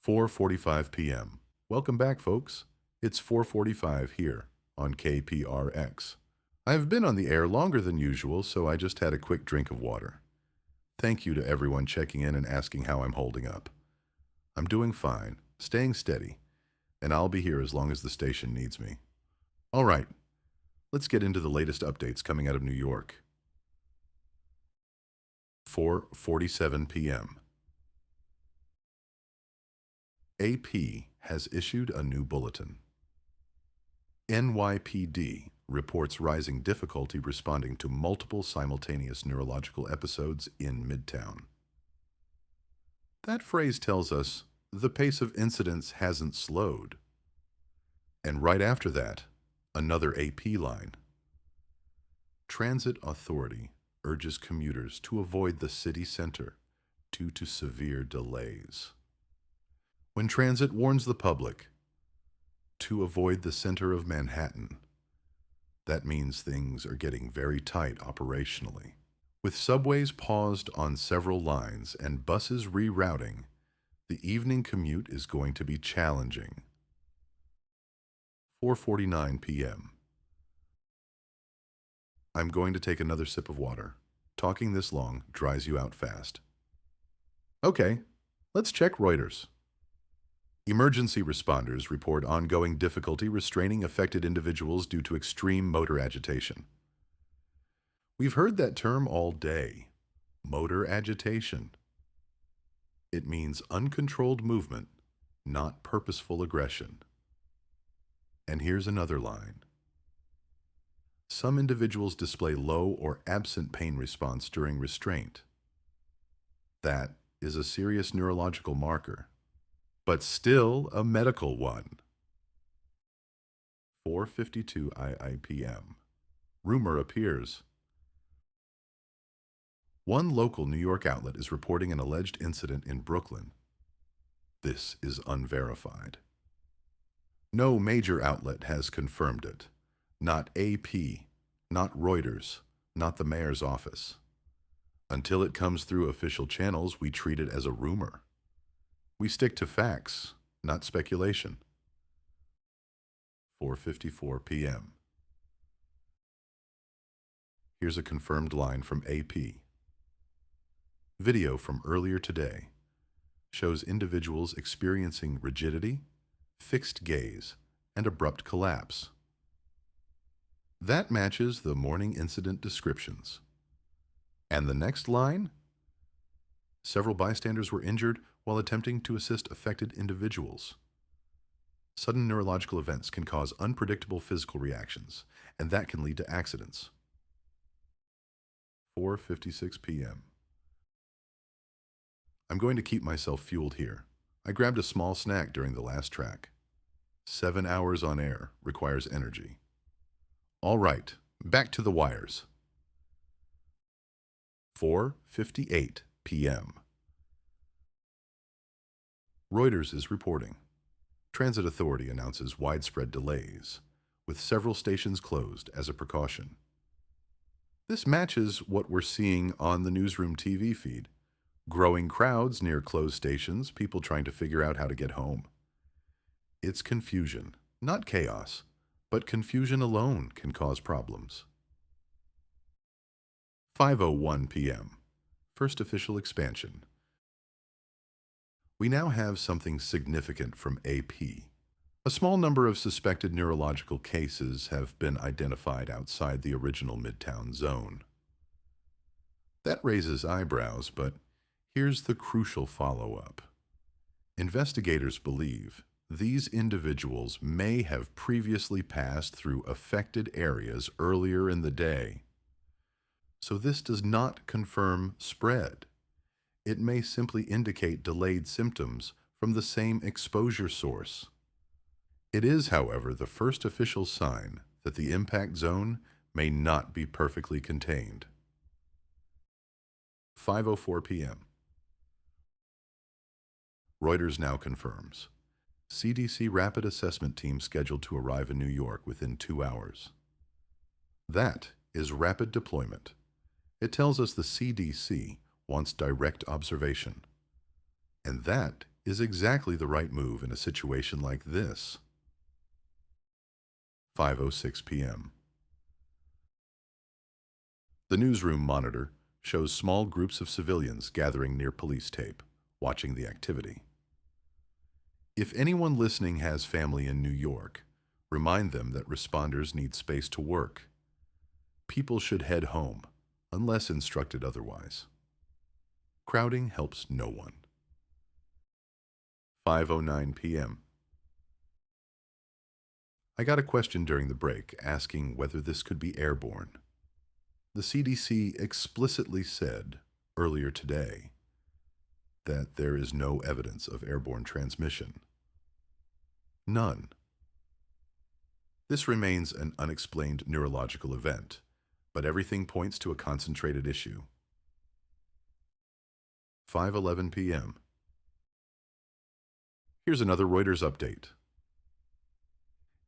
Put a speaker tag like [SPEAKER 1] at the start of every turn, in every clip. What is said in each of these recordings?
[SPEAKER 1] 4:45 p.m. Welcome back, folks. It's 4:45 here on KPRX. I've been on the air longer than usual, so I just had a quick drink of water. Thank you to everyone checking in and asking how I'm holding up. I'm doing fine, staying steady, and I'll be here as long as the station needs me. All right, let's get into the latest updates coming out of New York. 4:47 p.m. AP has issued a new bulletin. NYPD reports rising difficulty responding to multiple simultaneous neurological episodes in Midtown. That phrase tells us the pace of incidents hasn't slowed. And right after that, another AP line. Transit Authority urges commuters to avoid the city center due to severe delays. When transit warns the public to avoid the center of Manhattan, that means things are getting very tight operationally. With subways paused on several lines and buses rerouting, the evening commute is going to be challenging. 4:49 p.m. I'm going to take another sip of water. Talking this long dries you out fast. Okay, let's check Reuters. Emergency responders report ongoing difficulty restraining affected individuals due to extreme motor agitation. We've heard that term all day. Motor agitation. It means uncontrolled movement, not purposeful aggression. And here's another line. Some individuals display low or absent pain response during restraint. That is a serious neurological marker, but still a medical one. 4:52 p.m. Rumor appears. One local New York outlet is reporting an alleged incident in Brooklyn. This is unverified. No major outlet has confirmed it. Not AP, not Reuters, not the mayor's office. Until it comes through official channels, we treat it as a rumor. We stick to facts, not speculation. 4:54 p.m. Here's a confirmed line from AP. Video from earlier today shows individuals experiencing rigidity, fixed gaze, and abrupt collapse. That matches the morning incident descriptions. And the next line? Several bystanders were injured while attempting to assist affected individuals. Sudden neurological events can cause unpredictable physical reactions, and that can lead to accidents. 4:56 p.m. I'm going to keep myself fueled here. I grabbed a small snack during the last track. 7 hours on air requires energy. All right, back to the wires. 4:58 p.m. Reuters is reporting. Transit Authority announces widespread delays, with several stations closed as a precaution. This matches what we're seeing on the newsroom TV feed. Growing crowds near closed stations, people trying to figure out how to get home. It's confusion, not chaos, but confusion alone can cause problems. 5:01 p.m. First official expansion. We now have something significant from AP. A small number of suspected neurological cases have been identified outside the original Midtown zone. That raises eyebrows, but here's the crucial follow-up. Investigators believe these individuals may have previously passed through affected areas earlier in the day. So this does not confirm spread. It may simply indicate delayed symptoms from the same exposure source. It is, however, the first official sign that the impact zone may not be perfectly contained. 5:04 p.m. Reuters now confirms. CDC rapid assessment team scheduled to arrive in New York within 2 hours. That is rapid deployment. It tells us the CDC wants direct observation. And that is exactly the right move in a situation like this. 5:06 p.m. The newsroom monitor shows small groups of civilians gathering near police tape, watching the activity. If anyone listening has family in New York, remind them that responders need space to work. People should head home, unless instructed otherwise. Crowding helps no one. 5:09 p.m. I got a question during the break asking whether this could be airborne. The CDC explicitly said earlier today that there is no evidence of airborne transmission. None. This remains an unexplained neurological event, but everything points to a concentrated issue. 5:11 p.m. Here's another Reuters update.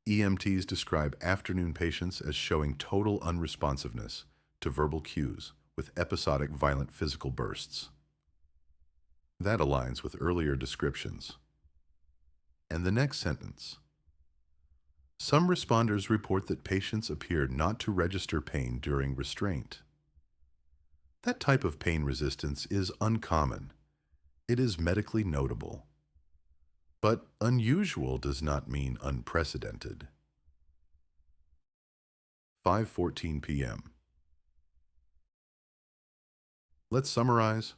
[SPEAKER 1] EMTs describe afternoon patients as showing total unresponsiveness to verbal cues with episodic violent physical bursts. That aligns with earlier descriptions. And the next sentence. Some responders report that patients appear not to register pain during restraint. That type of pain resistance is uncommon. It is medically notable. But unusual does not mean unprecedented. 5:14 p.m. Let's summarize.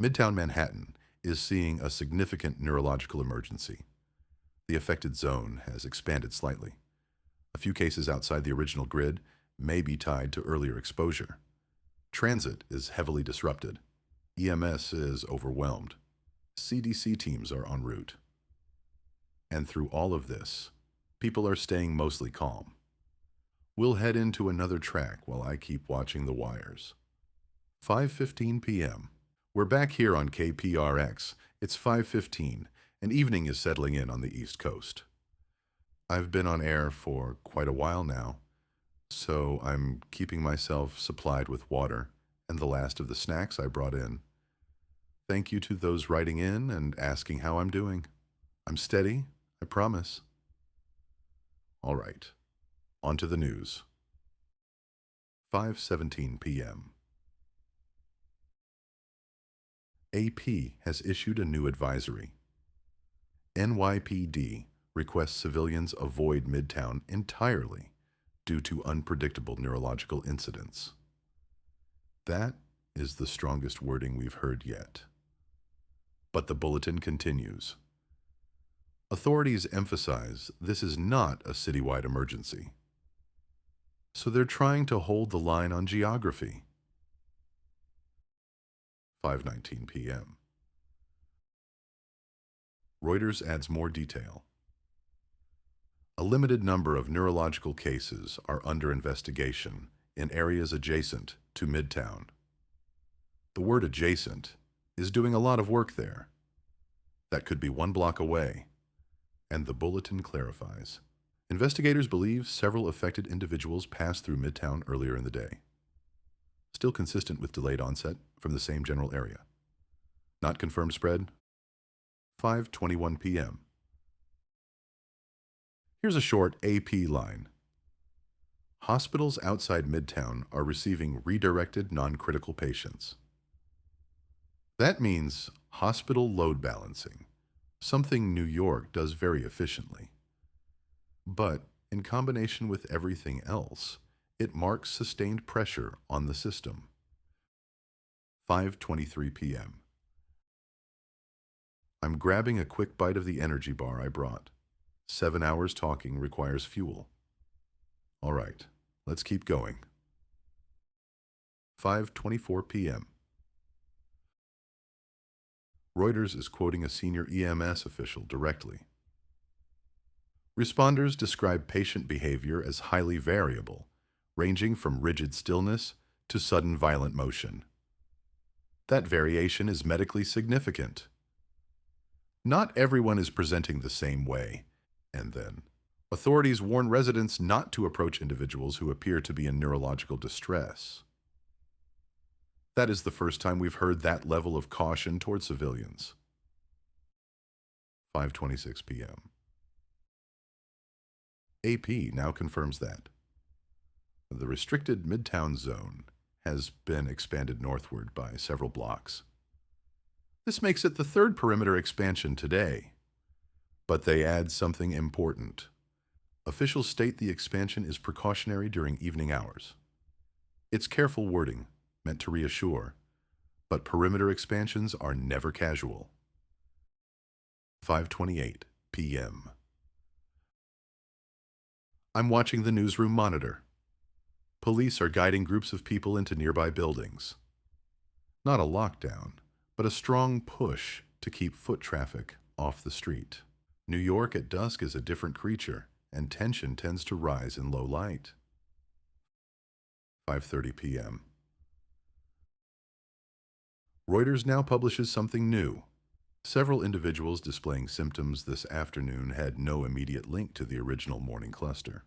[SPEAKER 1] Midtown Manhattan is seeing a significant neurological emergency. The affected zone has expanded slightly. A few cases outside the original grid may be tied to earlier exposure. Transit is heavily disrupted. EMS is overwhelmed. CDC teams are en route. And through all of this, people are staying mostly calm. We'll head into another track while I keep watching the wires. 5:15 p.m. We're back here on KPRX. It's 5:15, and evening is settling in on the East Coast. I've been on air for quite a while now, so I'm keeping myself supplied with water and the last of the snacks I brought in. Thank you to those writing in and asking how I'm doing. I'm steady, I promise. All right, on to the news. 5:17 p.m. AP has issued a new advisory. NYPD requests civilians avoid Midtown entirely due to unpredictable neurological incidents. That is the strongest wording we've heard yet. But the bulletin continues. Authorities emphasize this is not a citywide emergency. So they're trying to hold the line on geography. 5:19 p.m. Reuters adds more detail. A limited number of neurological cases are under investigation in areas adjacent to Midtown. The word adjacent is doing a lot of work there. That could be 1 block away. And the bulletin clarifies. Investigators believe several affected individuals passed through Midtown earlier in the day. Still consistent with delayed onset from the same general area. Not confirmed spread. 5:21 p.m. Here's a short AP line. Hospitals outside Midtown are receiving redirected non-critical patients. That means hospital load balancing, something New York does very efficiently. But in combination with everything else, it marks sustained pressure on the system. 5:23 p.m. I'm grabbing a quick bite of the energy bar I brought. 7 hours talking requires fuel. All right, let's keep going. 5:24 p.m. Reuters is quoting a senior EMS official directly. Responders describe patient behavior as highly variable, ranging from rigid stillness to sudden violent motion. That variation is medically significant. Not everyone is presenting the same way. And then, authorities warn residents not to approach individuals who appear to be in neurological distress. That is the first time we've heard that level of caution toward civilians. 5:26 p.m. AP now confirms that the restricted Midtown zone has been expanded northward by several blocks. This makes it the third perimeter expansion today. But they add something important. Officials state the expansion is precautionary during evening hours. It's careful wording, meant to reassure, but perimeter expansions are never casual. 5:28 p.m. I'm watching the newsroom monitor. Police are guiding groups of people into nearby buildings. Not a lockdown, but a strong push to keep foot traffic off the street. New York at dusk is a different creature, and tension tends to rise in low light. 5:30 p.m. Reuters now publishes something new. Several individuals displaying symptoms this afternoon had no immediate link to the original morning cluster.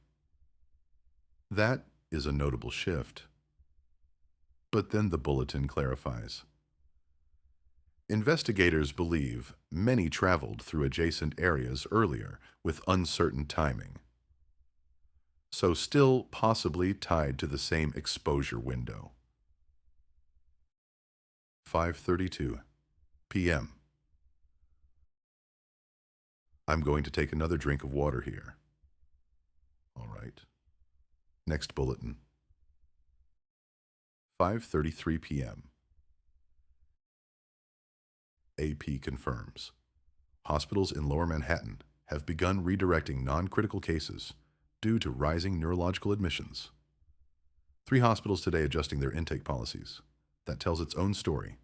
[SPEAKER 1] That is a notable shift. But then the bulletin clarifies. Investigators believe many traveled through adjacent areas earlier with uncertain timing, so still possibly tied to the same exposure window. 5:32 p.m. I'm going to take another drink of water here. All right. Next bulletin. 5:33 p.m. AP confirms. Hospitals in Lower Manhattan have begun redirecting non-critical cases due to rising neurological admissions. 3 hospitals today adjusting their intake policies. That tells its own story.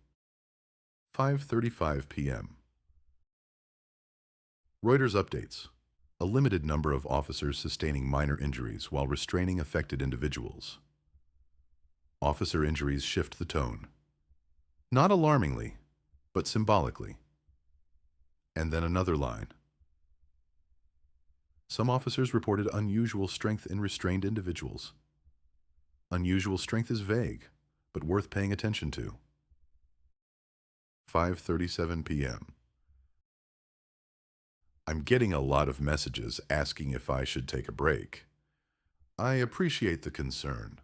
[SPEAKER 1] 5:35 p.m. Reuters updates. A limited number of officers sustaining minor injuries while restraining affected individuals. Officer injuries shift the tone. Not alarmingly, but symbolically. And then another line. Some officers reported unusual strength in restrained individuals. Unusual strength is vague, but worth paying attention to. 5:37 p.m. I'm getting a lot of messages asking if I should take a break. I appreciate the concern.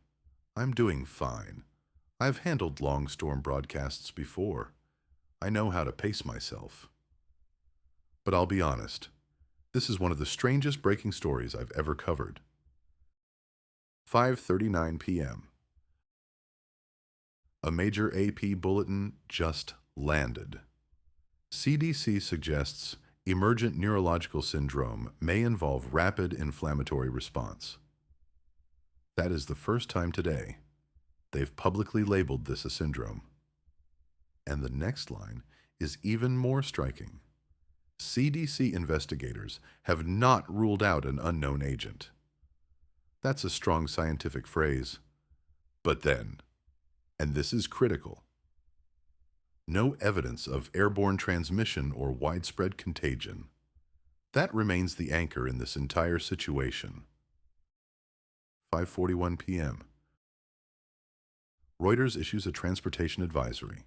[SPEAKER 1] I'm doing fine. I've handled long storm broadcasts before. I know how to pace myself. But I'll be honest, this is one of the strangest breaking stories I've ever covered. 5:39 p.m. A major AP bulletin just landed. CDC suggests emergent neurological syndrome may involve rapid inflammatory response. That is the first time today they've publicly labeled this a syndrome. And the next line is even more striking. CDC investigators have not ruled out an unknown agent. That's a strong scientific phrase. But then, and this is critical, no evidence of airborne transmission or widespread contagion. That remains the anchor in this entire situation. 5:41 p.m. Reuters issues a transportation advisory.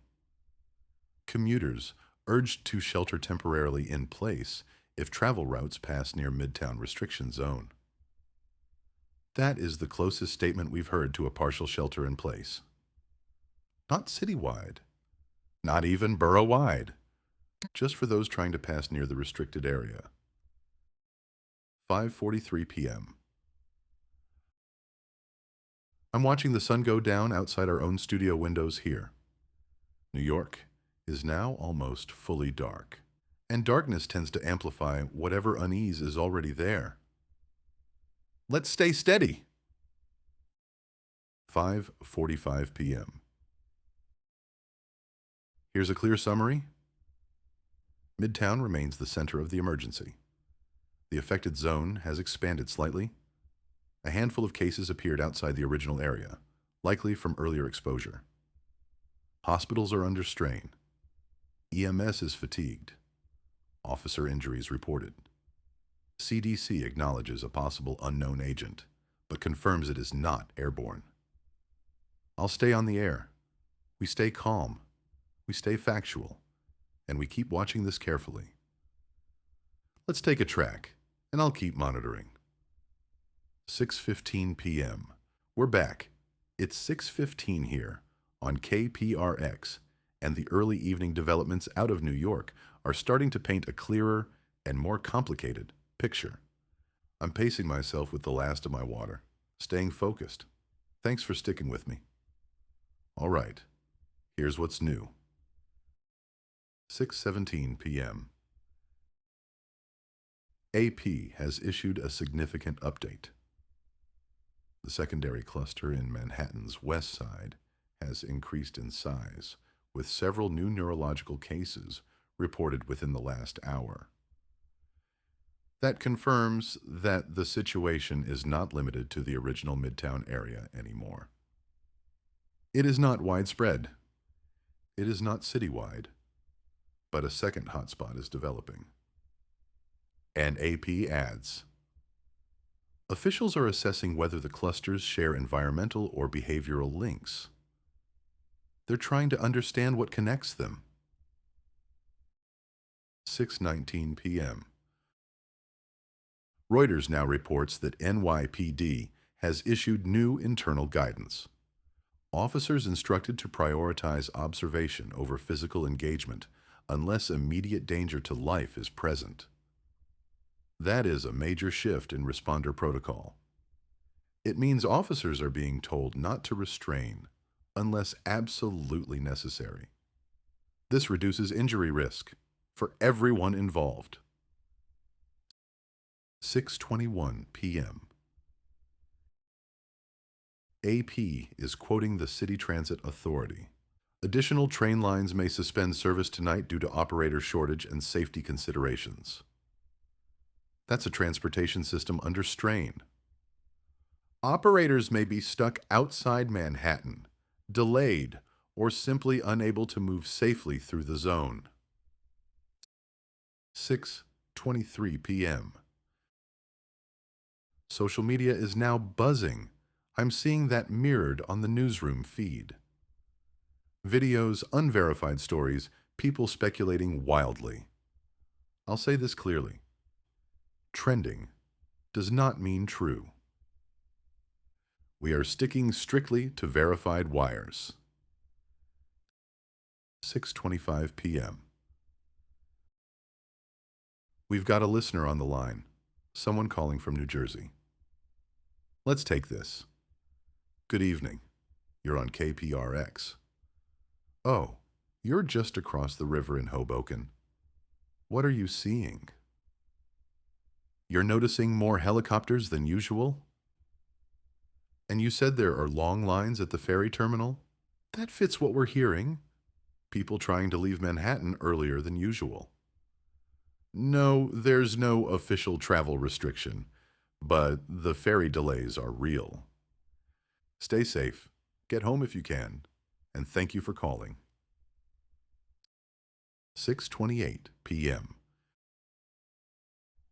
[SPEAKER 1] Commuters urged to shelter temporarily in place if travel routes pass near Midtown restriction zone. That is the closest statement we've heard to a partial shelter in place. Not citywide, not even borough-wide, just for those trying to pass near the restricted area. 5:43 p.m. I'm watching the sun go down outside our own studio windows here. New York is now almost fully dark, and darkness tends to amplify whatever unease is already there. Let's stay steady. 5:45 p.m. Here's a clear summary. Midtown remains the center of the emergency. The affected zone has expanded slightly. A handful of cases appeared outside the original area, likely from earlier exposure. Hospitals are under strain. EMS is fatigued. Officer injuries reported. CDC acknowledges a possible unknown agent, but confirms it is not airborne. I'll stay on the air. We stay calm. We stay factual. And we keep watching this carefully. Let's take a track, and I'll keep monitoring. 6:15 p.m. We're back. It's 6:15 here on KPRX, and the early evening developments out of New York are starting to paint a clearer and more complicated picture. I'm pacing myself with the last of my water, staying focused. Thanks for sticking with me. All right, here's what's new. 6:17 p.m. AP has issued a significant update. The secondary cluster in Manhattan's west side has increased in size, with several new neurological cases reported within the last hour. That confirms that the situation is not limited to the original Midtown area anymore. It is not widespread. It is not citywide, but a second hotspot is developing. And AP adds, officials are assessing whether the clusters share environmental or behavioral links. They're trying to understand what connects them. 6:19 p.m. Reuters now reports that NYPD has issued new internal guidance. Officers instructed to prioritize observation over physical engagement unless immediate danger to life is present. That is a major shift in responder protocol. It means officers are being told not to restrain unless absolutely necessary. This reduces injury risk for everyone involved. 6:21 p.m. AP is quoting the City Transit Authority. Additional train lines may suspend service tonight due to operator shortage and safety considerations. That's a transportation system under strain. Operators may be stuck outside Manhattan, delayed, or simply unable to move safely through the zone. 6:23 p.m. Social media is now buzzing. I'm seeing that mirrored on the newsroom feed. Videos, unverified stories, people speculating wildly. I'll say this clearly. Trending does not mean true. We are sticking strictly to verified wires. 6:25 p.m. We've got a listener on the line, someone calling from New Jersey. Let's take this. Good evening. You're on KPRX. Oh, you're just across the river in Hoboken. What are you seeing? You're noticing more helicopters than usual? And you said there are long lines at the ferry terminal? That fits what we're hearing. People trying to leave Manhattan earlier than usual. No, there's no official travel restriction, but the ferry delays are real. Stay safe, get home if you can, and thank you for calling. 6:28 p.m.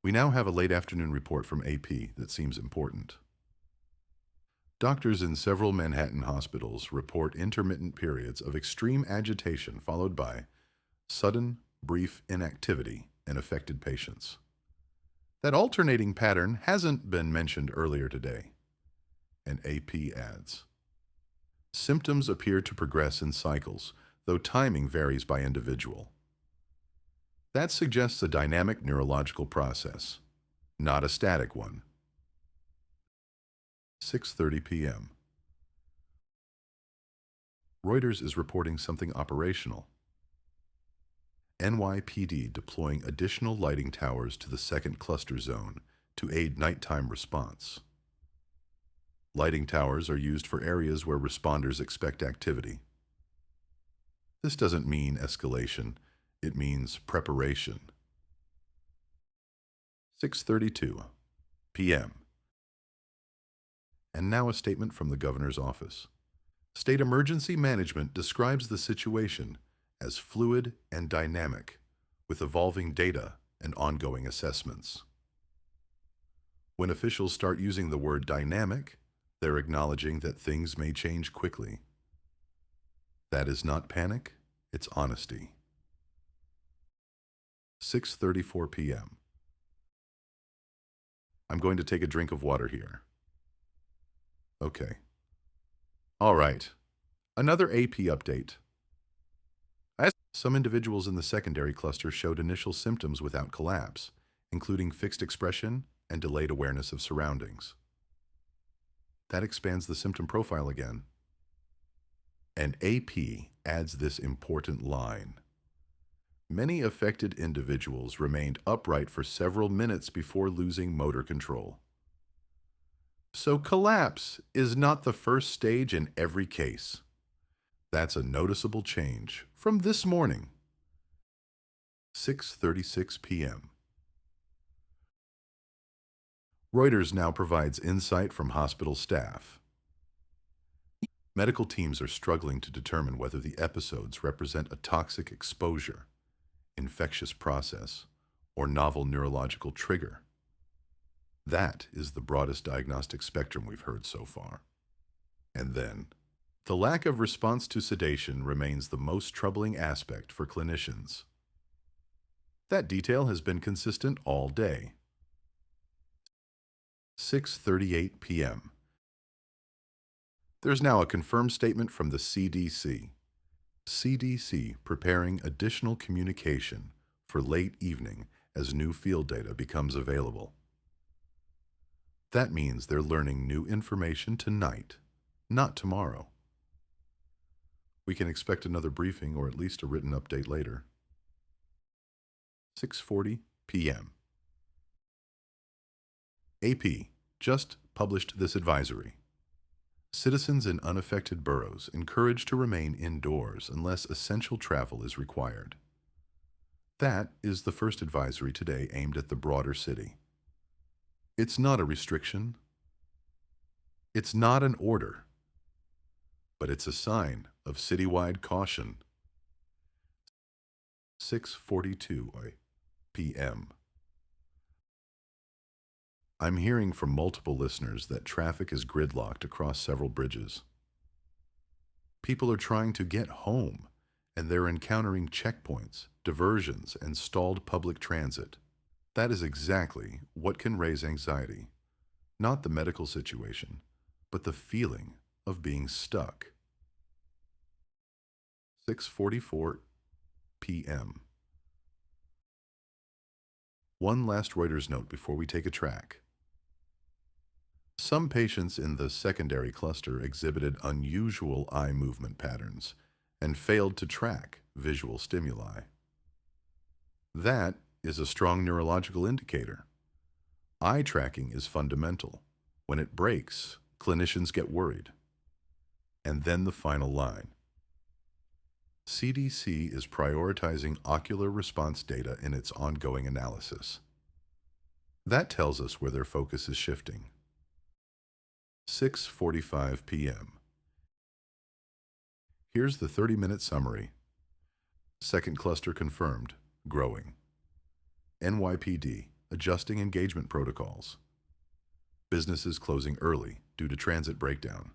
[SPEAKER 1] We now have a late afternoon report from AP that seems important. Doctors in several Manhattan hospitals report intermittent periods of extreme agitation followed by sudden, brief inactivity in affected patients. That alternating pattern hasn't been mentioned earlier today. And AP adds, symptoms appear to progress in cycles, though timing varies by individual. That suggests a dynamic neurological process, not a static one. 6:30 p.m. Reuters is reporting something operational. NYPD deploying additional lighting towers to the second cluster zone to aid nighttime response. Lighting towers are used for areas where responders expect activity. This doesn't mean escalation. It means preparation. 6:32 p.m. And now a statement from the governor's office. State emergency management describes the situation as fluid and dynamic, with evolving data and ongoing assessments. When officials start using the word dynamic, they're acknowledging that things may change quickly. That is not panic, it's honesty. 6:34 p.m. I'm going to take a drink of water here. Okay. All right. Another AP update. As some individuals in the secondary cluster showed initial symptoms without collapse, including fixed expression and delayed awareness of surroundings. That expands the symptom profile again. And AP adds this important line. Many affected individuals remained upright for several minutes before losing motor control. So collapse is not the first stage in every case. That's a noticeable change from this morning, 6:36 p.m. Reuters now provides insight from hospital staff. Medical teams are struggling to determine whether the episodes represent a toxic exposure, infectious process, or novel neurological trigger. That is the broadest diagnostic spectrum we've heard so far. And then, the lack of response to sedation remains the most troubling aspect for clinicians. That detail has been consistent all day. 6:38 p.m. There's now a confirmed statement from the CDC. CDC preparing additional communication for late evening as new field data becomes available. That means they're learning new information tonight, not tomorrow. We can expect another briefing or at least a written update later. 6:40 p.m. AP just published this advisory. Citizens in unaffected boroughs encouraged to remain indoors unless essential travel is required. That is the first advisory today aimed at the broader city. It's not a restriction. It's not an order. But it's a sign of citywide caution. 6:42 p.m. I'm hearing from multiple listeners that traffic is gridlocked across several bridges. People are trying to get home, and they're encountering checkpoints, diversions, and stalled public transit. That is exactly what can raise anxiety. Not the medical situation, but the feeling of being stuck. 6:44 p.m. One last Reuters note before we take a track. Some patients in the secondary cluster exhibited unusual eye movement patterns and failed to track visual stimuli. That is a strong neurological indicator. Eye tracking is fundamental. When it breaks, clinicians get worried. And then the final line. CDC is prioritizing ocular response data in its ongoing analysis. That tells us where their focus is shifting. 6:45 p.m. Here's the 30-minute summary. Second cluster confirmed, growing. NYPD adjusting engagement protocols. Businesses closing early due to transit breakdown.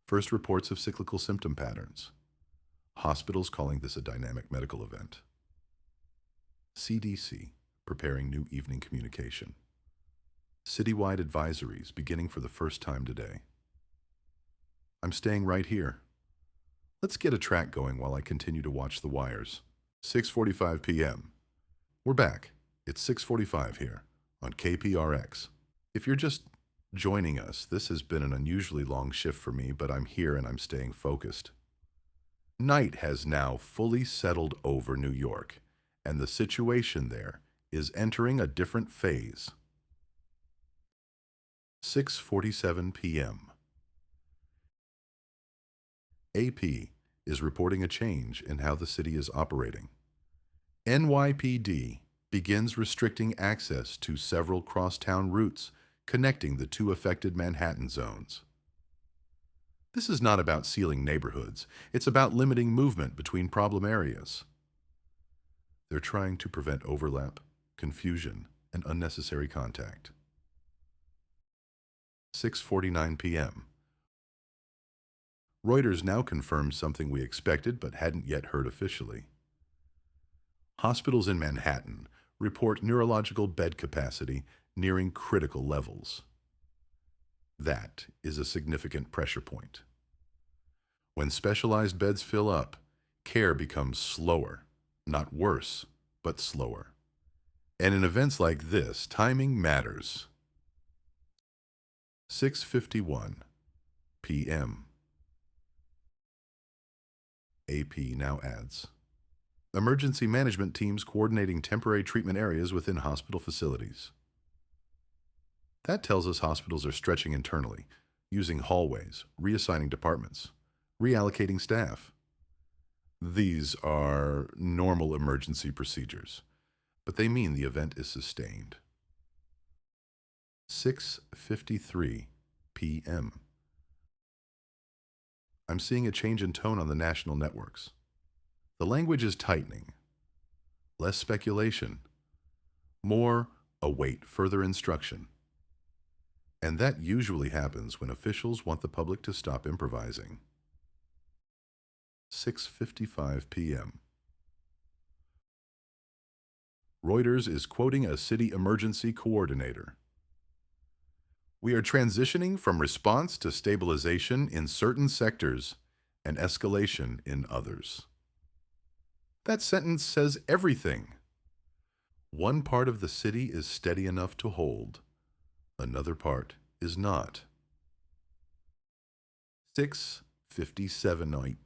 [SPEAKER 1] First reports of cyclical symptom patterns. Hospitals calling this a dynamic medical event. CDC preparing new evening communication. Citywide advisories beginning for the first time today. I'm staying right here. Let's get a track going while I continue to watch the wires. 6:45 p.m. We're back. It's 6:45 here on KPRX. If you're just joining us, this has been an unusually long shift for me, but I'm here and I'm staying focused. Night has now fully settled over New York, and the situation there is entering a different phase. 6:47 p.m. AP is reporting a change in how the city is operating. NYPD begins restricting access to several crosstown routes connecting the two affected Manhattan zones. This is not about sealing neighborhoods. It's about limiting movement between problem areas. They're trying to prevent overlap, confusion, and unnecessary contact. 6:49 p.m. Reuters now confirms something we expected but hadn't yet heard officially. Hospitals in Manhattan report neurological bed capacity nearing critical levels. That is a significant pressure point. When specialized beds fill up, care becomes slower, not worse, but slower. And in events like this, timing matters. 6:51 p.m. AP now adds. Emergency management teams coordinating temporary treatment areas within hospital facilities. That tells us hospitals are stretching internally, using hallways, reassigning departments, reallocating staff. These are normal emergency procedures, but they mean the event is sustained. 6:53 p.m. I'm seeing a change in tone on the national networks. The language is tightening. Less speculation. More await further instruction. And that usually happens when officials want the public to stop improvising. 6:55 p.m. Reuters is quoting a city emergency coordinator. We are transitioning from response to stabilization in certain sectors and escalation in others. That sentence says everything. One part of the city is steady enough to hold. Another part is not. 6:57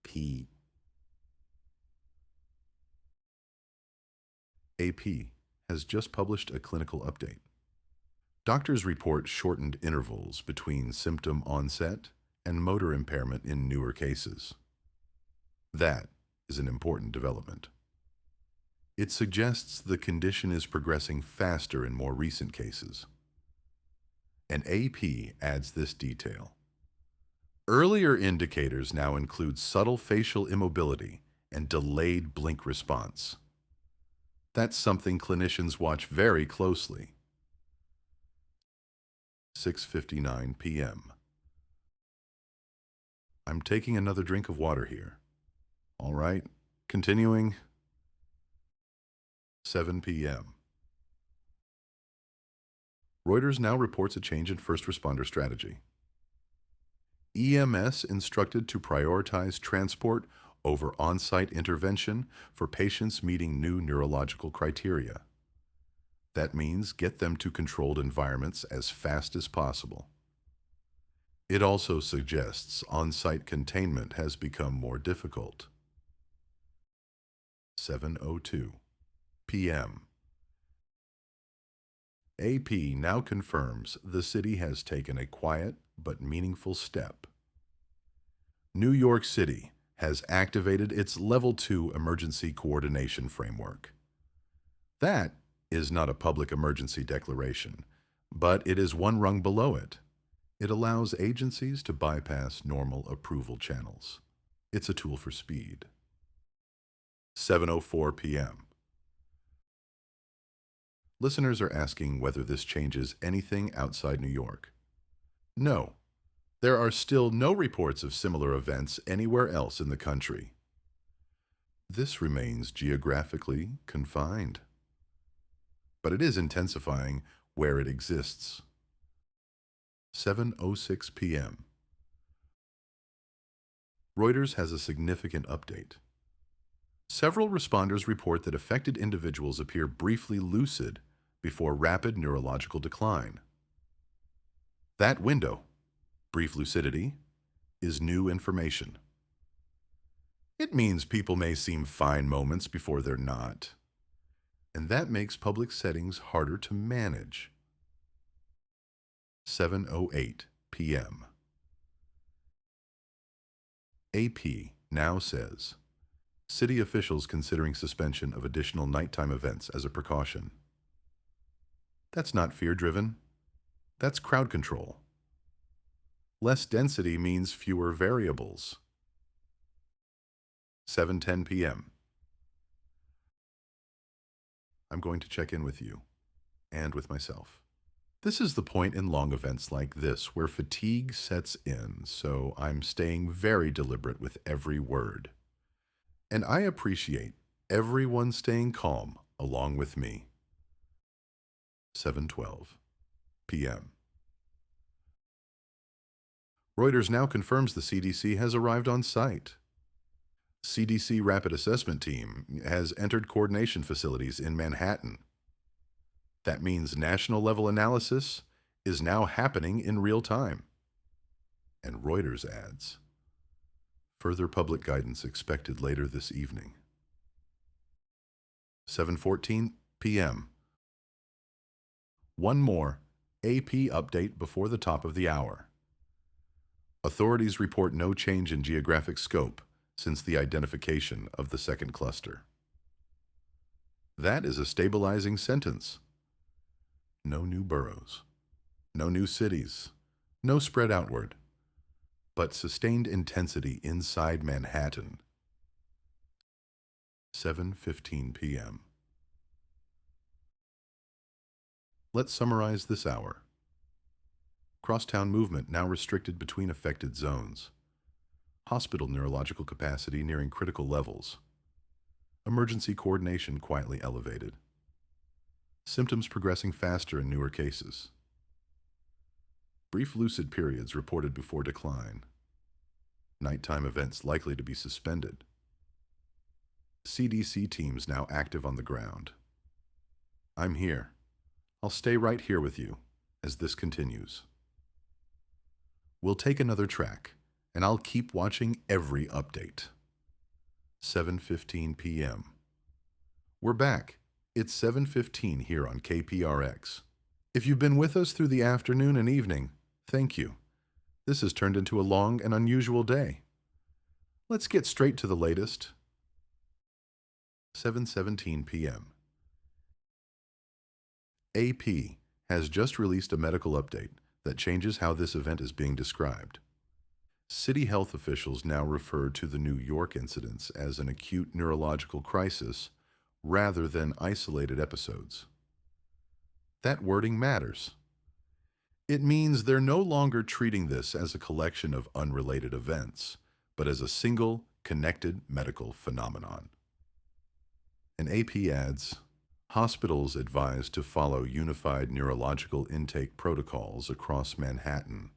[SPEAKER 1] p. AP has just published a clinical update. Doctors report shortened intervals between symptom onset and motor impairment in newer cases. That is an important development. It suggests the condition is progressing faster in more recent cases. And AP adds this detail. Earlier indicators now include subtle facial immobility and delayed blink response. That's something clinicians watch very closely. 6:59 p.m. I'm taking another drink of water here. All right, continuing. 7 p.m. Reuters now reports a change in first responder strategy. EMS instructed to prioritize transport over on-site intervention for patients meeting new neurological criteria. That means get them to controlled environments as fast as possible. It also suggests on-site containment has become more difficult. 7:02 p.m. AP now confirms the city has taken a quiet but meaningful step. New York City has activated its Level 2 emergency coordination framework. That is not a public emergency declaration, but it is one rung below it. It allows agencies to bypass normal approval channels. It's a tool for speed. 7:04 p.m. Listeners are asking whether this changes anything outside New York. No, there are still no reports of similar events anywhere else in the country. This remains geographically confined, but it is intensifying where it exists. 7:06 p.m. Reuters has a significant update. Several responders report that affected individuals appear briefly lucid before rapid neurological decline. That window, brief lucidity, is new information. It means people may seem fine moments before they're not, and that makes public settings harder to manage. 7:08 p.m. AP now says, city officials considering suspension of additional nighttime events as a precaution. That's not fear-driven. That's crowd control. Less density means fewer variables. 7:10 p.m. I'm going to check in with you and with myself. This is the point in long events like this where fatigue sets in, so I'm staying very deliberate with every word. And I appreciate everyone staying calm along with me. 7:12 p.m. Reuters now confirms the CDC has arrived on site. CDC Rapid Assessment Team has entered coordination facilities in Manhattan. That means national-level analysis is now happening in real time. And Reuters adds, further public guidance expected later this evening. 7:14 p.m. One more AP update before the top of the hour. Authorities report no change in geographic scope since the identification of the second cluster. That is a stabilizing sentence. No new boroughs, no new cities, no spread outward, but sustained intensity inside Manhattan. 7:15 p.m. Let's summarize this hour. Crosstown movement now restricted between affected zones. Hospital neurological capacity nearing critical levels. Emergency coordination quietly elevated. Symptoms progressing faster in newer cases. Brief lucid periods reported before decline. Nighttime events likely to be suspended. CDC teams now active on the ground. I'm here. I'll stay right here with you as this continues. We'll take another track, and I'll keep watching every update. 7:15 p.m. We're back. It's 7:15 here on KPRX. If you've been with us through the afternoon and evening, thank you. This has turned into a long and unusual day. Let's get straight to the latest. 7:17 p.m. AP has just released a medical update that changes how this event is being described. City health officials now refer to the New York incidents as an acute neurological crisis rather than isolated episodes. That wording matters. It means they're no longer treating this as a collection of unrelated events, but as a single, connected medical phenomenon. And AP adds, hospitals advised to follow unified neurological intake protocols across Manhattan.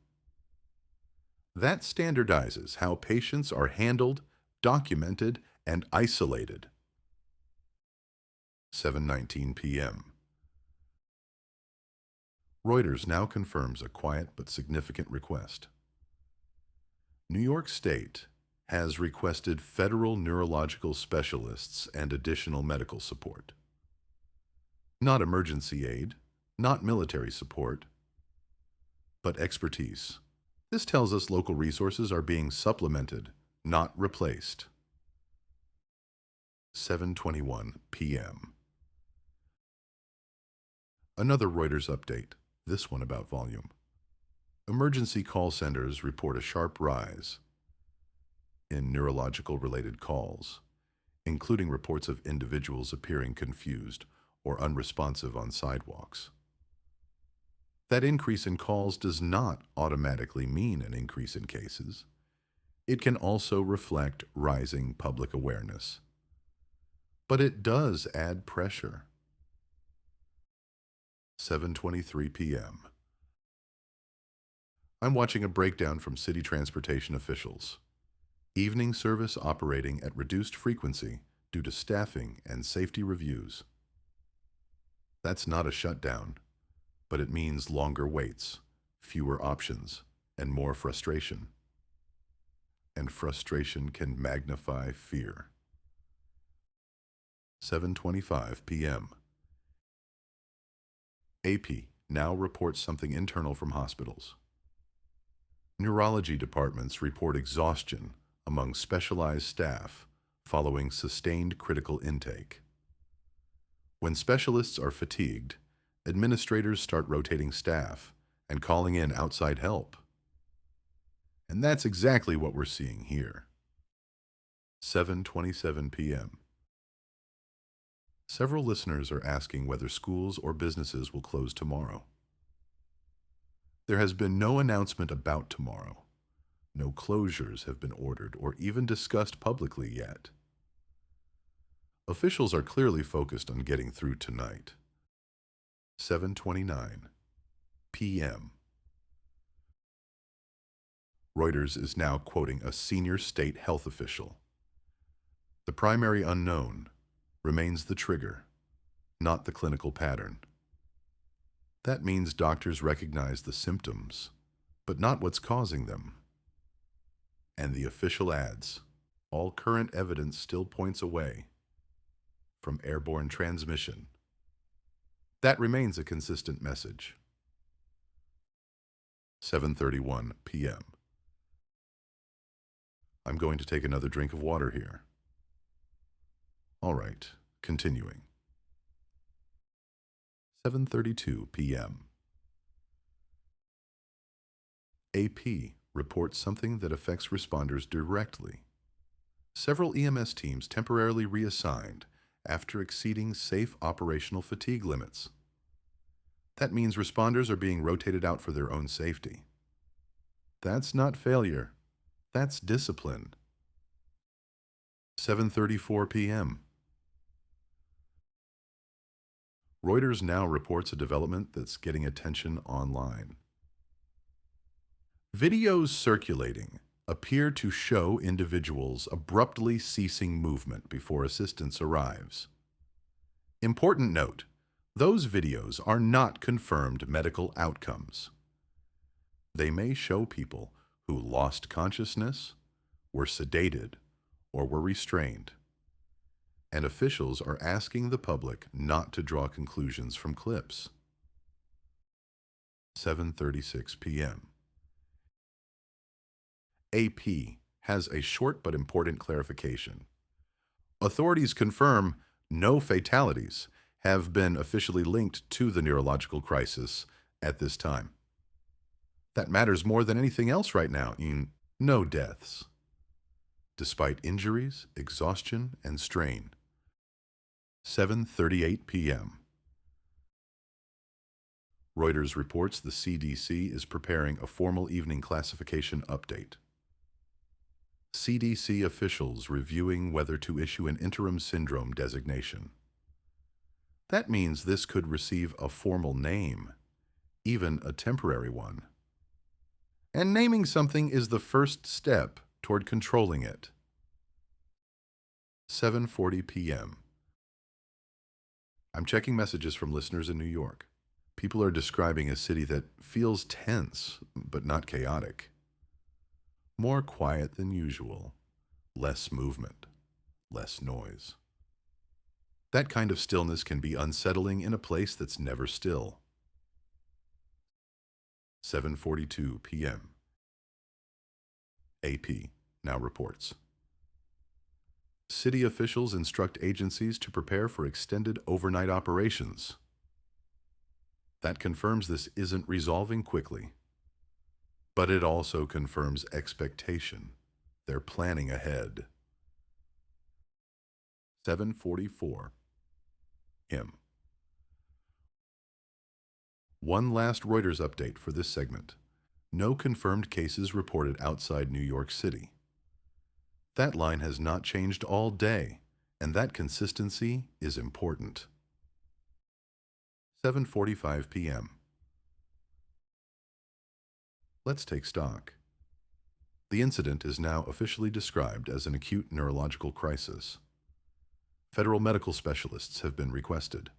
[SPEAKER 1] That standardizes how patients are handled, documented, and isolated. 7:19 p.m. Reuters now confirms a quiet but significant request. New York State has requested federal neurological specialists and additional medical support. Not emergency aid, not military support, but expertise. This tells us local resources are being supplemented, not replaced. 7:21 p.m. Another Reuters update, this one about volume. Emergency call centers report a sharp rise in neurological-related calls, including reports of individuals appearing confused or unresponsive on sidewalks. That increase in calls does not automatically mean an increase in cases. It can also reflect rising public awareness. But it does add pressure. 7:23 p.m. I'm watching a breakdown from city transportation officials. Evening service operating at reduced frequency due to staffing and safety reviews. That's not a shutdown, but it means longer waits, fewer options, and more frustration. And frustration can magnify fear. 7:25 p.m. AP now reports something internal from hospitals. Neurology departments report exhaustion among specialized staff following sustained critical intake. When specialists are fatigued, administrators start rotating staff and calling in outside help. And that's exactly what we're seeing here. 7:27 p.m. Several listeners are asking whether schools or businesses will close tomorrow. There has been no announcement about tomorrow. No closures have been ordered or even discussed publicly yet. Officials are clearly focused on getting through tonight. 7:29 p.m. Reuters is now quoting a senior state health official. The primary unknown remains the trigger, not the clinical pattern. That means doctors recognize the symptoms, but not what's causing them. And the official adds, all current evidence still points away from airborne transmission. That remains a consistent message. 7:31 p.m. I'm going to take another drink of water here. All right, continuing. 7:32 p.m. AP reports something that affects responders directly. Several EMS teams temporarily reassigned after exceeding safe operational fatigue limits. That means responders are being rotated out for their own safety. That's not failure. That's discipline. 7:34 p.m. Reuters now reports a development that's getting attention online. Videos circulating appear to show individuals abruptly ceasing movement before assistance arrives. Important note, those videos are not confirmed medical outcomes. They may show people who lost consciousness, were sedated, or were restrained. And officials are asking the public not to draw conclusions from clips. 7:36 p.m. AP has a short but important clarification. Authorities confirm no fatalities have been officially linked to the neurological crisis at this time. That matters more than anything else right now. No deaths, despite injuries, exhaustion, and strain. 7:38 p.m. Reuters reports the CDC is preparing a formal evening classification update. CDC officials reviewing whether to issue an interim syndrome designation. That means this could receive a formal name, even a temporary one. And naming something is the first step toward controlling it. 7:40 p.m. I'm checking messages from listeners in New York. People are describing a city that feels tense, but not chaotic. More quiet than usual, less movement, less noise. That kind of stillness can be unsettling in a place that's never still. 7:42 p.m. AP now reports. City officials instruct agencies to prepare for extended overnight operations. That confirms this isn't resolving quickly. But it also confirms expectation. They're planning ahead. 7:44 p.m. One last Reuters update for this segment. No confirmed cases reported outside New York City. That line has not changed all day, and that consistency is important. 7:45 p.m. Let's take stock. The incident is now officially described as an acute neurological crisis. Federal medical specialists have been requested.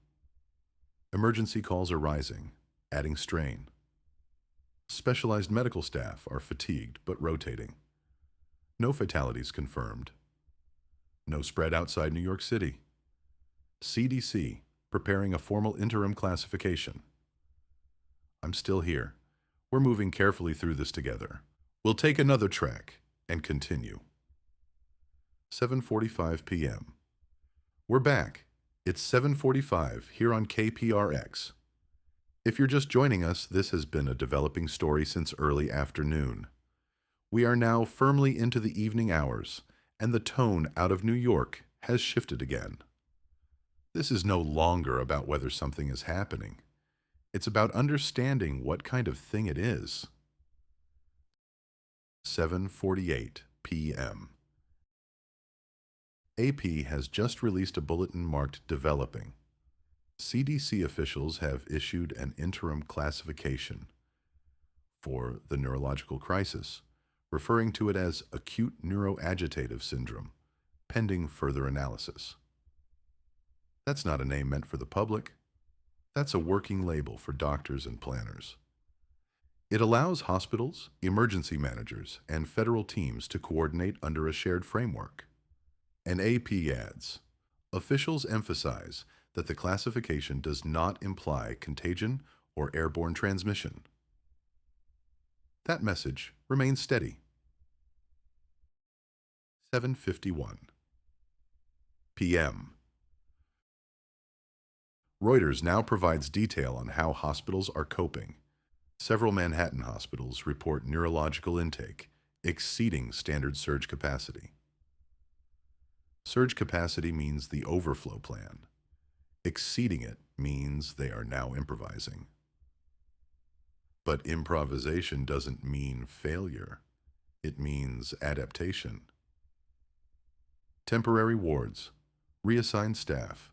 [SPEAKER 1] Emergency calls are rising, adding strain. Specialized medical staff are fatigued but rotating. No fatalities confirmed. No spread outside New York City. CDC preparing a formal interim classification. I'm still here. We're moving carefully through this together. We'll take another track and continue. 7:45 p.m. We're back. It's 7:45 here on KPRX. If you're just joining us, this has been a developing story since early afternoon. We are now firmly into the evening hours, and the tone out of New York has shifted again. This is no longer about whether something is happening. It's about understanding what kind of thing it is. 7:48 p.m. AP has just released a bulletin marked Developing. CDC officials have issued an interim classification for the neurological crisis, referring to it as acute neuroagitative syndrome, pending further analysis. That's not a name meant for the public. That's a working label for doctors and planners. It allows hospitals, emergency managers, and federal teams to coordinate under a shared framework. And AP adds, officials emphasize that the classification does not imply contagion or airborne transmission. That message remains steady. 7:51 p.m. Reuters now provides detail on how hospitals are coping. Several Manhattan hospitals report neurological intake exceeding standard surge capacity. Surge capacity means the overflow plan. Exceeding it means they are now improvising. But improvisation doesn't mean failure. It means adaptation. Temporary wards, reassigned staff,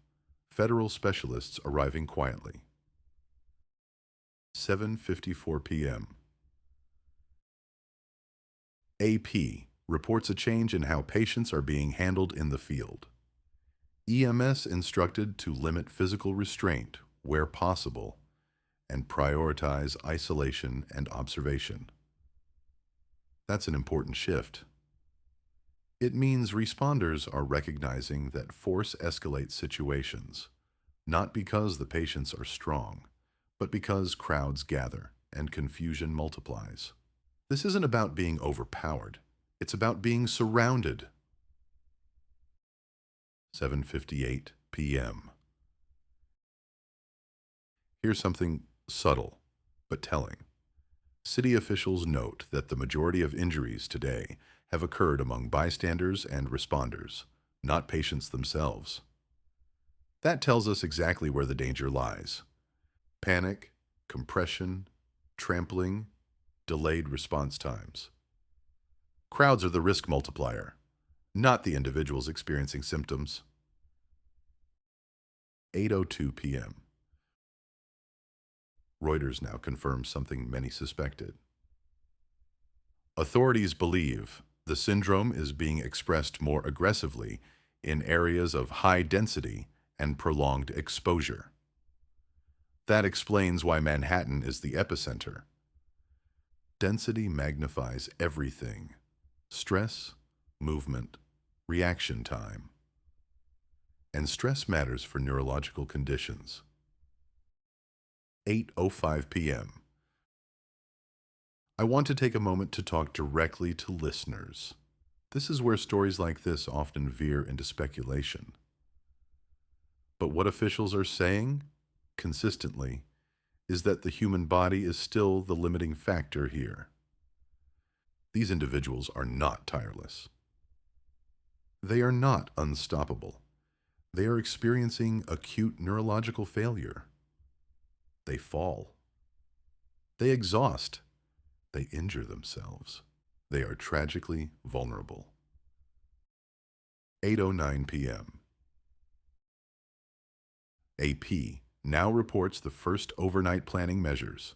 [SPEAKER 1] federal specialists arriving quietly. 7:54 p.m. AP reports a change in how patients are being handled in the field. EMS instructed to limit physical restraint where possible and prioritize isolation and observation. That's an important shift. It means responders are recognizing that force escalates situations, not because the patients are strong, but because crowds gather and confusion multiplies. This isn't about being overpowered. It's about being surrounded. 7:58 p.m. Here's something subtle but telling. City officials note that the majority of injuries today have occurred among bystanders and responders, not patients themselves. That tells us exactly where the danger lies. Panic, compression, trampling, delayed response times. Crowds are the risk multiplier, not the individuals experiencing symptoms. 8:02 p.m. Reuters now confirms something many suspected. Authorities believe the syndrome is being expressed more aggressively in areas of high density and prolonged exposure. That explains why Manhattan is the epicenter. Density magnifies everything: stress, movement, reaction time. And stress matters for neurological conditions. 8:05 p.m. I want to take a moment to talk directly to listeners. This is where stories like this often veer into speculation. But what officials are saying, consistently, is that the human body is still the limiting factor here. These individuals are not tireless. They are not unstoppable. They are experiencing acute neurological failure. They fall. They exhaust. They injure themselves. They are tragically vulnerable. 8:09 p.m. AP now reports the first overnight planning measures.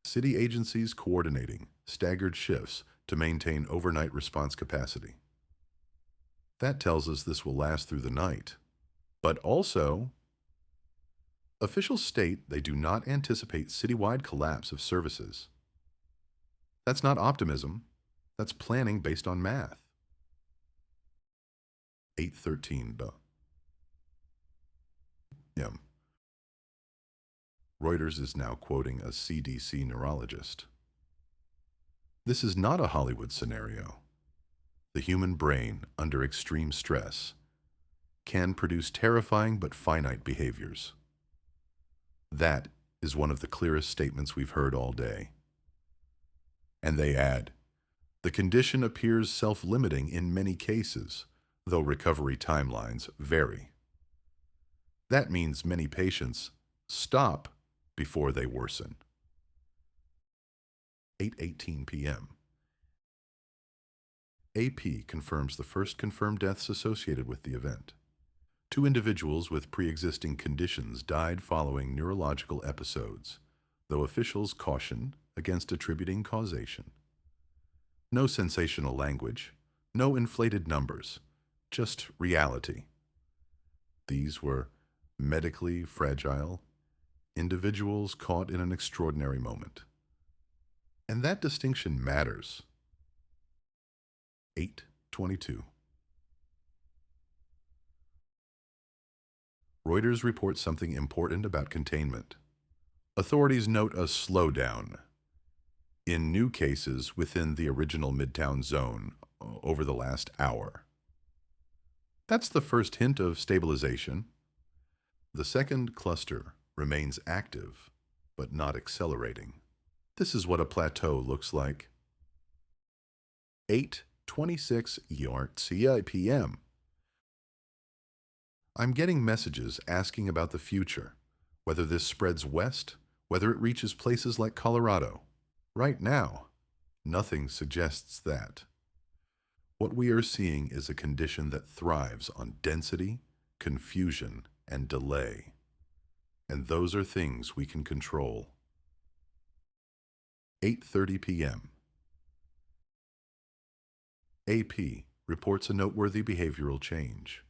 [SPEAKER 1] City agencies coordinating staggered shifts to maintain overnight response capacity. That tells us this will last through the night. But also, officials state they do not anticipate citywide collapse of services. That's not optimism. That's planning based on math. 8:13 p.m. Reuters is now quoting a CDC neurologist. This is not a Hollywood scenario. The human brain, under extreme stress, can produce terrifying but finite behaviors. That is one of the clearest statements we've heard all day. And they add, the condition appears self-limiting in many cases, though recovery timelines vary. That means many patients stop before they worsen. 8:18 p.m. AP confirms the first confirmed deaths associated with the event. Two individuals with pre-existing conditions died following neurological episodes, though officials caution against attributing causation. No sensational language, no inflated numbers, just reality. These were medically fragile individuals caught in an extraordinary moment. And that distinction matters. 8:22. Reuters reports something important about containment. Authorities note a slowdown in new cases within the original Midtown zone over the last hour. That's the first hint of stabilization. The second cluster remains active, but not accelerating. This is what a plateau looks like. 8:26 p.m. I'm getting messages asking about the future, whether this spreads west, whether it reaches places like Colorado. Right now, nothing suggests that. What we are seeing is a condition that thrives on density, confusion, and delay. And those are things we can control. 8:30 p.m. AP reports a noteworthy behavioral change.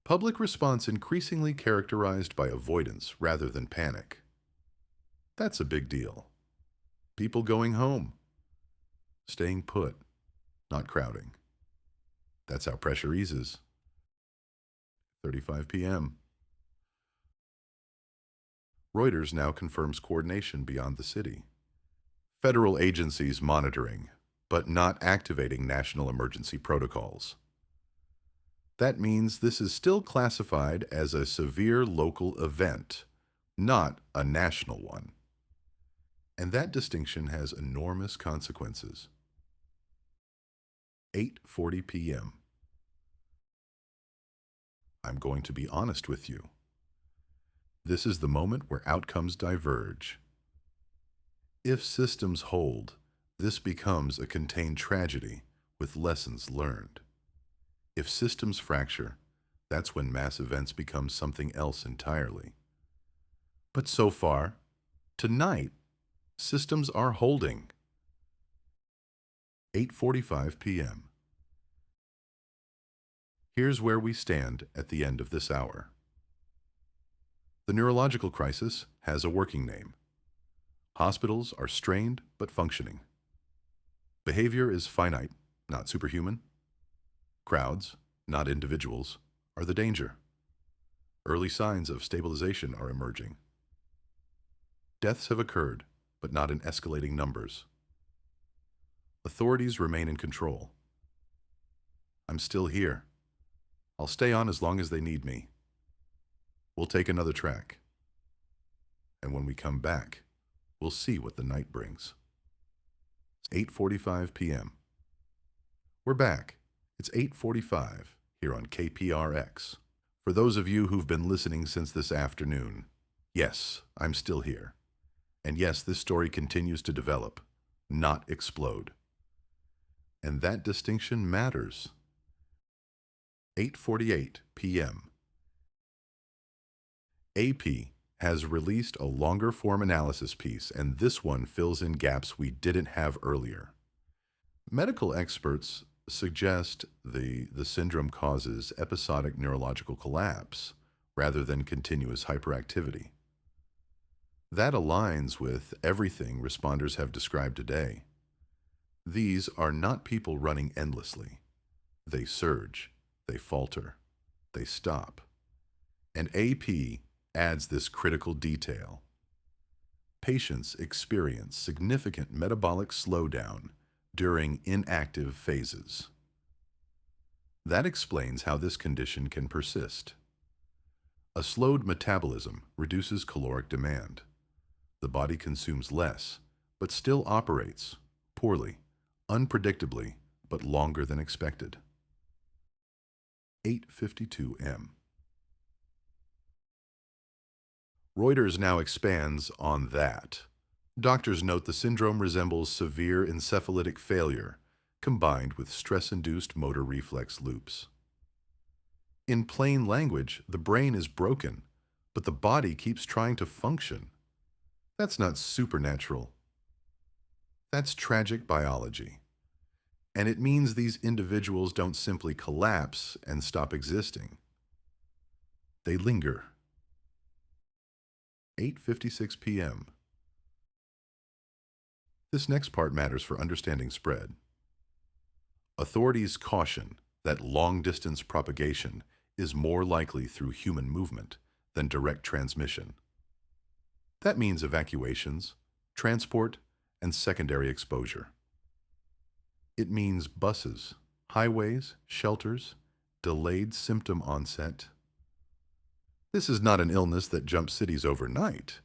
[SPEAKER 1] Public response increasingly characterized by avoidance rather than panic. That's a big deal. People going home. Staying put, not crowding. That's how pressure eases. 35 p.m. Reuters now confirms coordination beyond the city. Federal agencies monitoring, but not activating national emergency protocols. That means this is still classified as a severe local event, not a national one. And that distinction has enormous consequences. 8:40 p.m. I'm going to be honest with you. This is the moment where outcomes diverge. If systems hold, this becomes a contained tragedy with lessons learned. If systems fracture, that's when mass events become something else entirely. But so far, tonight, systems are holding. 8:45 p.m. Here's where we stand at the end of this hour. The neurological crisis has a working name. Hospitals are strained but functioning. Behavior is finite, not superhuman. Crowds, not individuals, are the danger. Early signs of stabilization are emerging. Deaths have occurred, but not in escalating numbers. Authorities remain in control. I'm still here. I'll stay on as long as they need me. We'll take another track. And when we come back, we'll see what the night brings. It's 8:45 p.m. We're back. It's 8:45 here on KPRX. For those of you who've been listening since this afternoon, yes, I'm still here. And yes, this story continues to develop, not explode. And that distinction matters. 8:48 p.m. AP has released a longer form analysis piece, and this one fills in gaps we didn't have earlier. Medical experts suggest the syndrome causes episodic neurological collapse rather than continuous hyperactivity. That aligns with everything responders have described today. These are not people running endlessly. They surge, they falter, they stop. And AP adds this critical detail. Patients experience significant metabolic slowdown during inactive phases. That explains how this condition can persist. A slowed metabolism reduces caloric demand. The body consumes less, but still operates poorly, unpredictably, but longer than expected. 8:52 m. Reuters now expands on that. Doctors note the syndrome resembles severe encephalitic failure combined with stress-induced motor reflex loops. In plain language, the brain is broken, but the body keeps trying to function. That's not supernatural. That's tragic biology. And it means these individuals don't simply collapse and stop existing. They linger. 8:56 p.m. This next part matters for understanding spread. Authorities caution that long-distance propagation is more likely through human movement than direct transmission. That means evacuations, transport, and secondary exposure. It means buses, highways, shelters, delayed symptom onset. This is not an illness that jumps cities overnight.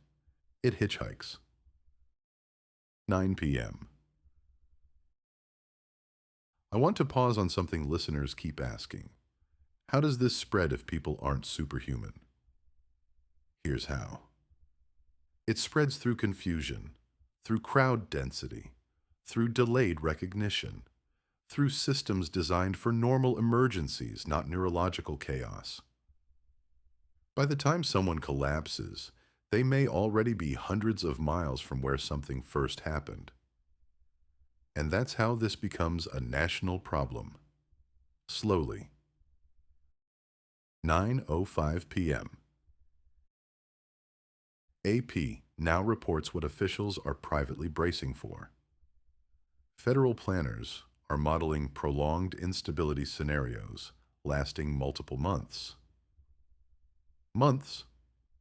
[SPEAKER 1] It hitchhikes. 9 p.m. I want to pause on something listeners keep asking. How does this spread if people aren't superhuman? Here's how. It spreads through confusion, through crowd density, through delayed recognition, through systems designed for normal emergencies, not neurological chaos. By the time someone collapses, they may already be hundreds of miles from where something first happened. And that's how this becomes a national problem. Slowly. 9:05 p.m. AP now reports what officials are privately bracing for. Federal planners are modeling prolonged instability scenarios lasting multiple months. Months,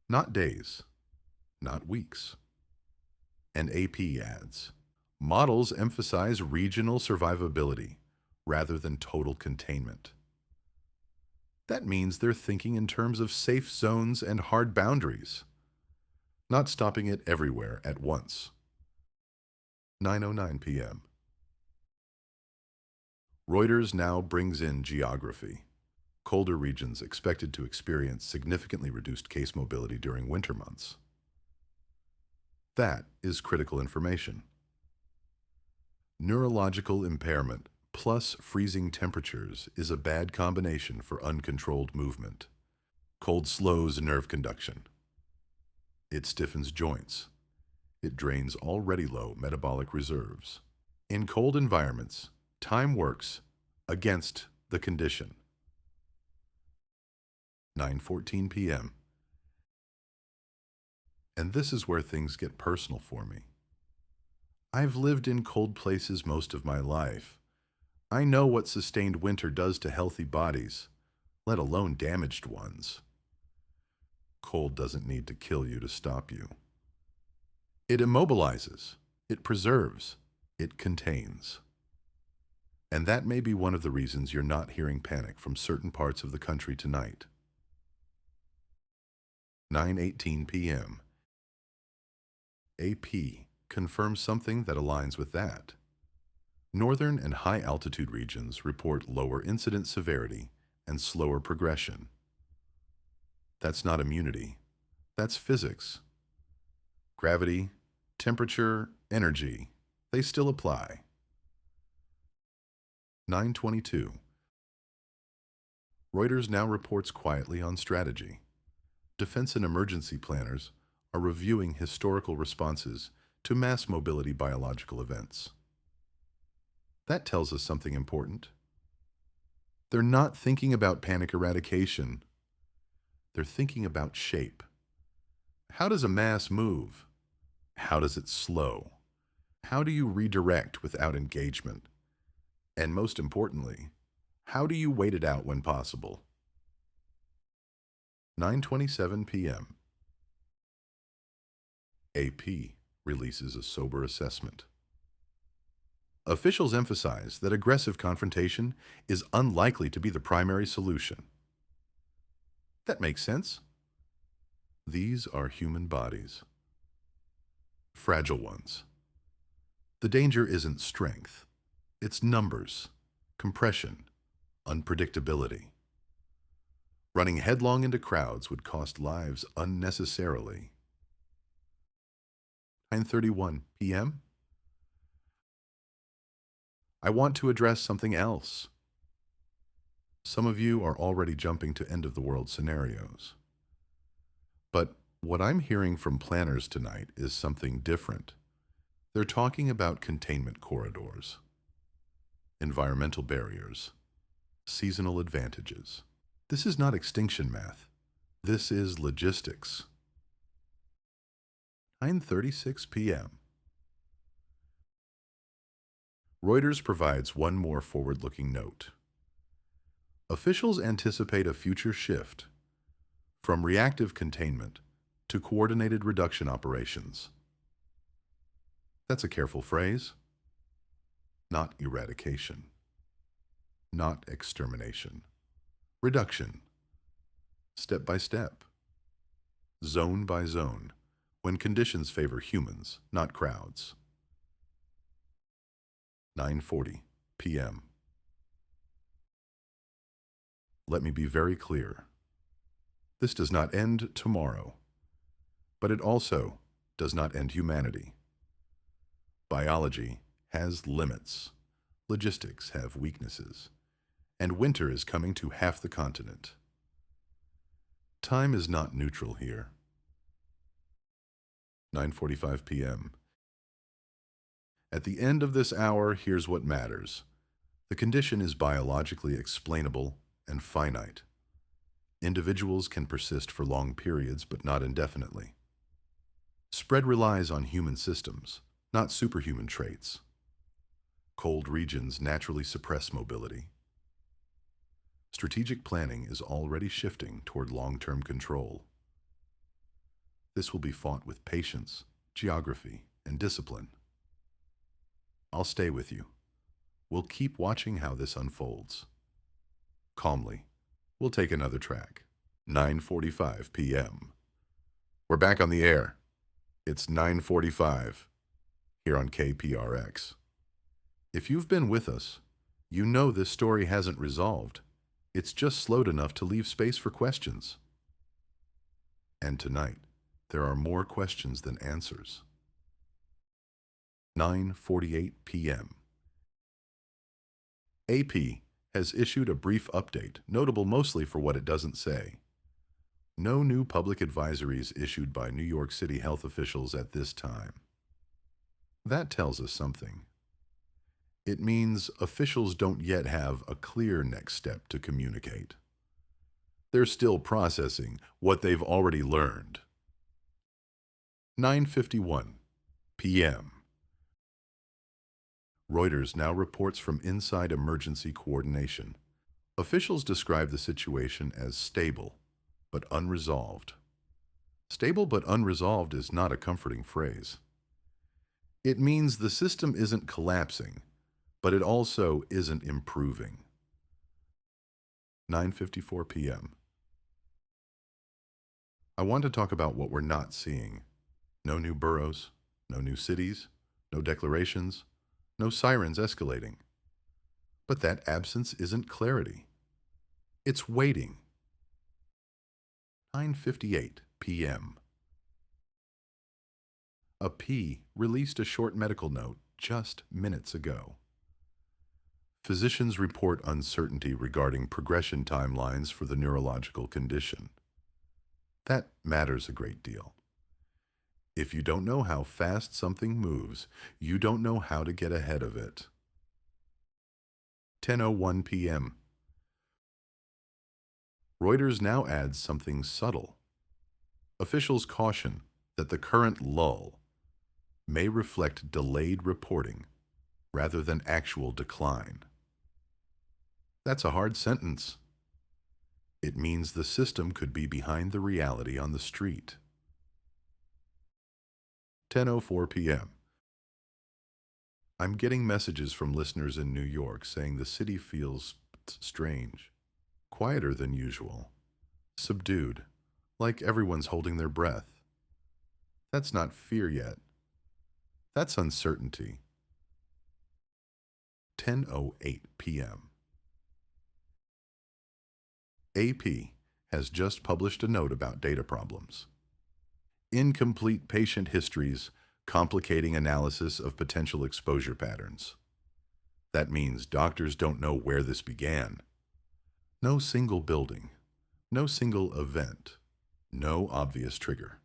[SPEAKER 1] not days, not weeks. And AP adds, models emphasize regional survivability rather than total containment. That means they're thinking in terms of safe zones and hard boundaries, not stopping it everywhere at once. 9:09 p.m. Reuters now brings in geography. Colder regions expected to experience significantly reduced case mobility during winter months. That is critical information. Neurological impairment plus freezing temperatures is a bad combination for uncontrolled movement. Cold slows nerve conduction. It stiffens joints. It drains already low metabolic reserves. In cold environments, time works against the condition. 9:14 p.m. And this is where things get personal for me. I've lived in cold places most of my life. I know what sustained winter does to healthy bodies, let alone damaged ones. Cold doesn't need to kill you to stop you. It immobilizes, it preserves, it contains. And that may be one of the reasons you're not hearing panic from certain parts of the country tonight. 9:18 p.m. AP confirms something that aligns with that. Northern and high-altitude regions report lower incident severity and slower progression. That's not immunity. That's physics. Gravity, temperature, energy, they still apply. 9:22. Reuters now reports quietly on strategy. Defense and emergency planners are reviewing historical responses to mass mobility biological events. That tells us something important. They're not thinking about panic eradication. They're thinking about shape. How does a mass move? How does it slow? How do you redirect without engagement? And most importantly, how do you wait it out when possible? 9:27 p.m. AP releases a sober assessment. Officials emphasize that aggressive confrontation is unlikely to be the primary solution. That makes sense. These are human bodies. Fragile ones. The danger isn't strength. It's numbers, compression, unpredictability. Running headlong into crowds would cost lives unnecessarily. 9:31 p.m. I want to address something else. Some of you are already jumping to end-of-the-world scenarios. But what I'm hearing from planners tonight is something different. They're talking about containment corridors, environmental barriers, seasonal advantages. This is not extinction math. This is logistics. 9:36 p.m. Reuters provides one more forward-looking note. Officials anticipate a future shift from reactive containment to coordinated reduction operations. That's a careful phrase. Not eradication. Not extermination. Reduction. Step by step. Zone by zone, when conditions favor humans, not crowds. 9:40 p.m. Let me be very clear. This does not end tomorrow, but it also does not end humanity. Biology has limits, logistics have weaknesses, and winter is coming to half the continent. Time is not neutral here. 9:45 p.m. At the end of this hour, here's what matters. The condition is biologically explainable and finite. Individuals can persist for long periods, but not indefinitely. Spread relies on human systems, not superhuman traits. Cold regions naturally suppress mobility. Strategic planning is already shifting toward long-term control. This will be fought with patience, geography, and discipline. I'll stay with you. We'll keep watching how this unfolds. Calmly, we'll take another track. 9:45 p.m. We're back on the air. It's 9:45 here on KPRX. If you've been with us, you know this story hasn't resolved. It's just slowed enough to leave space for questions. And tonight, there are more questions than answers. 9:48 p.m. AP has issued a brief update, notable mostly for what it doesn't say. No new public advisories issued by New York City health officials at this time. That tells us something. It means officials don't yet have a clear next step to communicate. They're still processing what they've already learned. 9:51 p.m. Reuters now reports from inside emergency coordination. Officials describe the situation as stable, but unresolved. Stable but unresolved is not a comforting phrase. It means the system isn't collapsing, but it also isn't improving. 9:54 p.m. I want to talk about what we're not seeing. No new boroughs, no new cities, no declarations, no sirens escalating. But that absence isn't clarity. It's waiting. 9:58 p.m. A P released a short medical note just minutes ago. Physicians report uncertainty regarding progression timelines for the neurological condition. That matters a great deal. If you don't know how fast something moves, you don't know how to get ahead of it. 10:01 p.m. Reuters now adds something subtle. Officials caution that the current lull may reflect delayed reporting rather than actual decline. That's a hard sentence. It means the system could be behind the reality on the street. 10:04 p.m. I'm getting messages from listeners in New York saying the city feels strange, quieter than usual, subdued, like everyone's holding their breath. That's not fear yet. That's uncertainty. 10:08 p.m. AP has just published a note about data problems. Incomplete patient histories complicating analysis of potential exposure patterns. That means doctors don't know where this began. No single building, no single event, no obvious trigger.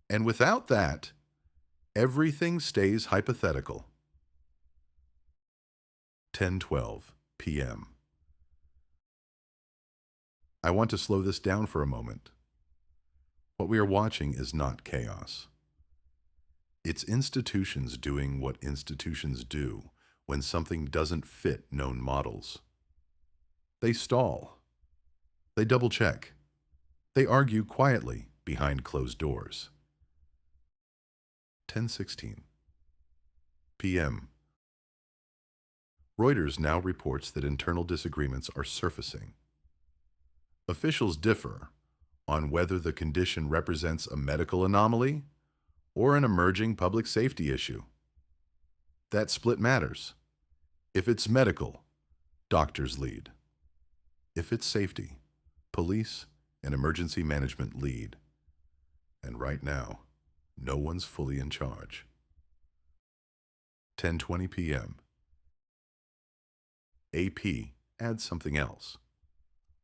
[SPEAKER 1] And without that, everything stays hypothetical. 10:12 p.m. I want to slow this down for a moment. What we are watching is not chaos. It's institutions doing what institutions do when something doesn't fit known models. They stall. They double-check. They argue quietly behind closed doors. 10:16 p.m. Reuters now reports that internal disagreements are surfacing. Officials differ on whether the condition represents a medical anomaly or an emerging public safety issue. That split matters. If it's medical, doctors lead. If it's safety, police and emergency management lead. And right now, no one's fully in charge. 10:20 p.m. AP adds something else.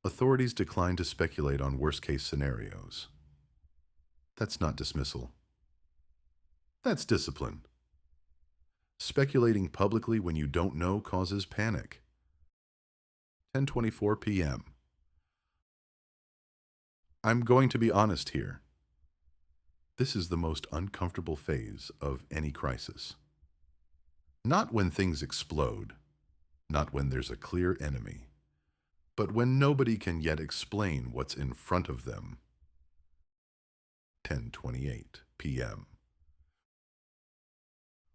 [SPEAKER 1] Authorities decline to speculate on worst-case scenarios. That's not dismissal. That's discipline. Speculating publicly when you don't know causes panic. 10:24 p.m. I'm going to be honest here. This is the most uncomfortable phase of any crisis. Not when things explode, not when there's a clear enemy, but when nobody can yet explain what's in front of them. 10:28 p.m.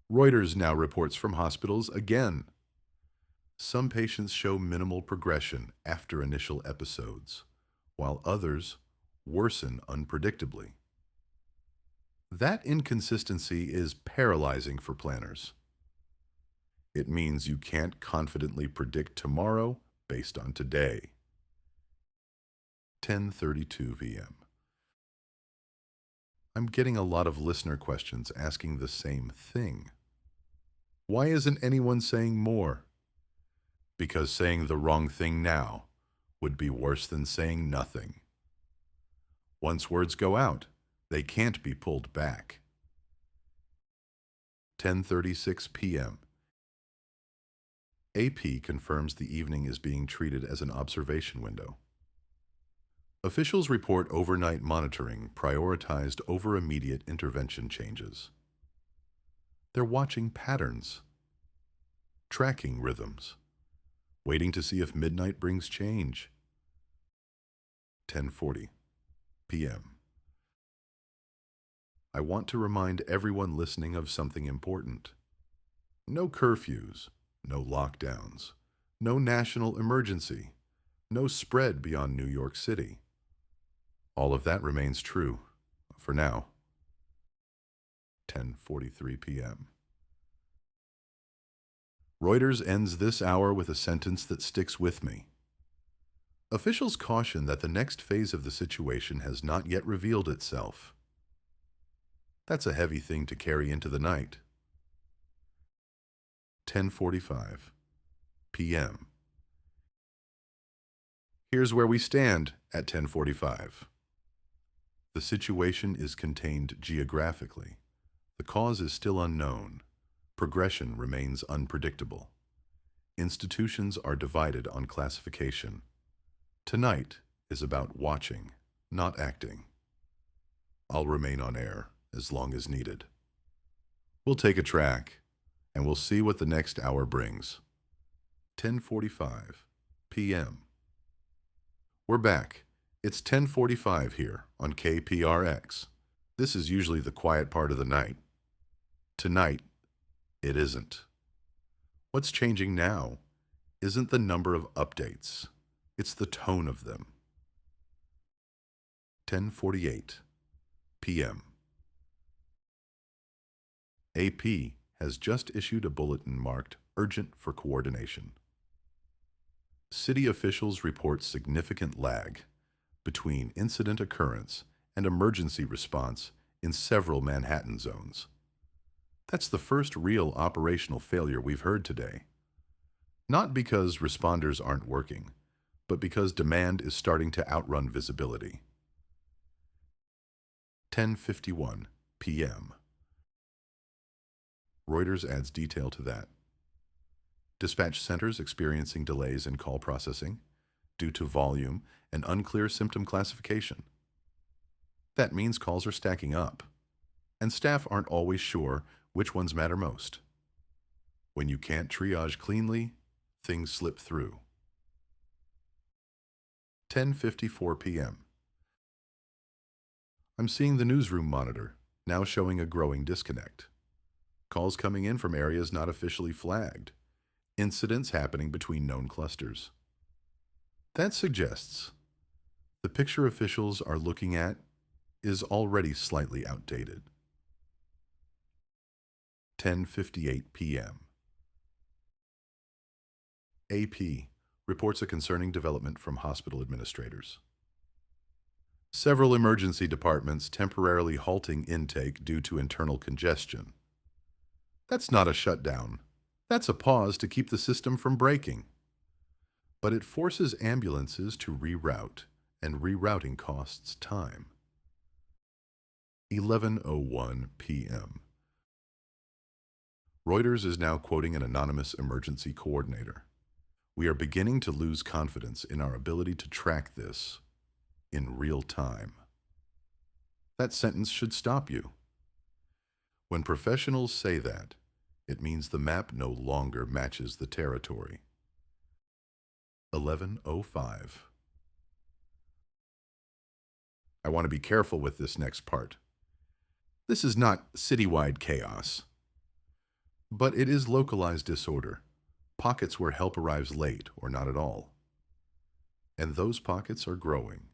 [SPEAKER 1] Reuters now reports from hospitals again. Some patients show minimal progression after initial episodes, while others worsen unpredictably. That inconsistency is paralyzing for planners. It means you can't confidently predict tomorrow based on today. 10:32 p.m. I'm getting a lot of listener questions asking the same thing. Why isn't anyone saying more? Because saying the wrong thing now would be worse than saying nothing. Once words go out, they can't be pulled back. 10:36 p.m. AP confirms the evening is being treated as an observation window. Officials report overnight monitoring prioritized over immediate intervention changes. They're watching patterns, tracking rhythms, waiting to see if midnight brings change. 10:40 p.m. I want to remind everyone listening of something important. No curfews, no lockdowns, no national emergency, no spread beyond New York City. All of that remains true, for now. 10:43 p.m. Reuters ends this hour with a sentence that sticks with me. Officials caution that the next phase of the situation has not yet revealed itself. That's a heavy thing to carry into the night. 10:45 p.m. Here's where we stand at 10:45. The situation is contained geographically. The cause is still unknown. Progression remains unpredictable. Institutions are divided on classification. Tonight is about watching, not acting. I'll remain on air as long as needed. We'll take a track, and we'll see what the next hour brings. 10:45 p.m. We're back. It's 10:45 here on KPRX. This is usually the quiet part of the night. Tonight, it isn't. What's changing now isn't the number of updates. It's the tone of them. 10:48 p.m. AP has just issued a bulletin marked urgent for coordination. City officials report significant lag between incident occurrence and emergency response in several Manhattan zones. That's the first real operational failure we've heard today. Not because responders aren't working, but because demand is starting to outrun visibility. 10:51 p.m. Reuters adds detail to that. Dispatch centers experiencing delays in call processing due to volume and unclear symptom classification. That means calls are stacking up, and staff aren't always sure which ones matter most. When you can't triage cleanly, things slip through. 10:54 p.m. I'm seeing the newsroom monitor, now showing a growing disconnect. Calls coming in from areas not officially flagged. Incidents happening between known clusters. That suggests the picture officials are looking at is already slightly outdated. 10:58 p.m. AP reports a concerning development from hospital administrators. Several emergency departments temporarily halting intake due to internal congestion. That's not a shutdown. That's a pause to keep the system from breaking. But it forces ambulances to reroute, and rerouting costs time. 11:01 p.m. Reuters is now quoting an anonymous emergency coordinator. We are beginning to lose confidence in our ability to track this in real time. That sentence should stop you. When professionals say that, it means the map no longer matches the territory. 11:05. I want to be careful with this next part. This is not citywide chaos, but it is localized disorder, pockets where help arrives late or not at all. And those pockets are growing.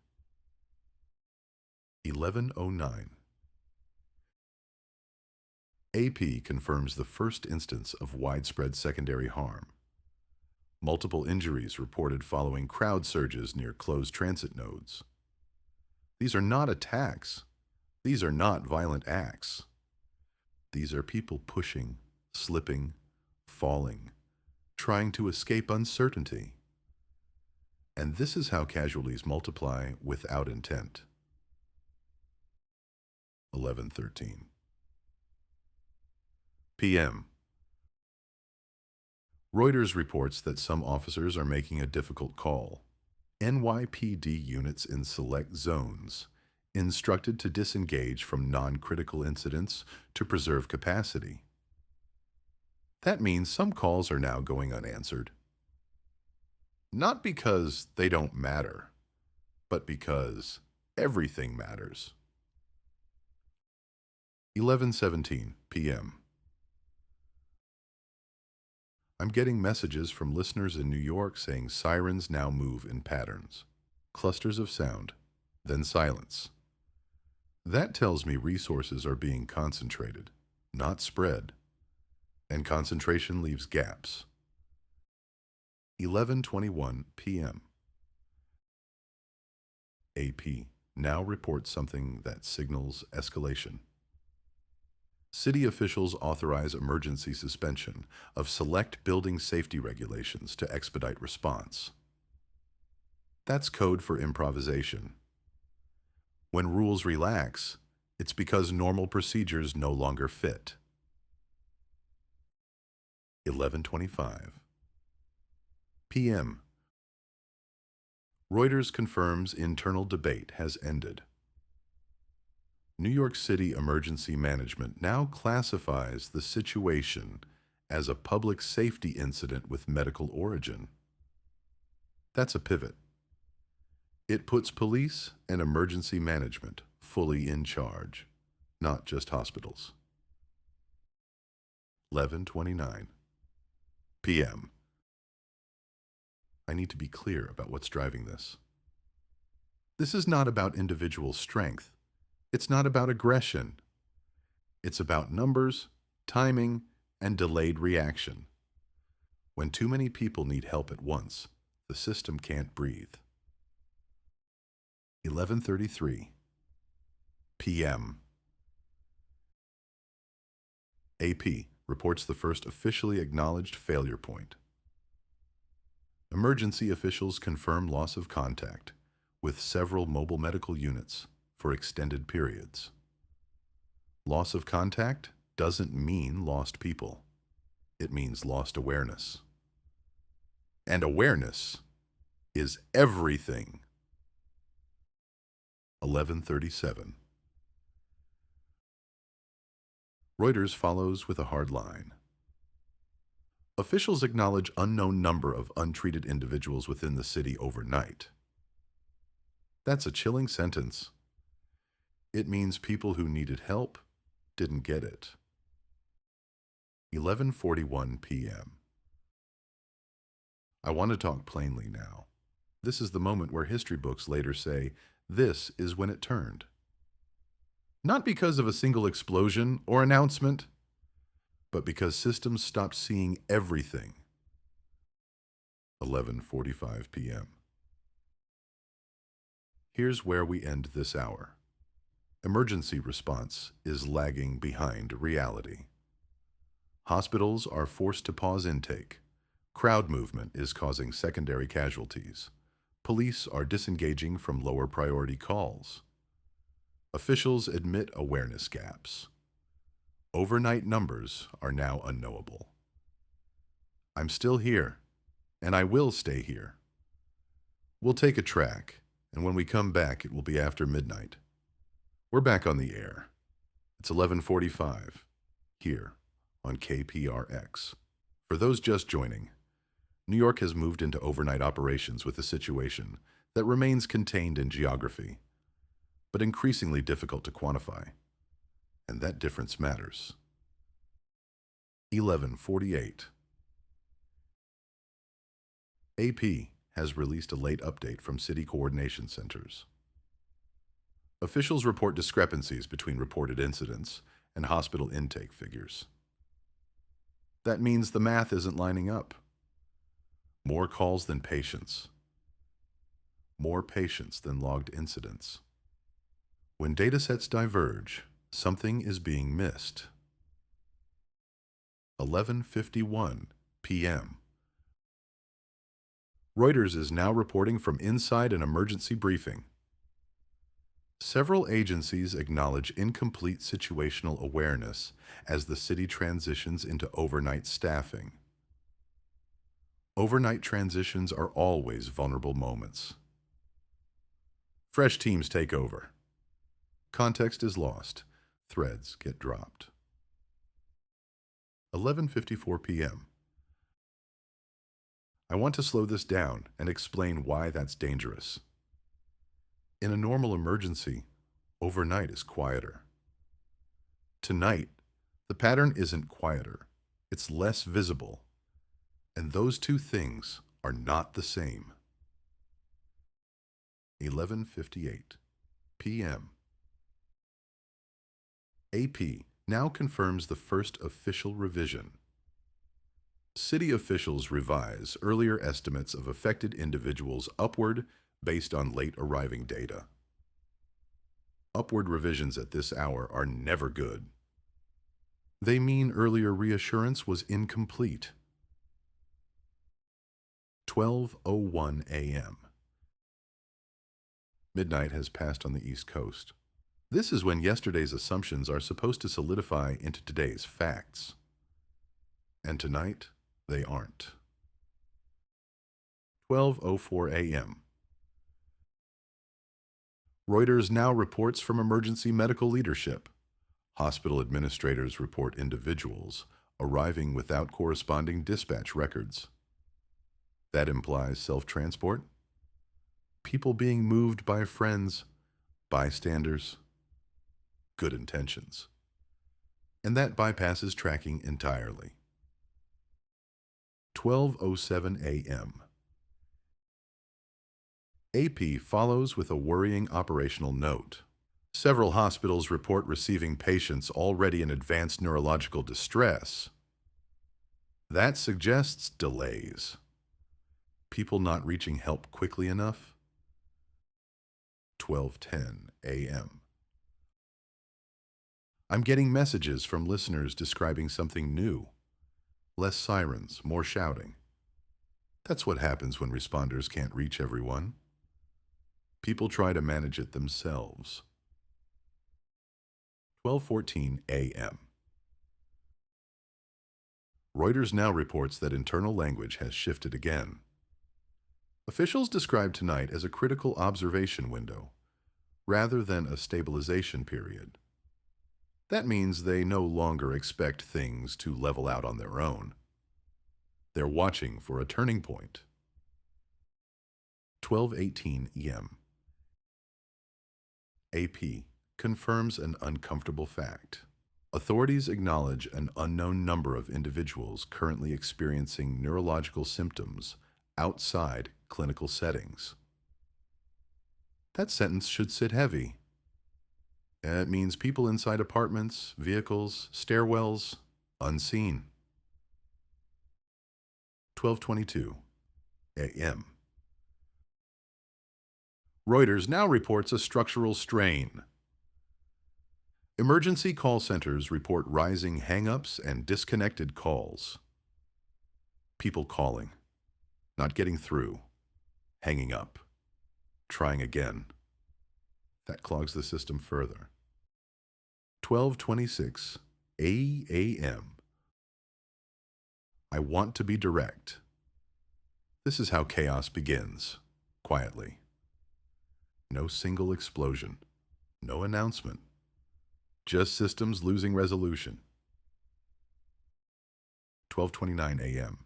[SPEAKER 1] 11:09. AP confirms the first instance of widespread secondary harm. Multiple injuries reported following crowd surges near closed transit nodes. These are not attacks. These are not violent acts. These are people pushing, slipping, falling, trying to escape uncertainty. And this is how casualties multiply without intent. 11:13 p.m. Reuters reports that some officers are making a difficult call. NYPD units in select zones, instructed to disengage from non-critical incidents to preserve capacity. That means some calls are now going unanswered. Not because they don't matter, but because everything matters. 11:17 p.m. I'm getting messages from listeners in New York saying sirens now move in patterns. Clusters of sound, then silence. That tells me resources are being concentrated, not spread. And concentration leaves gaps. 11:21 p.m. AP now reports something that signals escalation. City officials authorize emergency suspension of select building safety regulations to expedite response. That's code for improvisation. When rules relax, it's because normal procedures no longer fit. 11:25 p.m. Reuters confirms internal debate has ended. New York City Emergency Management now classifies the situation as a public safety incident with medical origin. That's a pivot. It puts police and emergency management fully in charge, not just hospitals. 11:29 p.m. I need to be clear about what's driving this. This is not about individual strength. It's not about aggression. It's about numbers, timing, and delayed reaction. When too many people need help at once, the system can't breathe. 11:33 p.m. AP reports the first officially acknowledged failure point. Emergency officials confirm loss of contact with several mobile medical units for extended periods. Loss of contact doesn't mean lost people. It means lost awareness. And awareness is everything. 11:37. Reuters follows with a hard line. Officials acknowledge unknown number of untreated individuals within the city overnight. That's a chilling sentence. It means people who needed help didn't get it. 11:41 p.m. I want to talk plainly now. This is the moment where history books later say, this is when it turned. Not because of a single explosion or announcement, but because systems stopped seeing everything. 11:45 p.m. Here's where we end this hour. Emergency response is lagging behind reality. Hospitals are forced to pause intake. Crowd movement is causing secondary casualties. Police are disengaging from lower priority calls. Officials admit awareness gaps. Overnight numbers are now unknowable. I'm still here, and I will stay here. We'll take a track, and when we come back, it will be after midnight. We're back on the air. It's 11:45, here on KPRX. For those just joining, New York has moved into overnight operations with a situation that remains contained in geography, but increasingly difficult to quantify. And that difference matters. 11:48. AP has released a late update from city coordination centers. Officials report discrepancies between reported incidents and hospital intake figures. That means the math isn't lining up. More calls than patients. More patients than logged incidents. When datasets diverge, something is being missed. 11:51 p.m. Reuters is now reporting from inside an emergency briefing. Several agencies acknowledge incomplete situational awareness as the city transitions into overnight staffing. Overnight transitions are always vulnerable moments. Fresh teams take over. Context is lost. Threads get dropped. 11:54 p.m. I want to slow this down and explain why that's dangerous. In a normal emergency, overnight is quieter. Tonight, the pattern isn't quieter. It's less visible. And those two things are not the same. 11:58 p.m. AP now confirms the first official revision. City officials revise earlier estimates of affected individuals upward based on late arriving data. Upward revisions at this hour are never good. They mean earlier reassurance was incomplete. 12:01 a.m. Midnight has passed on the East Coast. This is when yesterday's assumptions are supposed to solidify into today's facts. And tonight, they aren't. 12:04 a.m. Reuters now reports from emergency medical leadership. Hospital administrators report individuals arriving without corresponding dispatch records. That implies self-transport, people being moved by friends, bystanders, good intentions. And that bypasses tracking entirely. 12:07 a.m. AP follows with a worrying operational note. Several hospitals report receiving patients already in advanced neurological distress. That suggests delays. People not reaching help quickly enough. 12:10 a.m. I'm getting messages from listeners describing something new. Less sirens, more shouting. That's what happens when responders can't reach everyone. People try to manage it themselves. 12:14 a.m. Reuters now reports that internal language has shifted again. Officials describe tonight as a critical observation window, rather than a stabilization period. That means they no longer expect things to level out on their own. They're watching for a turning point. 12:18 e.m. AP confirms an uncomfortable fact. Authorities acknowledge an unknown number of individuals currently experiencing neurological symptoms outside clinical settings. That sentence should sit heavy. It means people inside apartments, vehicles, stairwells, unseen. 12:22 a.m. Reuters now reports a structural strain. Emergency call centers report rising hang-ups and disconnected calls. People calling, not getting through, hanging up, trying again. That clogs the system further. 12:26 a.m. I want to be direct. This is how chaos begins, quietly. No single explosion, no announcement, just systems losing resolution. 12:29 a.m.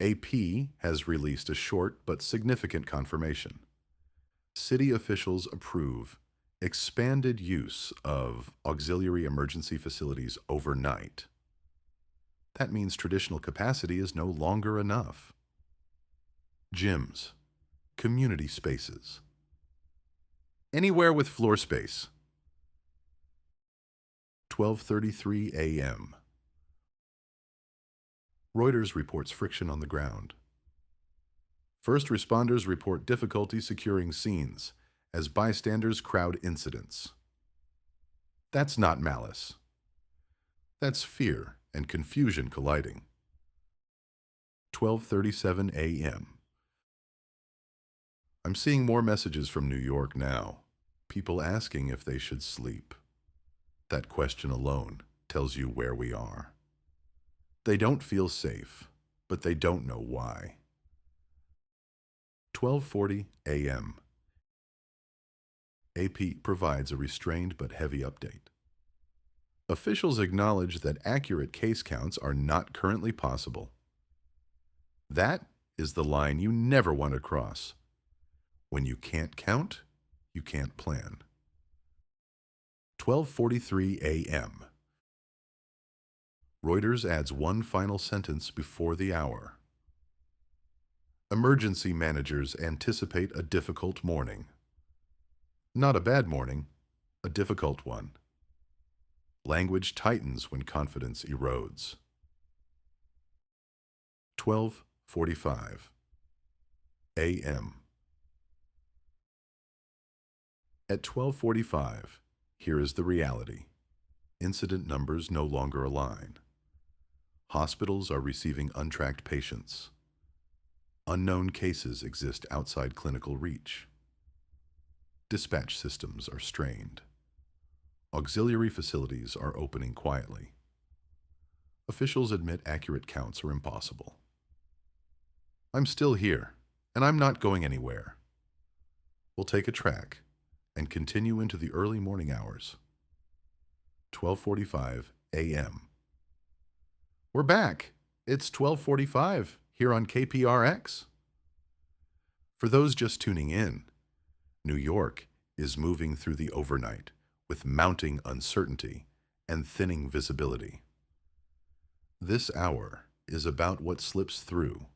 [SPEAKER 1] AP has released a short but significant confirmation. City officials approve expanded use of auxiliary emergency facilities overnight. That means traditional capacity is no longer enough. Gyms, community spaces, anywhere with floor space. 12:33 a.m. Reuters reports friction on the ground. First responders report difficulty securing scenes as bystanders crowd incidents. That's not malice. That's fear and confusion colliding. 12:37 a.m. I'm seeing more messages from New York now. People asking if they should sleep. That question alone tells you where we are. They don't feel safe, but they don't know why. 12:40 a.m. AP provides a restrained but heavy update. Officials acknowledge that accurate case counts are not currently possible. That is the line you never want to cross. When you can't count, you can't plan. 12:43 a.m. Reuters adds one final sentence before the hour. Emergency managers anticipate a difficult morning. Not a bad morning, a difficult one. Language tightens when confidence erodes. 12:45 a.m. At 12:45, here is the reality. Incident numbers no longer align. Hospitals are receiving untracked patients. Unknown cases exist outside clinical reach. Dispatch systems are strained. Auxiliary facilities are opening quietly. Officials admit accurate counts are impossible. I'm still here, and I'm not going anywhere. We'll take a track and continue into the early morning hours. 12:45 a.m. We're back. It's 12:45 here on KPRX. For those just tuning in, New York is moving through the overnight with mounting uncertainty and thinning visibility. This hour is about what slips through.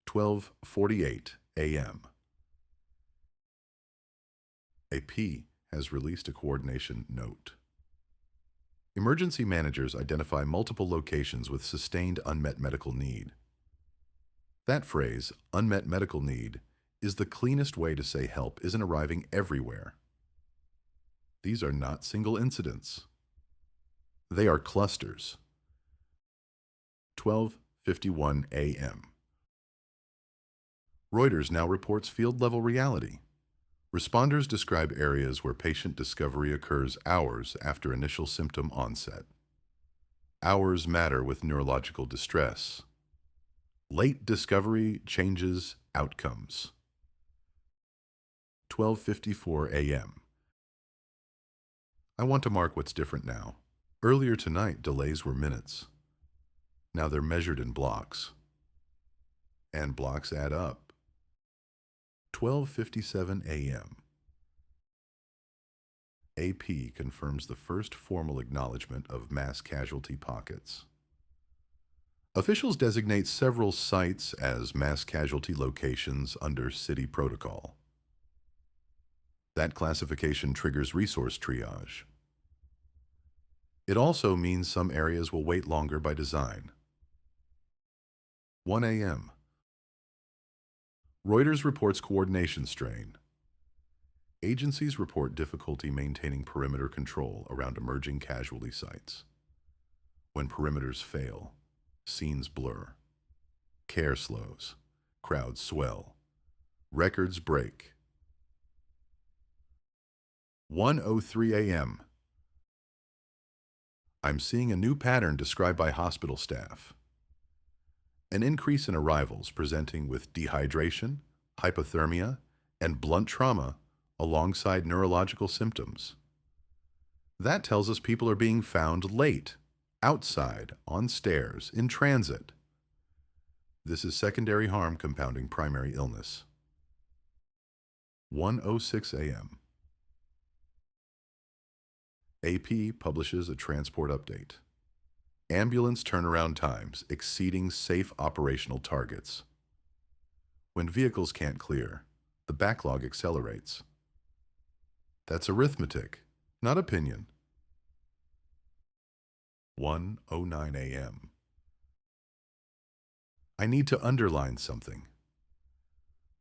[SPEAKER 1] 12:48 a.m. AP has released a coordination note. Emergency managers identify multiple locations with sustained unmet medical need. That phrase, unmet medical need, is the cleanest way to say help isn't arriving everywhere. These are not single incidents. They are clusters. 12:51 a.m. Reuters now reports field-level reality. Responders describe areas where patient discovery occurs hours after initial symptom onset. Hours matter with neurological distress. Late discovery changes outcomes. 12:54 a.m. I want to mark what's different now. Earlier tonight, delays were minutes. Now they're measured in blocks. And blocks add up. 12:57 a.m. AP confirms the first formal acknowledgement of mass casualty pockets. Officials designate several sites as mass casualty locations under city protocol. That classification triggers resource triage. It also means some areas will wait longer by design. 1 a.m. Reuters reports coordination strain. Agencies report difficulty maintaining perimeter control around emerging casualty sites. When perimeters fail, scenes blur. Care slows. Crowds swell. Records break. 1:03 a.m. I'm seeing a new pattern described by hospital staff. An increase in arrivals presenting with dehydration, hypothermia, and blunt trauma alongside neurological symptoms. That tells us people are being found late, outside, on stairs, in transit. This is secondary harm compounding primary illness. 1:06 a.m. AP publishes a transport update. Ambulance turnaround times exceeding safe operational targets. When vehicles can't clear, the backlog accelerates. That's arithmetic, not opinion. 1:09 a.m. I need to underline something.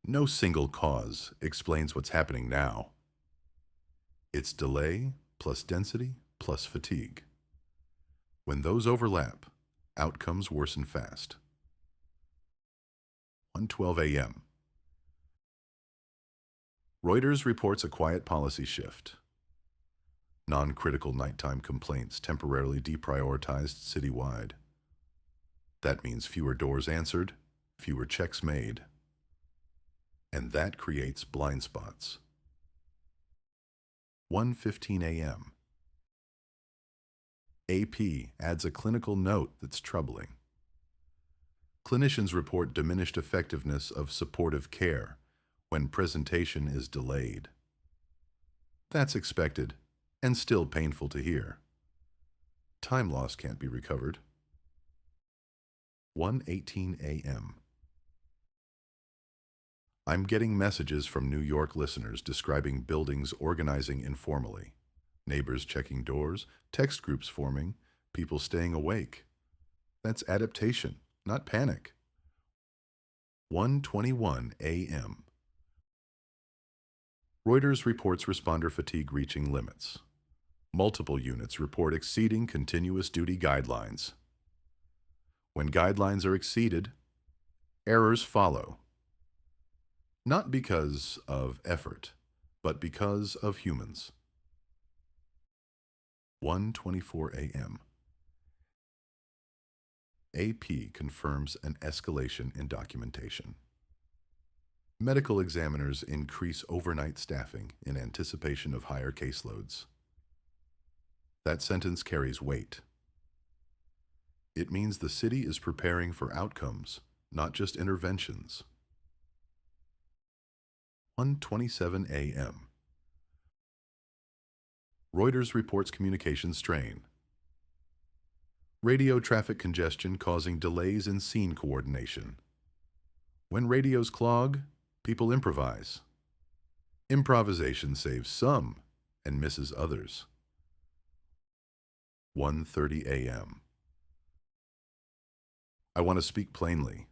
[SPEAKER 1] No single cause explains what's happening now. It's delay plus density plus fatigue. When those overlap, outcomes worsen fast. 1:12 a.m. Reuters reports a quiet policy shift. Non-critical nighttime complaints temporarily deprioritized citywide. That means fewer doors answered, fewer checks made. And that creates blind spots. 1:15 a.m. AP adds a clinical note that's troubling. Clinicians report diminished effectiveness of supportive care when presentation is delayed. That's expected and still painful to hear. Time loss can't be recovered. 1:18 a.m. I'm getting messages from New York listeners describing buildings organizing informally. Neighbors checking doors, text groups forming, people staying awake. That's adaptation, not panic. 1:21 a.m. Reuters reports responder fatigue reaching limits. Multiple units report exceeding continuous duty guidelines. When guidelines are exceeded, errors follow. Not because of effort, but because of humans. 1:24 a.m. AP confirms an escalation in documentation. Medical examiners increase overnight staffing in anticipation of higher caseloads. That sentence carries weight. It means the city is preparing for outcomes, not just interventions. 1:27 a.m. Reuters reports communication strain. Radio traffic congestion causing delays in scene coordination. When radios clog, people improvise. Improvisation saves some and misses others. 1:30 a.m. I want to speak plainly.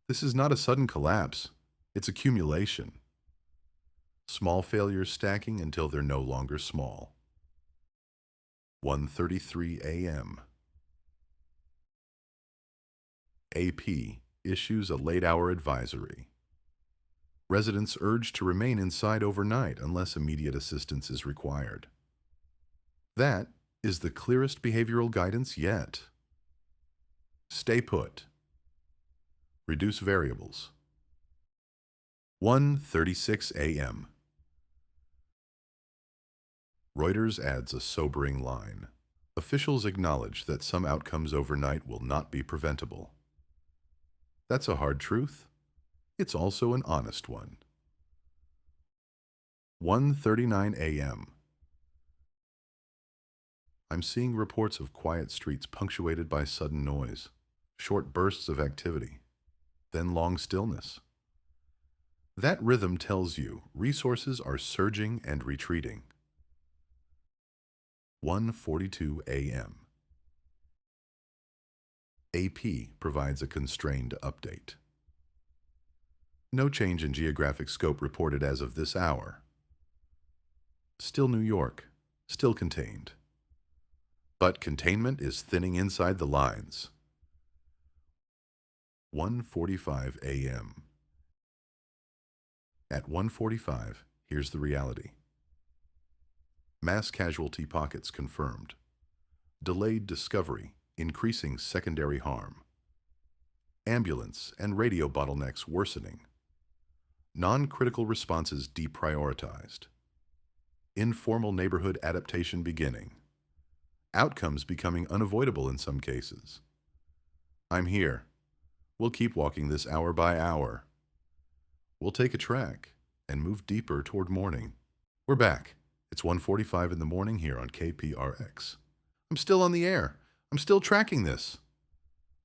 [SPEAKER 1] This is not a sudden collapse, it's accumulation. Small failures stacking until they're no longer small. 1:33 a.m. AP issues a late-hour advisory. Residents urged to remain inside overnight unless immediate assistance is required. That is the clearest behavioral guidance yet. Stay put. Reduce variables. 1:36 a.m. Reuters adds a sobering line. Officials acknowledge that some outcomes overnight will not be preventable. That's a hard truth. It's also an honest one. 1:39 a.m. I'm seeing reports of quiet streets punctuated by sudden noise, short bursts of activity, then long stillness. That rhythm tells you resources are surging and retreating. 1:42 a.m. AP provides a constrained update. No change in geographic scope reported as of this hour. Still New York, still contained. But containment is thinning inside the lines. 1:45 a.m. At 1:45, here's the reality. Mass casualty pockets confirmed. Delayed discovery, increasing secondary harm. Ambulance and radio bottlenecks worsening. Non-critical responses deprioritized. Informal neighborhood adaptation beginning. Outcomes becoming unavoidable in some cases. I'm here. We'll keep walking this hour by hour. We'll take a track and move deeper toward morning. We're back. It's 1:45 in the morning here on KPRX. I'm still on the air. I'm still tracking this.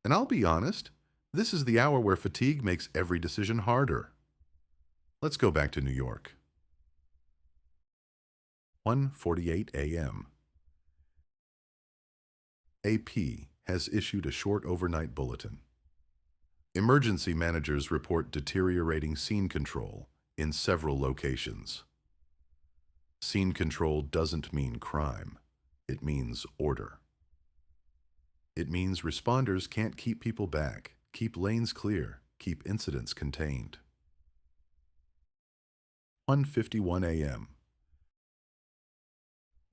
[SPEAKER 1] And I'll be honest, this is the hour where fatigue makes every decision harder. Let's go back to New York. 1:48 a.m. AP has issued a short overnight bulletin. Emergency managers report deteriorating scene control in several locations. Scene control doesn't mean crime. It means order. It means responders can't keep people back, keep lanes clear, keep incidents contained. 1:51 a.m.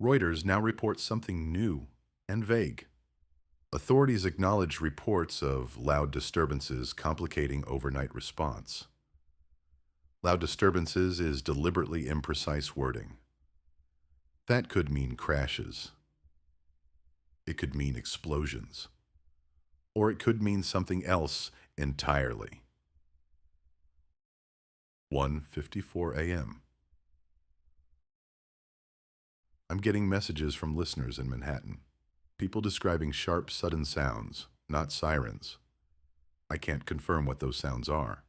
[SPEAKER 1] Reuters now reports something new and vague. Authorities acknowledge reports of loud disturbances complicating overnight response. Loud disturbances is deliberately imprecise wording. That could mean crashes. It could mean explosions. Or it could mean something else entirely. 1:54 a.m. I'm getting messages from listeners in Manhattan. People describing sharp, sudden sounds, not sirens. I can't confirm what those sounds are,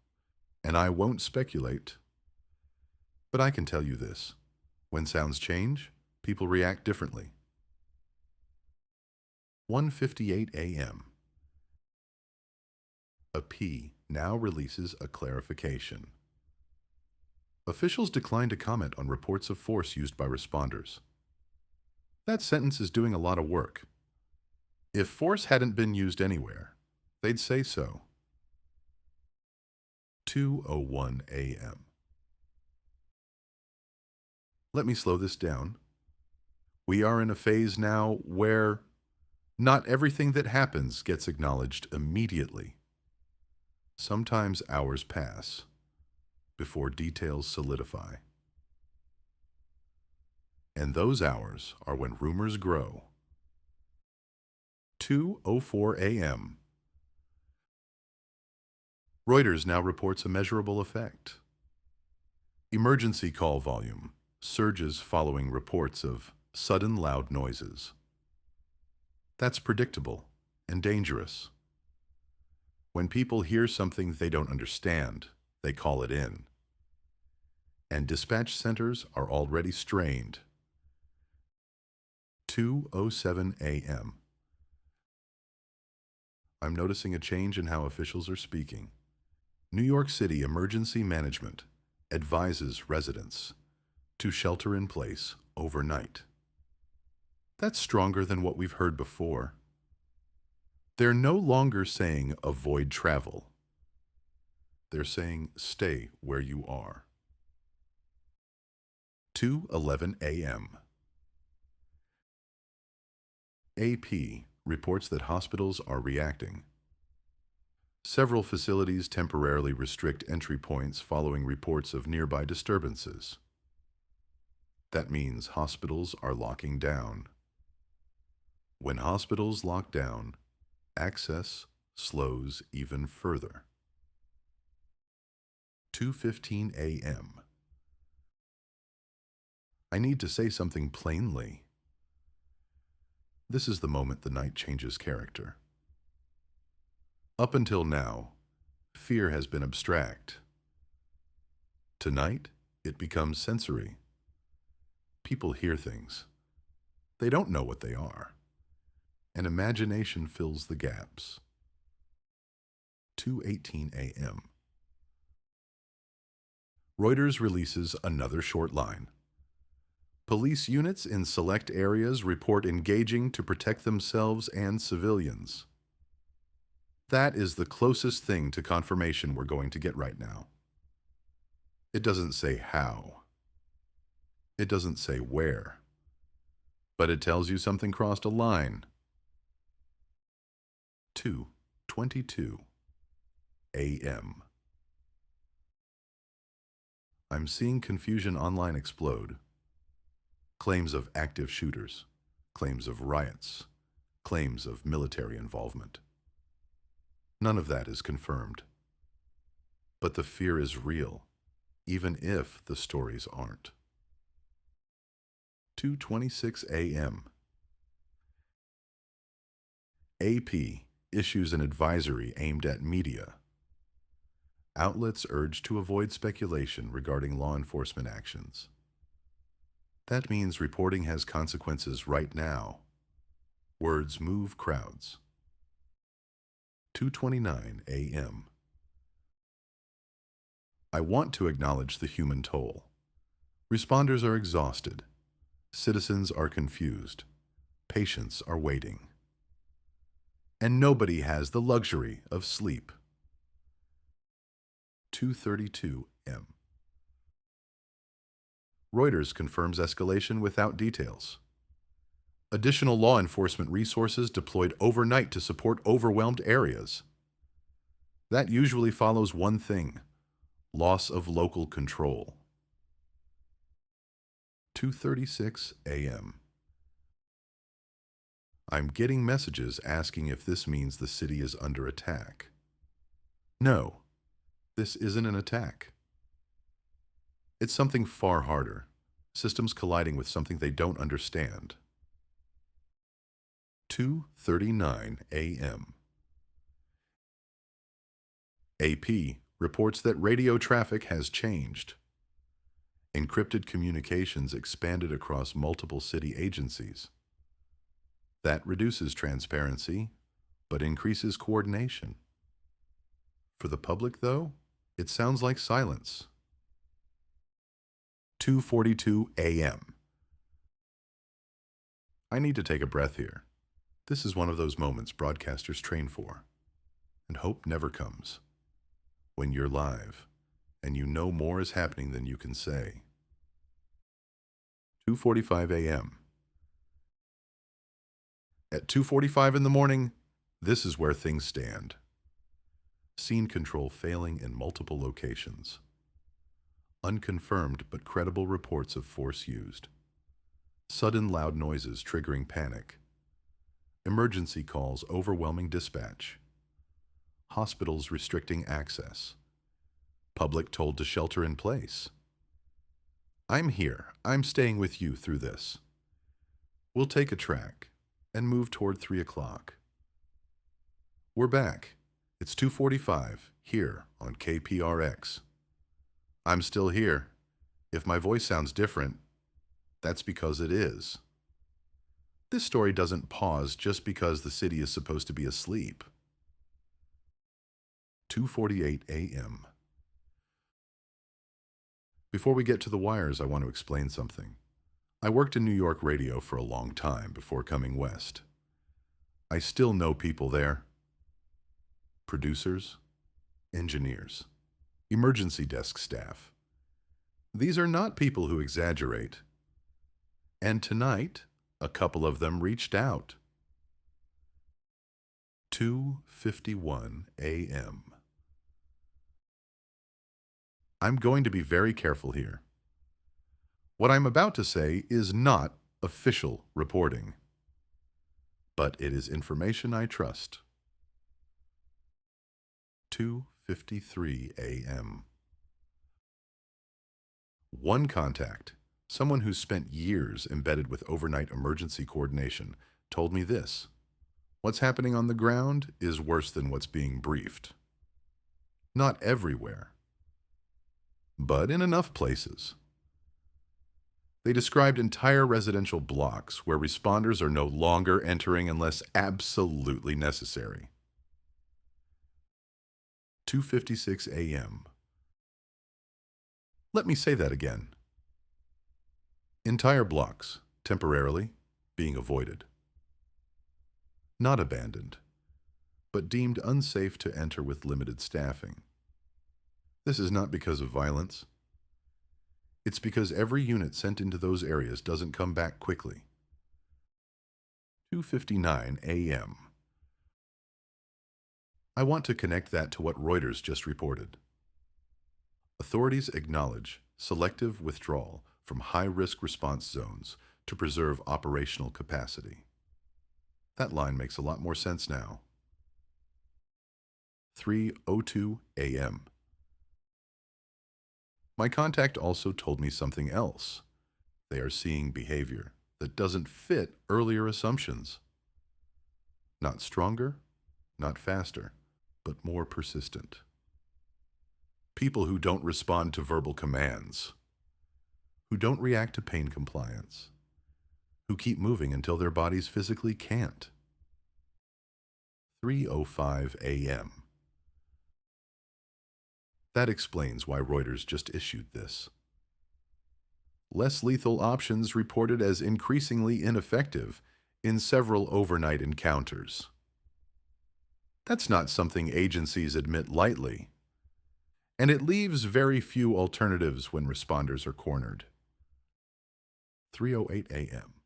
[SPEAKER 1] and I won't speculate. But I can tell you this. When sounds change, people react differently. 1:58 a.m. A P now releases a clarification. Officials decline to comment on reports of force used by responders. That sentence is doing a lot of work. If force hadn't been used anywhere, they'd say so. 2:01 a.m. Let me slow this down. We are in a phase now where not everything that happens gets acknowledged immediately. Sometimes hours pass before details solidify. And those hours are when rumors grow. 2:04 a.m. Reuters now reports a measurable effect. Emergency call volume surges following reports of sudden loud noises. That's predictable and dangerous. When people hear something they don't understand, they call it in. And dispatch centers are already strained. 2:07 a.m. I'm noticing a change in how officials are speaking. New York City Emergency Management advises residents to shelter in place overnight. That's stronger than what we've heard before. They're no longer saying avoid travel. They're saying stay where you are. 2:11 a.m. AP reports that hospitals are reacting. Several facilities temporarily restrict entry points following reports of nearby disturbances. That means hospitals are locking down. When hospitals lock down, access slows even further. 2:15 a.m. I need to say something plainly. This is the moment the night changes character. Up until now, fear has been abstract. Tonight, it becomes sensory. People hear things. They don't know what they are. And imagination fills the gaps. 2:18 a.m. Reuters releases another short line. Police units in select areas report engaging to protect themselves and civilians. That is the closest thing to confirmation we're going to get right now. It doesn't say how. It doesn't say where. But it tells you something crossed a line. 2:22 a.m. I'm seeing confusion online explode. Claims of active shooters, claims of riots, claims of military involvement. None of that is confirmed. But the fear is real, even if the stories aren't. 2:26 a.m. AP issues an advisory aimed at media. Outlets urge to avoid speculation regarding law enforcement actions. That means reporting has consequences right now. Words move crowds. 2:29 a.m. I want to acknowledge the human toll. Responders are exhausted. Citizens are confused. Patients are waiting. And nobody has the luxury of sleep. 2:32 a.m. Reuters confirms escalation without details. Additional law enforcement resources deployed overnight to support overwhelmed areas. That usually follows one thing: loss of local control. 2:36 a.m. I'm getting messages asking if this means the city is under attack. No, this isn't an attack. It's something far harder. Systems colliding with something they don't understand. 2:39 a.m. AP reports that radio traffic has changed. Encrypted communications expanded across multiple city agencies. That reduces transparency, but increases coordination. For the public, though, it sounds like silence. 2:42 a.m. I need to take a breath here. This is one of those moments broadcasters train for, and hope never comes. When you're live, and you know more is happening than you can say. 2:45 a.m. At 2:45 in the morning, this is where things stand. Scene control failing in multiple locations. Unconfirmed but credible reports of force used. Sudden loud noises triggering panic. Emergency calls overwhelming dispatch. Hospitals restricting access. Public told to shelter in place. I'm here. I'm staying with you through this. We'll take a track and move toward 3 o'clock. We're back. It's 2:45 here on KPRX. I'm still here. If my voice sounds different, that's because it is. This story doesn't pause just because the city is supposed to be asleep. 2:48 a.m. Before we get to the wires, I want to explain something. I worked in New York radio for a long time before coming west. I still know people there. Producers, engineers, emergency desk staff. These are not people who exaggerate. And tonight, a couple of them reached out. 2:51 a.m. I'm going to be very careful here. What I'm about to say is not official reporting, but it is information I trust. 2:53 a.m. One contact, someone who's spent years embedded with overnight emergency coordination, told me this: what's happening on the ground is worse than what's being briefed. Not everywhere, but in enough places. They described entire residential blocks where responders are no longer entering unless absolutely necessary. 2:56 a.m. Let me say that again. Entire blocks, temporarily, being avoided. Not abandoned, but deemed unsafe to enter with limited staffing. This is not because of violence. It's because every unit sent into those areas doesn't come back quickly. 2:59 a.m. I want to connect that to what Reuters just reported. Authorities acknowledge selective withdrawal from high-risk response zones to preserve operational capacity. That line makes a lot more sense now. 3:02 a.m. My contact also told me something else. They are seeing behavior that doesn't fit earlier assumptions. Not stronger, not faster, but more persistent. People who don't respond to verbal commands, who don't react to pain compliance, who keep moving until their bodies physically can't. 3:05 a.m. That explains why Reuters just issued this. Less lethal options reported as increasingly ineffective in several overnight encounters. That's not something agencies admit lightly, and it leaves very few alternatives when responders are cornered. 3:08 a.m.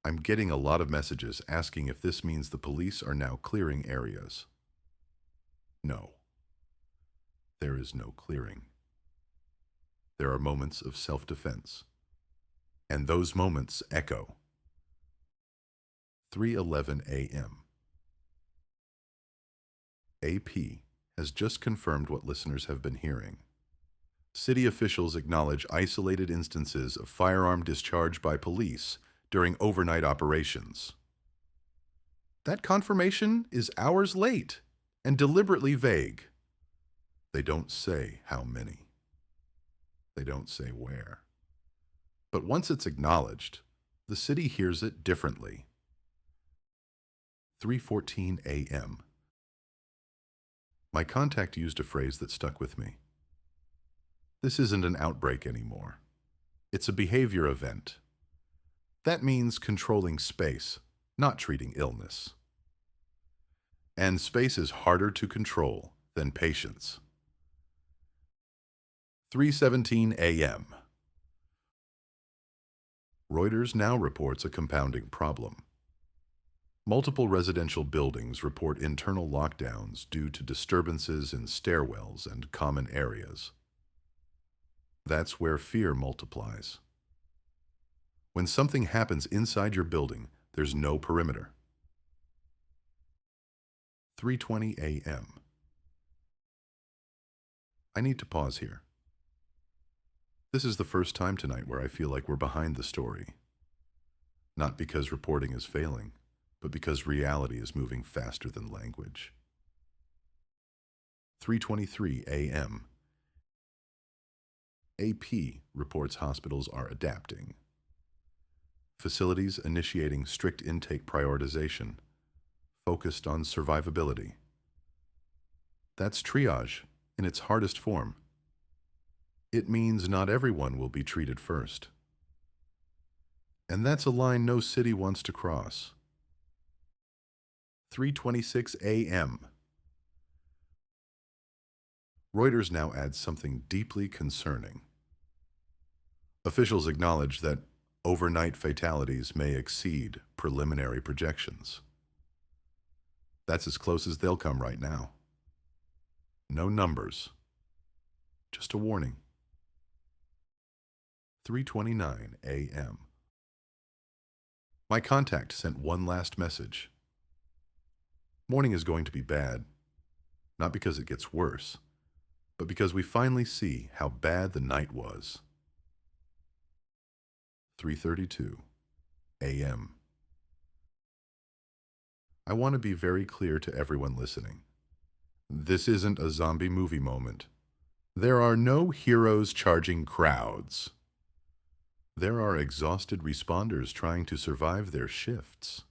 [SPEAKER 1] I'm getting a lot of messages asking if this means the police are now clearing areas. No. There is no clearing. There are moments of self-defense, and those moments echo. 3:11 a.m. AP has just confirmed what listeners have been hearing. City officials acknowledge isolated instances of firearm discharge by police during overnight operations. That confirmation is hours late and deliberately vague. They don't say how many. They don't say where. But once it's acknowledged, the city hears it differently. 3:14 a.m. My contact used a phrase that stuck with me. This isn't an outbreak anymore. It's a behavior event. That means controlling space, not treating illness. And space is harder to control than patience. 3:17 a.m. Reuters now reports a compounding problem. Multiple residential buildings report internal lockdowns due to disturbances in stairwells and common areas. That's where fear multiplies. When something happens inside your building, there's no perimeter. 3:20 a.m. I need to pause here. This is the first time tonight where I feel like we're behind the story. Not because reporting is failing, but because reality is moving faster than language. 3:23 a.m. AP reports hospitals are adapting. Facilities initiating strict intake prioritization, focused on survivability. That's triage in its hardest form. It means not everyone will be treated first. And that's a line no city wants to cross. 3:26 a.m. Reuters now adds something deeply concerning. Officials acknowledge that overnight fatalities may exceed preliminary projections. That's as close as they'll come right now. No numbers, just a warning. 3:29 a.m. My contact sent one last message. Morning is going to be bad, not because it gets worse, but because we finally see how bad the night was. 3:32 a.m. I want to be very clear to everyone listening. This isn't a zombie movie moment. There are no heroes charging crowds. There are exhausted responders trying to survive their shifts.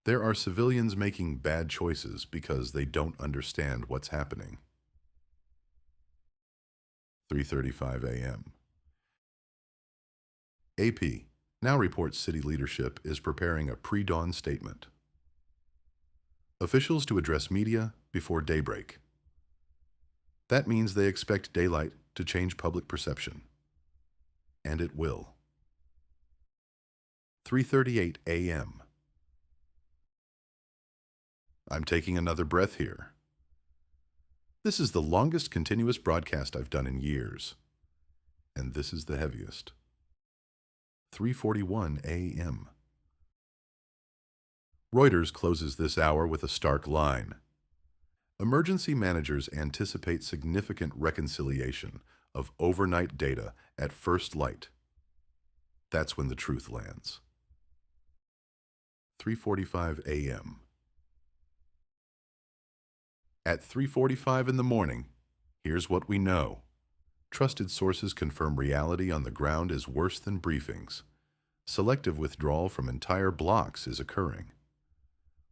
[SPEAKER 1] There are civilians making bad choices because they don't understand what's happening. 3:35 a.m. AP now reports city leadership is preparing a pre-dawn statement. Officials to address media before daybreak. That means they expect daylight to change public perception. And it will. 3:38 a.m. I'm taking another breath here. This is the longest continuous broadcast I've done in years. And this is the heaviest. 3:41 a.m. Reuters closes this hour with a stark line. Emergency managers anticipate significant reconciliation of overnight data at first light. That's when the truth lands. 3:45 a.m. At 3:45 in the morning, here's what we know. Trusted sources confirm reality on the ground is worse than briefings. Selective withdrawal from entire blocks is occurring.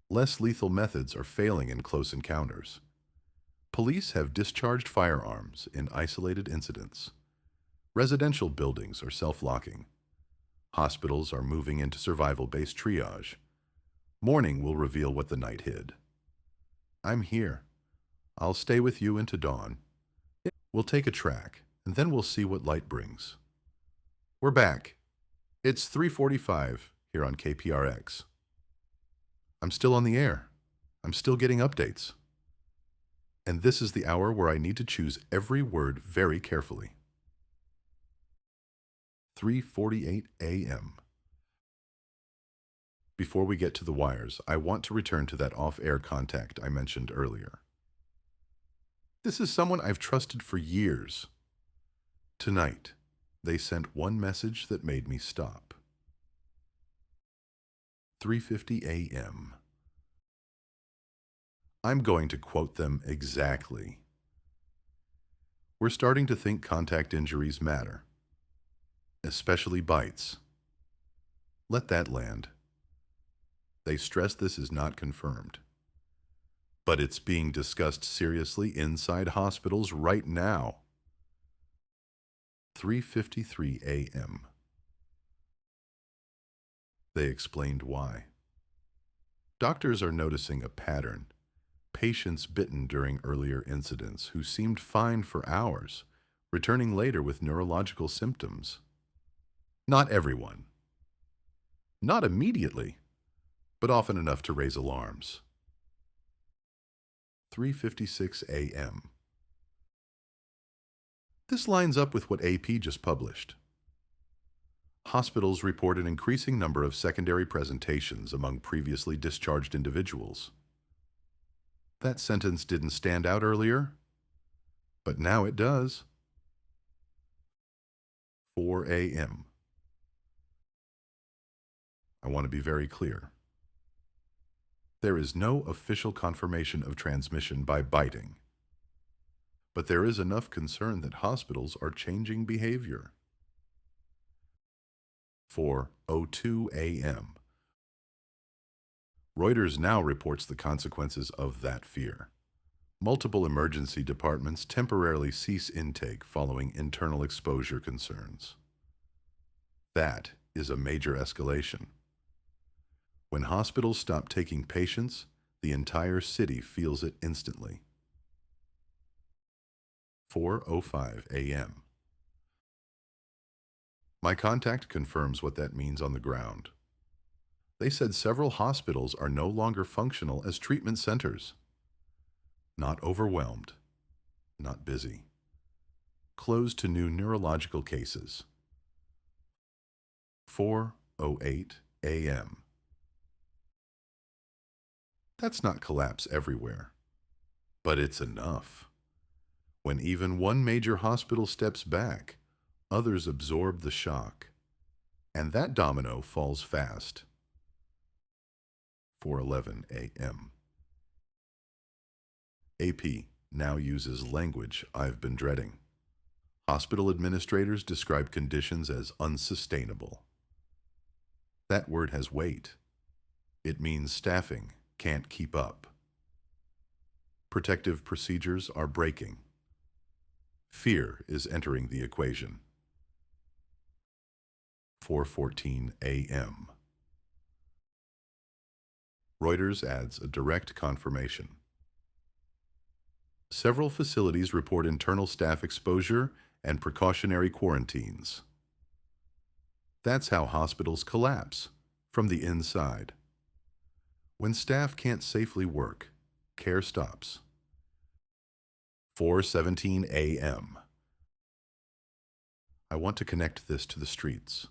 [SPEAKER 1] Less lethal methods are failing in close encounters. Police have discharged firearms in isolated incidents. Residential buildings are self-locking. Hospitals are moving into survival-based triage. Morning will reveal what the night hid. I'm here. I'll stay with you into dawn. We'll take a track, and then we'll see what light brings. We're back. It's 3:45 here on KPRX. I'm still on the air. I'm still getting updates. And this is the hour where I need to choose every word very carefully. 3:48 a.m. Before we get to the wires, I want to return to that off-air contact I mentioned earlier. This is someone I've trusted for years. Tonight, they sent one message that made me stop. 3:50 a.m. I'm going to quote them exactly. We're starting to think contact injuries matter, especially bites. Let that land. They stress this is not confirmed, but it's being discussed seriously inside hospitals right now. 3:53 a.m. They explained why. Doctors are noticing a pattern. Patients bitten during earlier incidents who seemed fine for hours, returning later with neurological symptoms. Not everyone. Not immediately, but often enough to raise alarms. 3:56 a.m. This lines up with what AP just published. Hospitals report an increasing number of secondary presentations among previously discharged individuals. That sentence didn't stand out earlier, but now it does. 4 a.m. I want to be very clear. There is no official confirmation of transmission by biting, but there is enough concern that hospitals are changing behavior. 4:02 a.m. Reuters now reports the consequences of that fear. Multiple emergency departments temporarily cease intake following internal exposure concerns. That is a major escalation. When hospitals stop taking patients, the entire city feels it instantly. 4:05 a.m. My contact confirms what that means on the ground. They said several hospitals are no longer functional as treatment centers. Not overwhelmed, not busy. Closed to new neurological cases. 4:08 a.m. That's not collapse everywhere, but it's enough. When even one major hospital steps back, others absorb the shock, and that domino falls fast. 4:11 a.m. AP now uses language I've been dreading. Hospital administrators describe conditions as unsustainable. That word has weight. It means staffing can't keep up. Protective procedures are breaking. Fear is entering the equation. 4:14 a.m. Reuters adds a direct confirmation. Several facilities report internal staff exposure and precautionary quarantines. That's how hospitals collapse, from the inside. When staff can't safely work, care stops. 4:17 a.m. I want to connect this to the streets.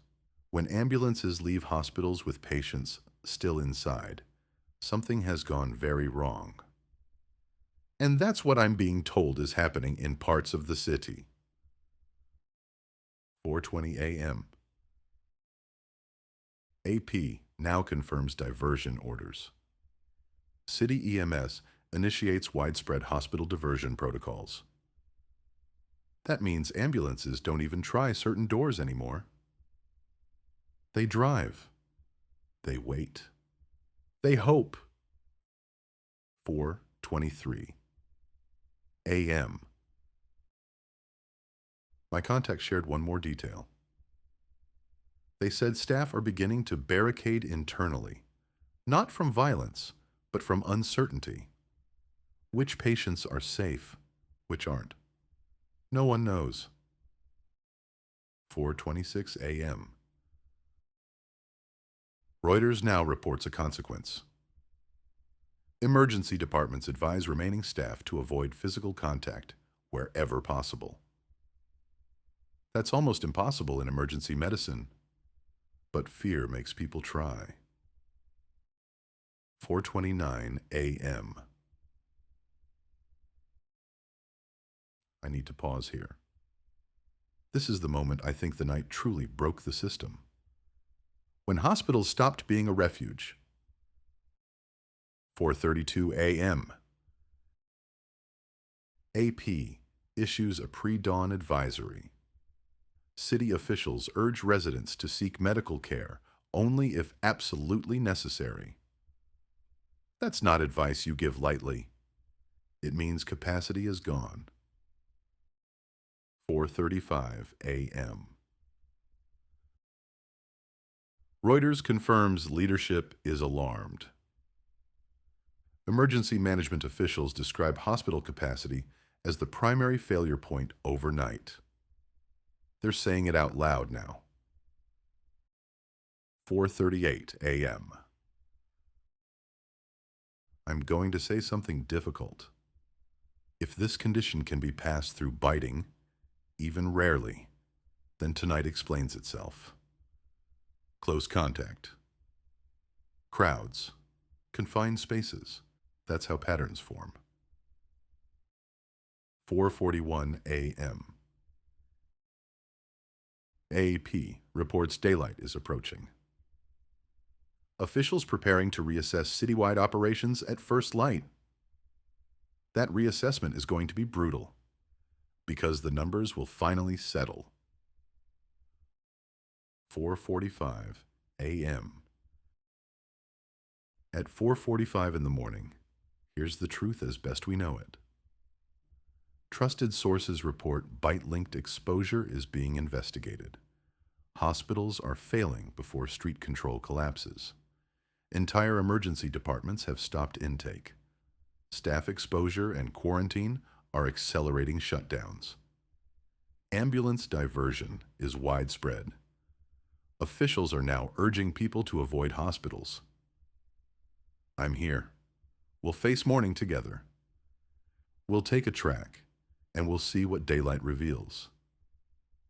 [SPEAKER 1] When ambulances leave hospitals with patients still inside, something has gone very wrong. And that's what I'm being told is happening in parts of the city. 4:20 a.m. AP now confirms diversion orders. City EMS initiates widespread hospital diversion protocols. That means ambulances don't even try certain doors anymore. They drive. They wait. They hope. 4:23 a.m. My contact shared one more detail. They said staff are beginning to barricade internally, not from violence, but from uncertainty. Which patients are safe, which aren't? No one knows. 4:26 a.m. Reuters now reports a consequence. Emergency departments advise remaining staff to avoid physical contact wherever possible. That's almost impossible in emergency medicine, but fear makes people try. 4:29 a.m. I need to pause here. This is the moment I think the night truly broke the system. When hospitals stopped being a refuge. 4:32 a.m. AP issues a pre-dawn advisory. City officials urge residents to seek medical care only if absolutely necessary. That's not advice you give lightly. It means capacity is gone. 4:35 a.m. Reuters confirms leadership is alarmed. Emergency management officials describe hospital capacity as the primary failure point overnight. They're saying it out loud now. 4:38 a.m. I'm going to say something difficult. If this condition can be passed through biting, even rarely, then tonight explains itself. Close contact. Crowds. Confined spaces. That's how patterns form. 4:41 a.m. AP reports daylight is approaching. Officials preparing to reassess citywide operations at first light. That reassessment is going to be brutal, because the numbers will finally settle. 4:45 a.m. At 4:45 in the morning, here's the truth as best we know it. Trusted sources report bite-linked exposure is being investigated. Hospitals are failing before street control collapses. Entire emergency departments have stopped intake. Staff exposure and quarantine are accelerating shutdowns. Ambulance diversion is widespread. Officials are now urging people to avoid hospitals. I'm here. We'll face morning together. We'll take a track, and we'll see what daylight reveals.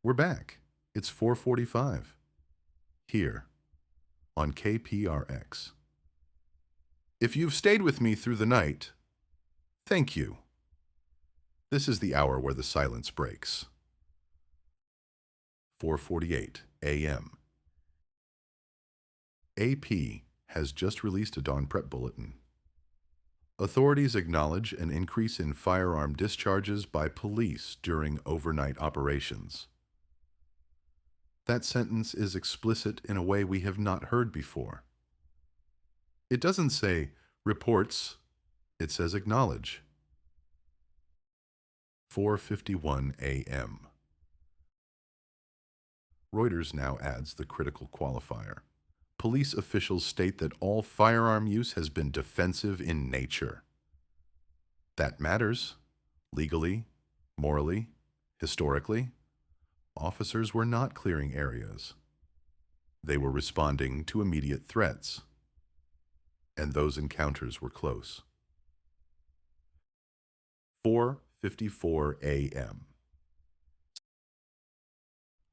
[SPEAKER 1] We're back. It's 4:45. Here, on KPRX. If you've stayed with me through the night, thank you. This is the hour where the silence breaks. 4:48 a.m. AP has just released a dawn prep bulletin. Authorities acknowledge an increase in firearm discharges by police during overnight operations. That sentence is explicit in a way we have not heard before. It doesn't say reports, it says acknowledge. 4:51 a.m. Reuters now adds the critical qualifier. Police officials state that all firearm use has been defensive in nature. That matters. Legally, morally, historically, officers were not clearing areas. They were responding to immediate threats. And those encounters were close. 4:54 a.m.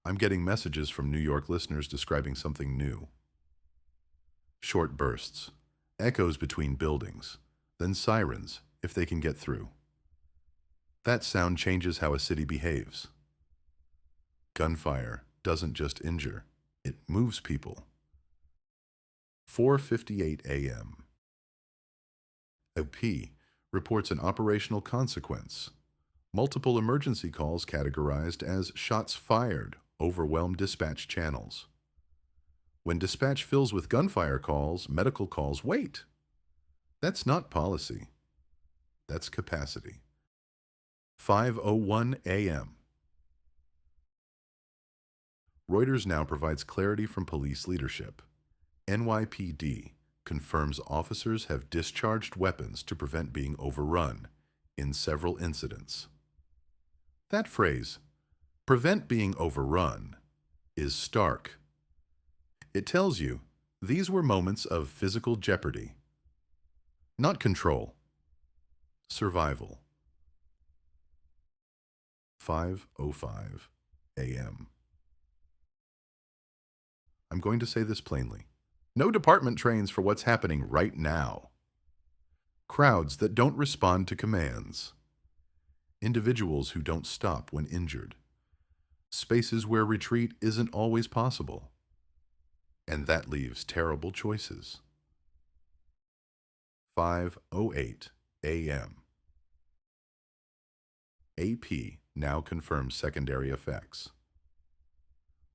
[SPEAKER 1] I'm getting messages from New York listeners describing something new. Short bursts, echoes between buildings, then sirens, if they can get through. That sound changes how a city behaves. Gunfire doesn't just injure, it moves people. 4:58 a.m. AP reports an operational consequence. Multiple emergency calls categorized as shots fired overwhelm dispatch channels. When dispatch fills with gunfire calls, medical calls wait. That's not policy. That's capacity. 5:01 a.m. Reuters now provides clarity from police leadership. NYPD confirms officers have discharged weapons to prevent being overrun in several incidents. That phrase, prevent being overrun, is stark. It tells you these were moments of physical jeopardy. Not control. Survival. 5:05 a.m. I'm going to say this plainly. No department trains for what's happening right now. Crowds that don't respond to commands. Individuals who don't stop when injured. Spaces where retreat isn't always possible. And that leaves terrible choices. 5:08 a.m. AP now confirms secondary effects.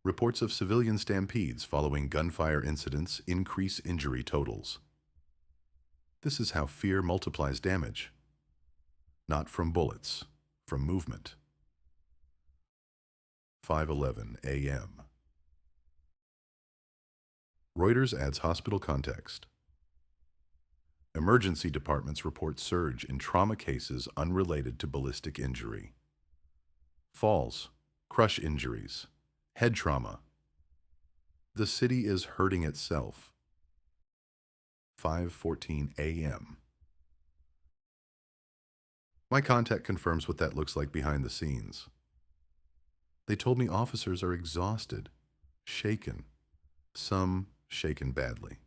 [SPEAKER 1] Reports of civilian stampedes following gunfire incidents increase injury totals. This is how fear multiplies damage. Not from bullets, from movement. 5:11 a.m. Reuters adds hospital context. Emergency departments report surge in trauma cases unrelated to ballistic injury. Falls, crush injuries, head trauma. The city is hurting itself. 5:14 a.m. My contact confirms what that looks like behind the scenes. They told me officers are exhausted, shaken, some shaken badly.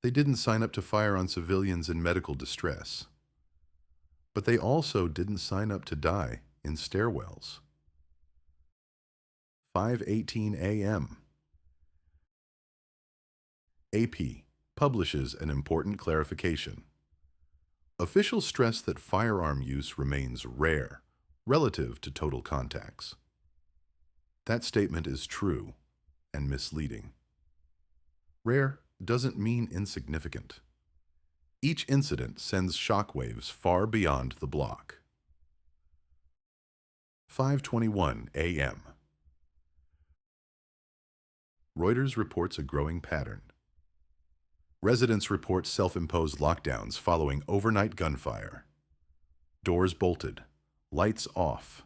[SPEAKER 1] They didn't sign up to fire on civilians in medical distress. But they also didn't sign up to die in stairwells. 5:18 a.m. AP publishes an important clarification. Officials stress that firearm use remains rare relative to total contacts. That statement is true and misleading. Rare doesn't mean insignificant. Each incident sends shockwaves far beyond the block. 5:21 a.m. Reuters reports a growing pattern. Residents report self-imposed lockdowns following overnight gunfire. Doors bolted, lights off,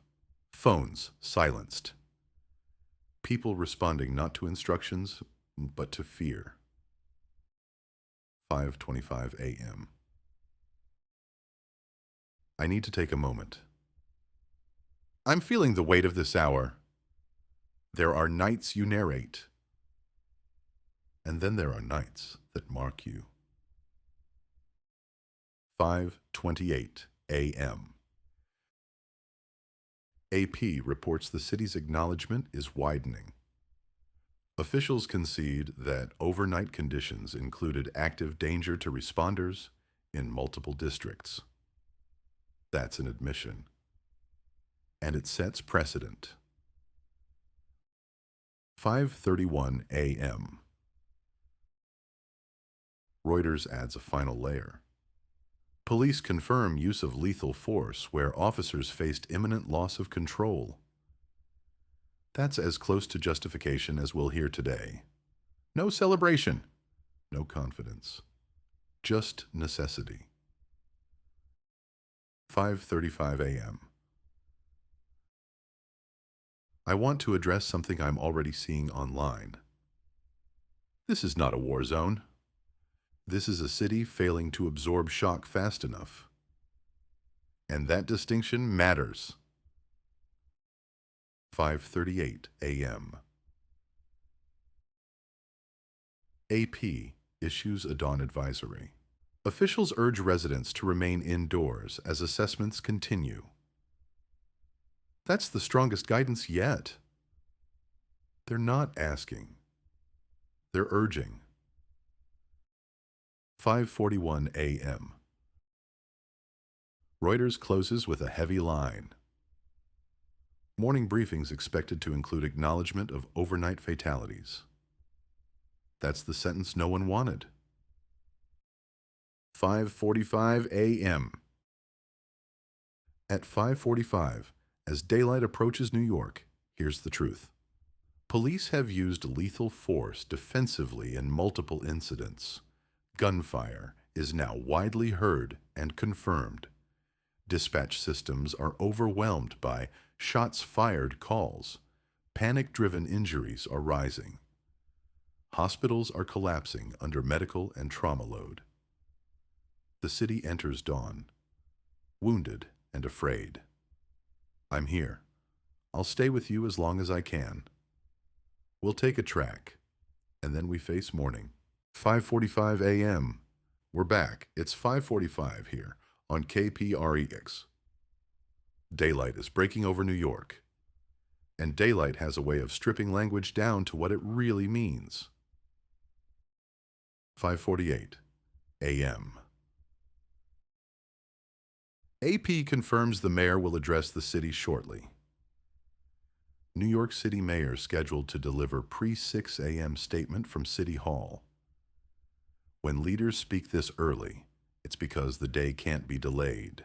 [SPEAKER 1] phones silenced. People responding not to instructions, but to fear. 5:25 a.m. I need to take a moment. I'm feeling the weight of this hour. There are nights you narrate, and then there are nights that mark you. 5:28 a.m. AP reports the city's acknowledgement is widening. Officials concede that overnight conditions included active danger to responders in multiple districts. That's an admission. And it sets precedent. 5:31 a.m. Reuters adds a final layer. Police confirm use of lethal force where officers faced imminent loss of control. That's as close to justification as we'll hear today. No celebration, no confidence, just necessity. 5:35 a.m. I want to address something I'm already seeing online. This is not a war zone. This is a city failing to absorb shock fast enough. And that distinction matters. 5:38 a.m. AP issues a dawn advisory. Officials urge residents to remain indoors as assessments continue. That's the strongest guidance yet. They're not asking. They're urging. 5:41 a.m. Reuters closes with a heavy line. Morning briefings expected to include acknowledgement of overnight fatalities. That's the sentence no one wanted. 5:45 a.m. At 5:45, as daylight approaches New York, here's the truth. Police have used lethal force defensively in multiple incidents. Gunfire is now widely heard and confirmed. Dispatch systems are overwhelmed by shots fired calls. Panic-driven injuries are rising. Hospitals are collapsing under medical and trauma load. The city enters dawn, wounded and afraid. I'm here. I'll stay with you as long as I can. We'll take a track, and then we face morning. 5:45 a.m. We're back. It's 5:45 here on KPREX. Daylight is breaking over New York. And daylight has a way of stripping language down to what it really means. 5:48 a.m. AP confirms the mayor will address the city shortly. New York City mayor scheduled to deliver pre-6 a.m. statement from City Hall. When leaders speak this early, it's because the day can't be delayed.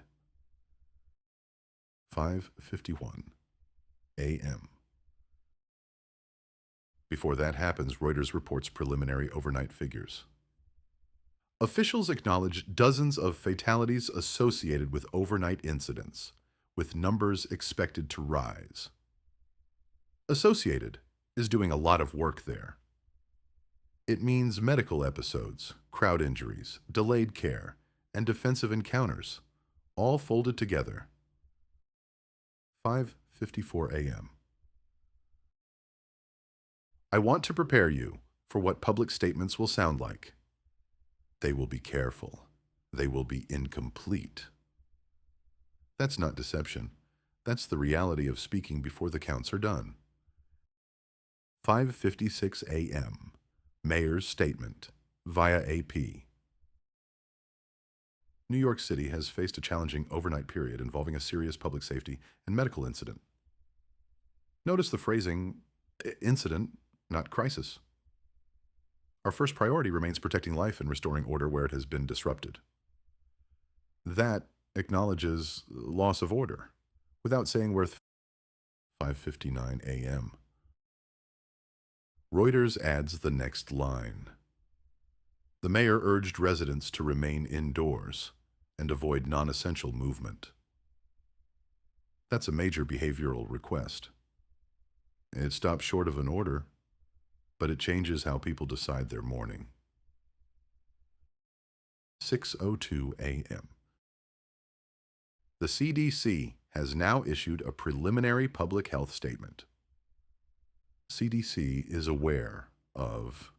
[SPEAKER 1] 5:51 a.m. Before that happens, Reuters reports preliminary overnight figures. Officials acknowledge dozens of fatalities associated with overnight incidents, with numbers expected to rise. Associated is doing a lot of work there. It means medical episodes, crowd injuries, delayed care, and defensive encounters, all folded together. 5:54 a.m. I want to prepare you for what public statements will sound like. They will be careful. They will be incomplete. That's not deception. That's the reality of speaking before the counts are done. 5:56 a.m. Mayor's statement via AP. New York City has faced a challenging overnight period involving a serious public safety and medical incident. Notice the phrasing, incident, not crisis. Our first priority remains protecting life and restoring order where it has been disrupted. That acknowledges loss of order, without saying worth. 5:59 a.m. Reuters adds the next line. The mayor urged residents to remain indoors and avoid non-essential movement. That's a major behavioral request. It stops short of an order, but it changes how people decide their morning. 6:02 a.m. The CDC has now issued a preliminary public health statement. CDC is aware of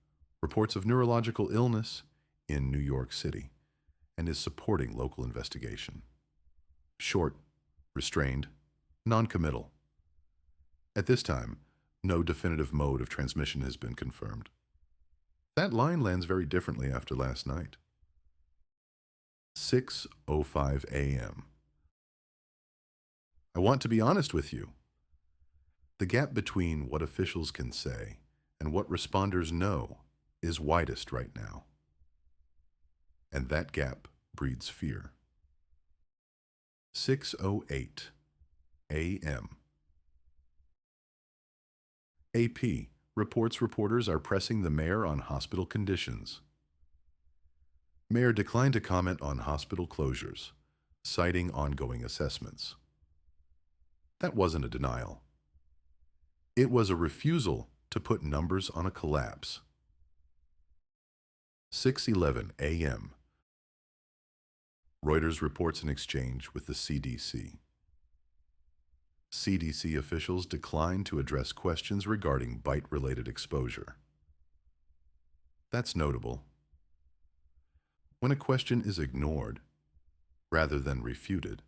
[SPEAKER 1] reports of neurological illness in New York City and is supporting local investigation. Short, restrained, non-committal. At this time, no definitive mode of transmission has been confirmed. That line lands very differently after last night. 6:05 a.m. I want to be honest with you. The gap between what officials can say and what responders know is widest right now. And that gap breeds fear. 6:08 a.m. AP reports reporters are pressing the mayor on hospital conditions. Mayor declined to comment on hospital closures, citing ongoing assessments. That wasn't a denial. It was a refusal to put numbers on a collapse. 6:11 a.m. Reuters reports an exchange with the CDC. CDC officials declined to address questions regarding bite-related exposure. That's notable. When a question is ignored, rather than refuted,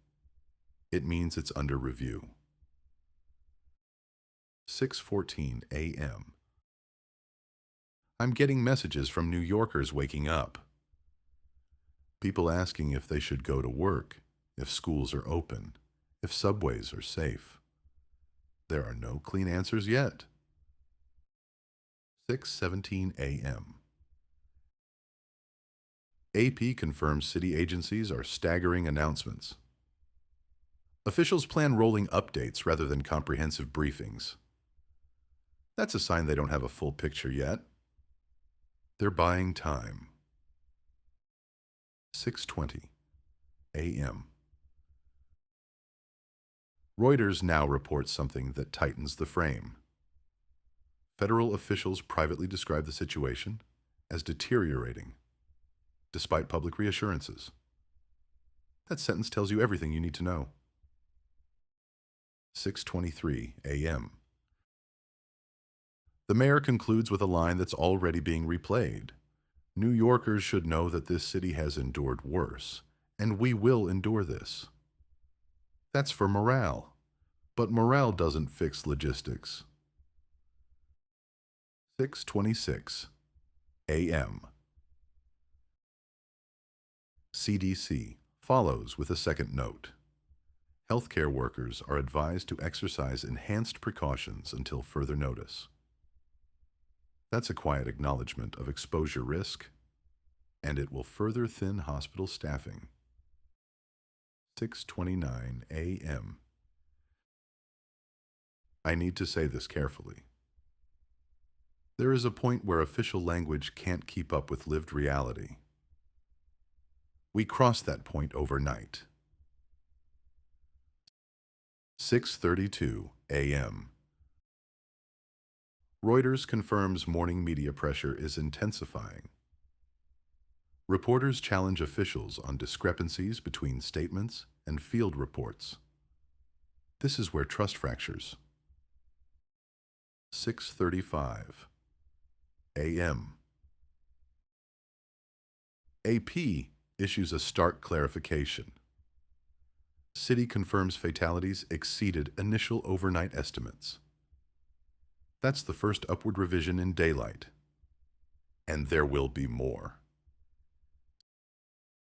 [SPEAKER 1] it means it's under review. 6:14 a.m. I'm getting messages from New Yorkers waking up. People asking if they should go to work, if schools are open, if subways are safe. There are no clean answers yet. 6:17 a.m. AP confirms city agencies are staggering announcements. Officials plan rolling updates rather than comprehensive briefings. That's a sign they don't have a full picture yet. They're buying time. 6:20 a.m. Reuters now reports something that tightens the frame. Federal officials privately describe the situation as deteriorating, despite public reassurances. That sentence tells you everything you need to know. 6:23 a.m. The mayor concludes with a line that's already being replayed. New Yorkers should know that this city has endured worse, and we will endure this. That's for morale, but morale doesn't fix logistics. 6:26 a.m. CDC follows with a second note. Healthcare workers are advised to exercise enhanced precautions until further notice. That's a quiet acknowledgement of exposure risk, and it will further thin hospital staffing. 6:29 a.m. I need to say this carefully. There is a point where official language can't keep up with lived reality. We crossed that point overnight. 6:32 a.m. Reuters confirms morning media pressure is intensifying. Reporters challenge officials on discrepancies between statements and field reports. This is where trust fractures. 6:35 a.m. AP issues a stark clarification. City confirms fatalities exceeded initial overnight estimates. That's the first upward revision in daylight. And there will be more.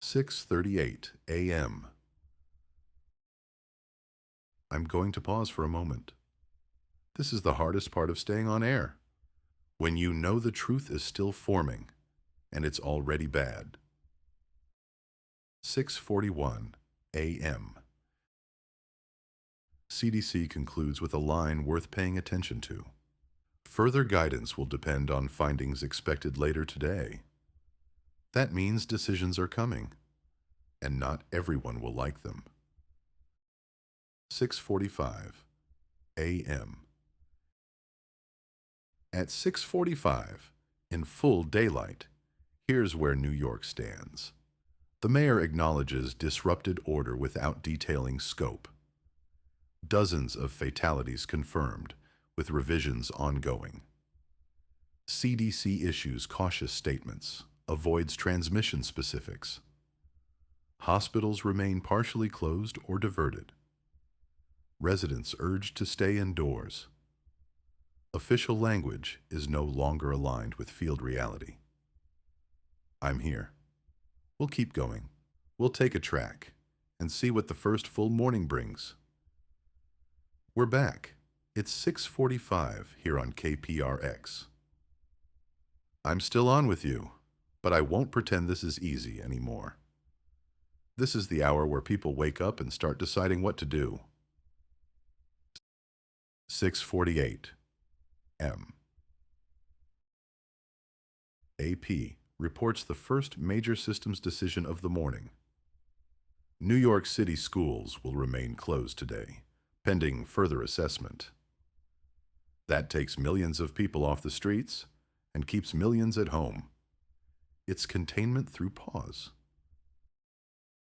[SPEAKER 1] 6:38 a.m. I'm going to pause for a moment. This is the hardest part of staying on air. When you know the truth is still forming, and it's already bad. 6:41 a.m. CDC concludes with a line worth paying attention to. Further guidance will depend on findings expected later today. That means decisions are coming, and not everyone will like them. 6:45 a.m. At 6:45, in full daylight, here's where New York stands. The mayor acknowledges disrupted order without detailing scope. Dozens of fatalities confirmed, with revisions ongoing. CDC issues cautious statements, avoids transmission specifics. Hospitals remain partially closed or diverted. Residents urged to stay indoors. Official language is no longer aligned with field reality. I'm here. We'll keep going. We'll take a track and see what the first full morning brings. We're back. It's 6:45 here on KPRX. I'm still on with you, but I won't pretend this is easy anymore. This is the hour where people wake up and start deciding what to do. 6:48 m. AP reports the first major systems decision of the morning. New York City schools will remain closed today, pending further assessment. That takes millions of people off the streets and keeps millions at home. It's containment through pause.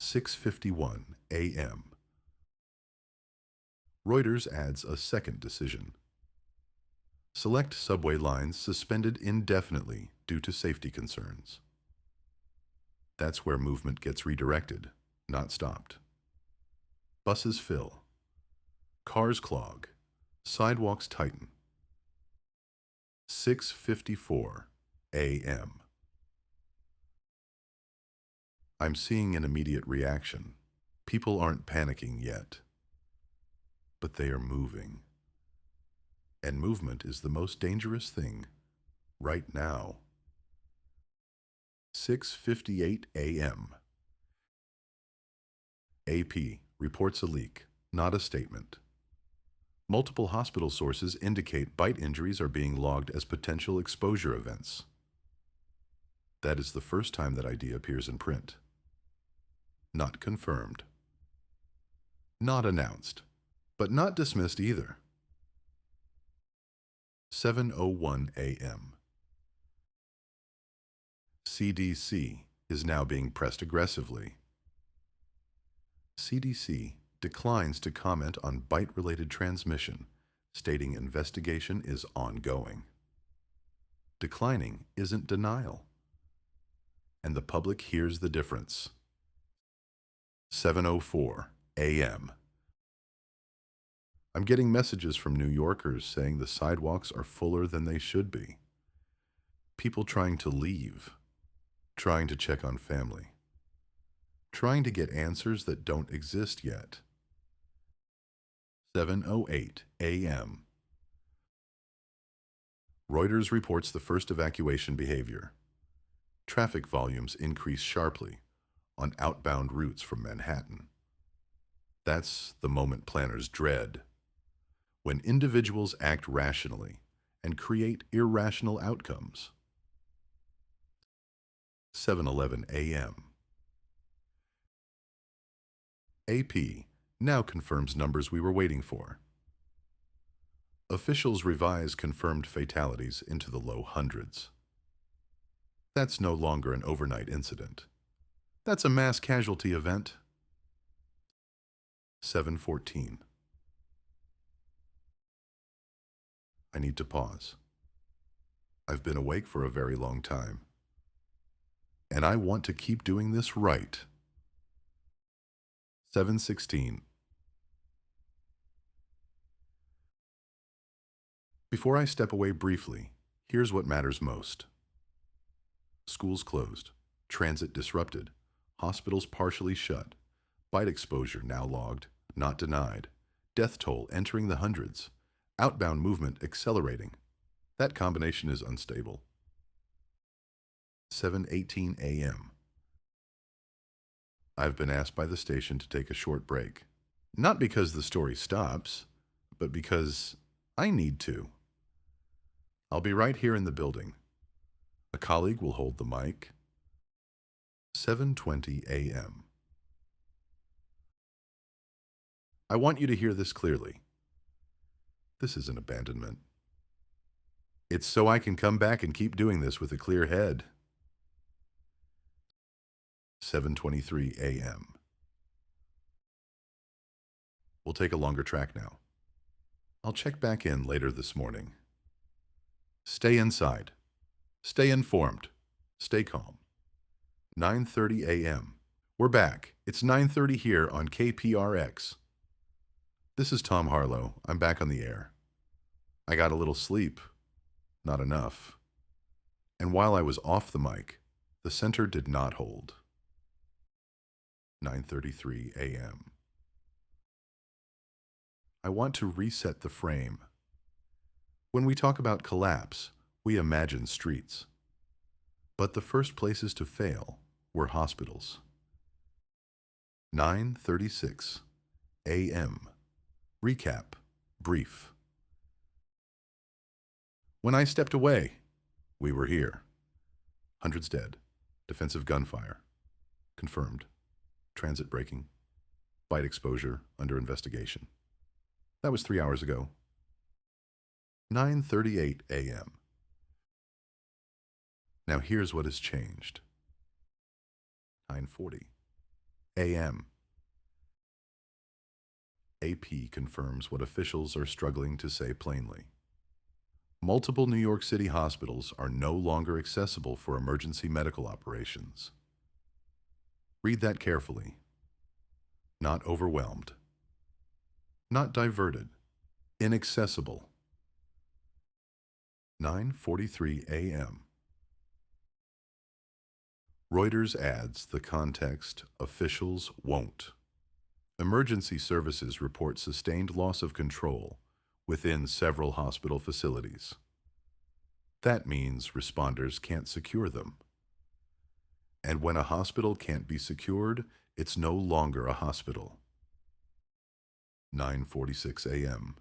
[SPEAKER 1] 6:51 a.m. Reuters adds a second decision. Select subway lines suspended indefinitely due to safety concerns. That's where movement gets redirected, not stopped. Buses fill. Cars clog. Sidewalks tighten. 6:54 a.m. I'm seeing an immediate reaction. People aren't panicking yet, but they are moving. And movement is the most dangerous thing right now. 6:58 a.m. AP reports a leak, not a statement. Multiple hospital sources indicate bite injuries are being logged as potential exposure events. That is the first time that idea appears in print. Not confirmed. Not announced, but not dismissed either. 7:01 a.m. CDC is now being pressed aggressively. CDC declines to comment on bite-related transmission, stating investigation is ongoing. Declining isn't denial, and the public hears the difference. 7:04 a.m. I'm getting messages from New Yorkers saying the sidewalks are fuller than they should be. People trying to leave, trying to check on family, trying to get answers that don't exist yet. 7:08 a.m. Reuters reports the first evacuation behavior. Traffic volumes increase sharply on outbound routes from Manhattan. That's the moment planners dread. When individuals act rationally and create irrational outcomes. 7:11 a.m. AP now confirms numbers we were waiting for. Officials revise confirmed fatalities into the low hundreds. That's no longer an overnight incident. That's a mass casualty event. 7:14. I need to pause. I've been awake for a very long time, and I want to keep doing this right. 7:16. Before I step away briefly, here's what matters most. Schools closed, transit disrupted, hospitals partially shut, bite exposure now logged, not denied, death toll entering the hundreds, outbound movement accelerating. That combination is unstable. 7:18 a.m. I've been asked by the station to take a short break. Not because the story stops, but because I need to. I'll be right here in the building. A colleague will hold the mic. 7:20 a.m. I want you to hear this clearly. This isn't abandonment. It's so I can come back and keep doing this with a clear head. 7:23 a.m. We'll take a longer track now. I'll check back in later this morning. Stay inside. Stay informed. Stay calm. 9:30 a.m. We're back. It's 9:30 here on KPRX. This is Tom Harlow. I'm back on the air. I got a little sleep. Not enough. And while I was off the mic, the center did not hold. 9:33 a.m. I want to reset the frame. When we talk about collapse, we imagine streets. But the first places to fail were hospitals. 9:36 a.m. Recap. Brief. When I stepped away, we were here. Hundreds dead. Defensive gunfire. Confirmed. Transit braking. Bite exposure under investigation. That was 3 hours ago. 9:38 a.m. Now here's what has changed. 9:40 a.m. AP confirms what officials are struggling to say plainly. Multiple New York City hospitals are no longer accessible for emergency medical operations. Read that carefully. Not overwhelmed. Not diverted. Inaccessible. 9:43 a.m. Reuters adds the context, officials won't. Emergency services report sustained loss of control within several hospital facilities. That means responders can't secure them. And when a hospital can't be secured, it's no longer a hospital. 9:46 a.m.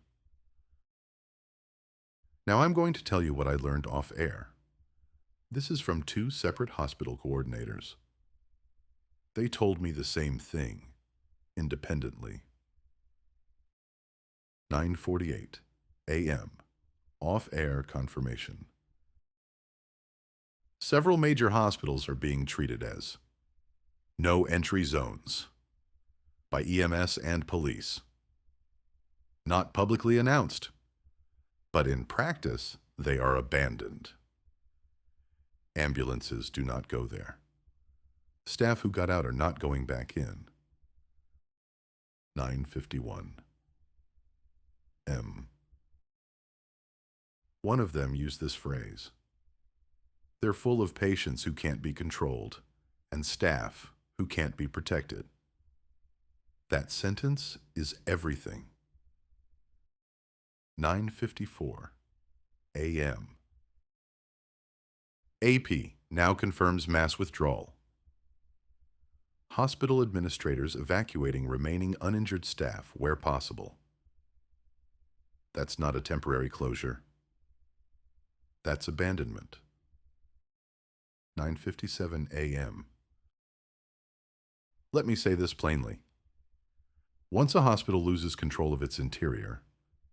[SPEAKER 1] Now I'm going to tell you what I learned off air. This is from two separate hospital coordinators. They told me the same thing, independently. 9:48 a.m. Off-air confirmation. Several major hospitals are being treated as no entry zones by EMS and police. Not publicly announced, but in practice, they are abandoned. Ambulances do not go there. Staff who got out are not going back in. 9:51 m. One of them used this phrase. They're full of patients who can't be controlled and staff who can't be protected. That sentence is everything. 9:54 a.m. AP now confirms mass withdrawal. Hospital administrators evacuating remaining uninjured staff where possible. That's not a temporary closure. That's abandonment. 9:57 a.m. Let me say this plainly. Once a hospital loses control of its interior,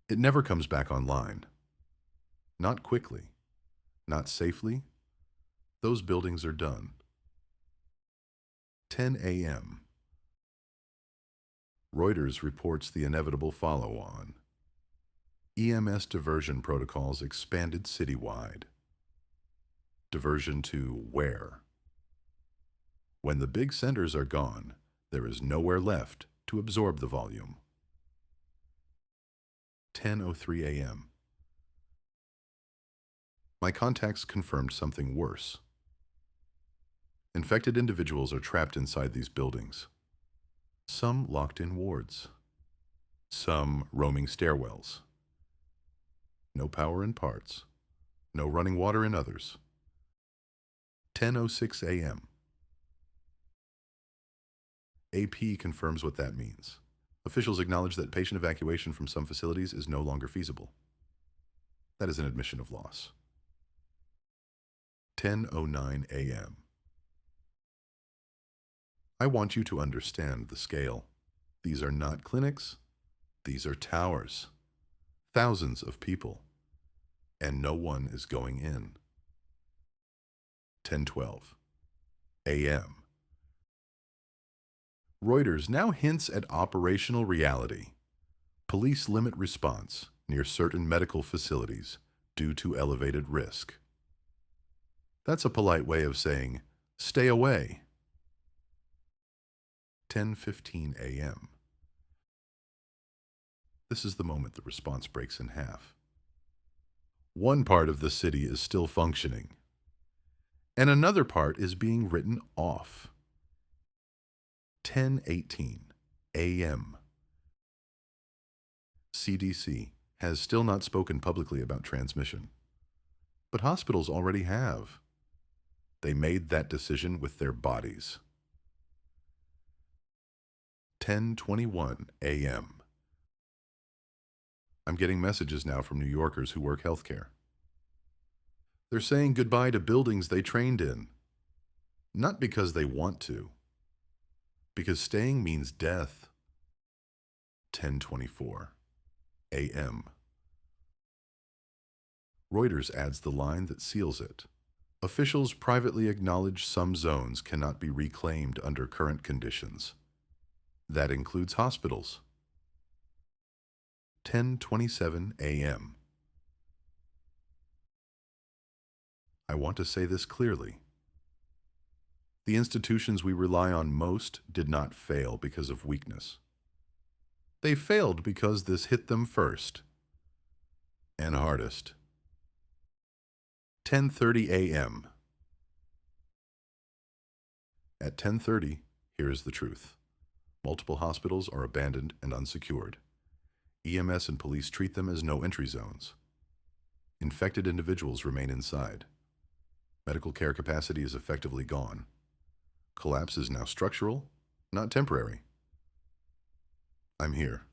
[SPEAKER 1] it never comes back online. Not quickly, not safely. Those buildings are done. 10 a.m. Reuters reports the inevitable follow-on. EMS diversion protocols expanded citywide. Diversion to where? When the big centers are gone, there is nowhere left to absorb the volume. 10:03 a.m. My contacts confirmed something worse. Infected individuals are trapped inside these buildings. Some locked in wards. Some roaming stairwells. No power in parts. No running water in others. 10:06 a.m. AP confirms what that means. Officials acknowledge that patient evacuation from some facilities is no longer feasible. That is an admission of loss. 10:09 a.m. I want you to understand the scale. These are not clinics. These are towers. Thousands of people. And no one is going in. 10:12 a.m. Reuters now hints at operational reality. Police limit response near certain medical facilities due to elevated risk. That's a polite way of saying, stay away. 10:15 a.m. This is the moment the response breaks in half. One part of the city is still functioning, and another part is being written off. 10:18 a.m. CDC has still not spoken publicly about transmission, but hospitals already have. They made that decision with their bodies. 10:21 a.m. I'm getting messages now from New Yorkers who work healthcare. They're saying goodbye to buildings they trained in, not because they want to, because staying means death. 10:24 a.m. Reuters adds the line that seals it. Officials privately acknowledge some zones cannot be reclaimed under current conditions. That includes hospitals. 10:27 a.m. I want to say this clearly. The institutions we rely on most did not fail because of weakness. They failed because this hit them first and hardest. 10:30 a.m. At 10:30, here is the truth. Multiple hospitals are abandoned and unsecured. EMS and police treat them as no-entry zones. Infected individuals remain inside. Medical care capacity is effectively gone. Collapse is now structural, not temporary. I'm here.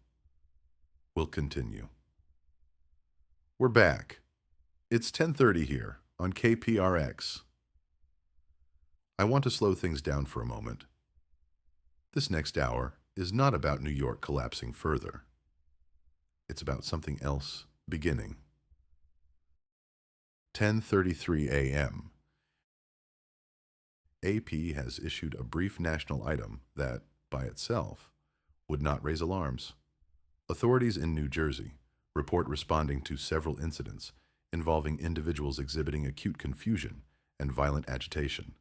[SPEAKER 1] We'll continue. We're back. It's 10:30 here on KPRX. I want to slow things down for a moment. This next hour is not about New York collapsing further. It's about something else beginning. 10:33 a.m. AP has issued a brief national item that, by itself, would not raise alarms. Authorities in New Jersey report responding to several incidents involving individuals exhibiting acute confusion and violent agitation.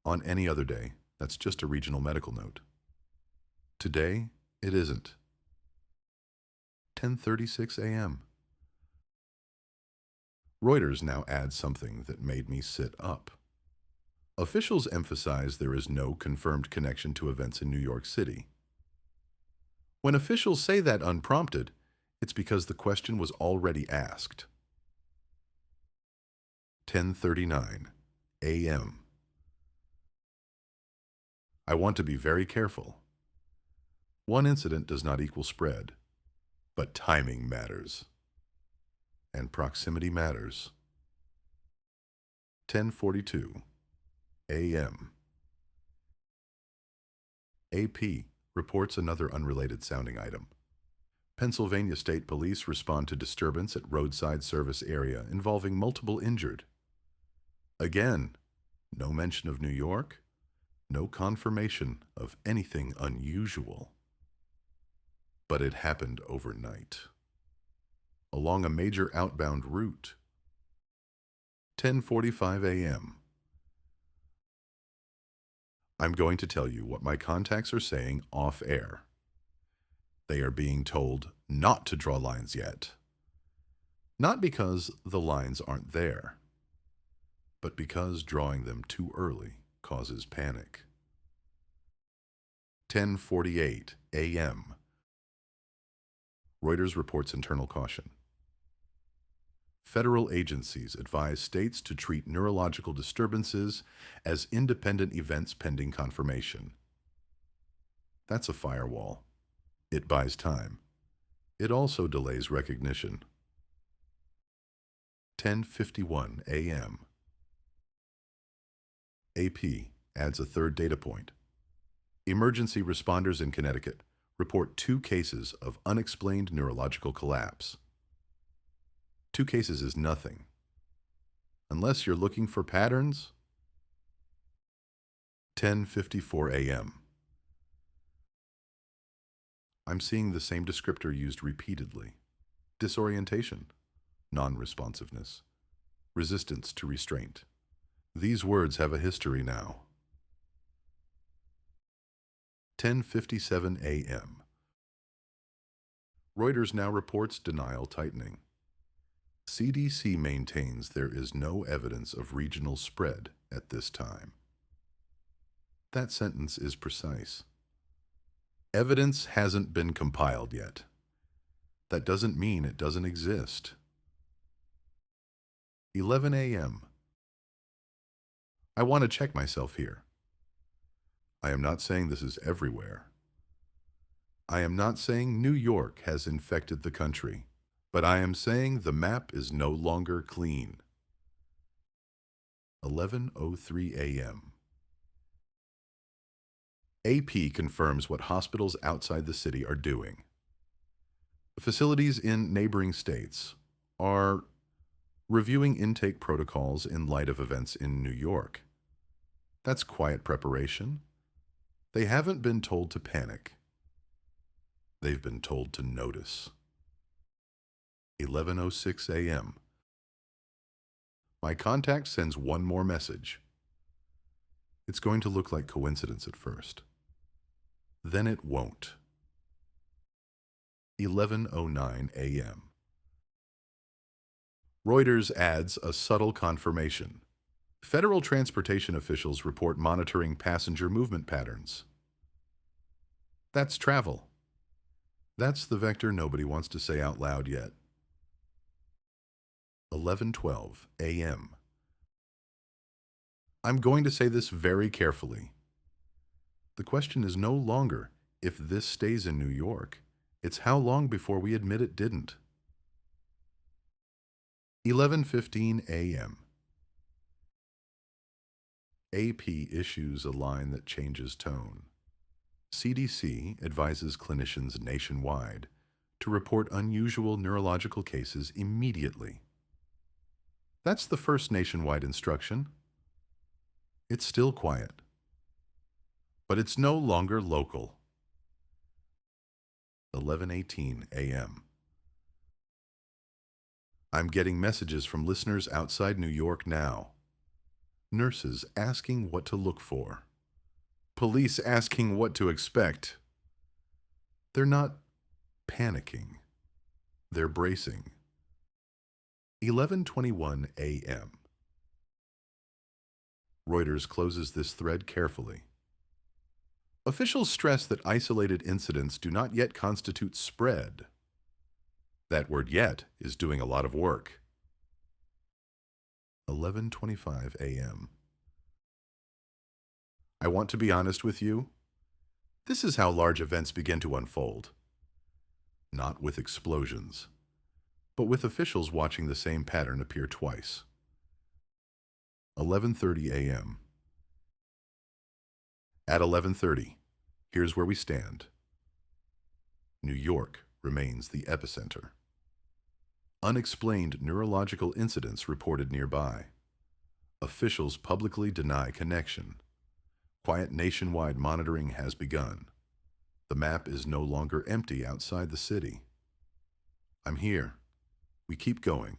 [SPEAKER 1] On any other day, that's just a regional medical note. Today, it isn't. 10:36 a.m. Reuters now adds something that made me sit up. Officials emphasize there is no confirmed connection to events in New York City. When officials say that unprompted, it's because the question was already asked. 10:39 a.m. I want to be very careful. One incident does not equal spread, but timing matters. And proximity matters. 10:42 a.m. AP reports another unrelated sounding item. Pennsylvania State Police respond to disturbance at roadside service area involving multiple injured. Again, no mention of New York, no confirmation of anything unusual. But it happened overnight, along a major outbound route. 10:45 a.m. I'm going to tell you what my contacts are saying off air. They are being told not to draw lines yet. Not because the lines aren't there, but because drawing them too early causes panic. 10:48 a.m. Reuters reports internal caution. Federal agencies advise states to treat neurological disturbances as independent events pending confirmation. That's a firewall. It buys time. It also delays recognition. 10:51 a.m. AP adds a third data point. Emergency responders in Connecticut report 2 cases of unexplained neurological collapse. 2 cases is nothing. Unless you're looking for patterns. 10:54 a.m. I'm seeing the same descriptor used repeatedly. Disorientation, non-responsiveness, resistance to restraint. These words have a history now. 10:57 a.m. Reuters now reports denial tightening. CDC maintains there is no evidence of regional spread at this time. That sentence is precise. Evidence hasn't been compiled yet. That doesn't mean it doesn't exist. 11 a.m. I want to check myself here. I am not saying this is everywhere. I am not saying New York has infected the country, but I am saying the map is no longer clean. 11:03 a.m. AP confirms what hospitals outside the city are doing. Facilities in neighboring states are reviewing intake protocols in light of events in New York. That's quiet preparation. They haven't been told to panic. They've been told to notice. 11:06 a.m. My contact sends one more message. It's going to look like coincidence at first. Then it won't. 11:09 a.m. Reuters adds a subtle confirmation. Federal transportation officials report monitoring passenger movement patterns. That's travel. That's the vector nobody wants to say out loud yet. 11:12 a.m. I'm going to say this very carefully. The question is no longer if this stays in New York. It's how long before we admit it didn't. 11:15 a.m. AP issues a line that changes tone. CDC advises clinicians nationwide to report unusual neurological cases immediately. That's the first nationwide instruction. It's still quiet. But it's no longer local. 11:18 a.m. I'm getting messages from listeners outside New York now. Nurses asking what to look for. Police asking what to expect. They're not panicking. They're bracing. 11:21 a.m. Reuters closes this thread carefully. Officials stress that isolated incidents do not yet constitute spread. That word "yet" is doing a lot of work. 11:25 a.m. I want to be honest with you. This is how large events begin to unfold. Not with explosions, but with officials watching the same pattern appear twice. 11:30 a.m. At 11:30, here's where we stand. New York remains the epicenter. Unexplained neurological incidents reported nearby. Officials publicly deny connection. Quiet nationwide monitoring has begun. The map is no longer empty outside the city. I'm here. We keep going.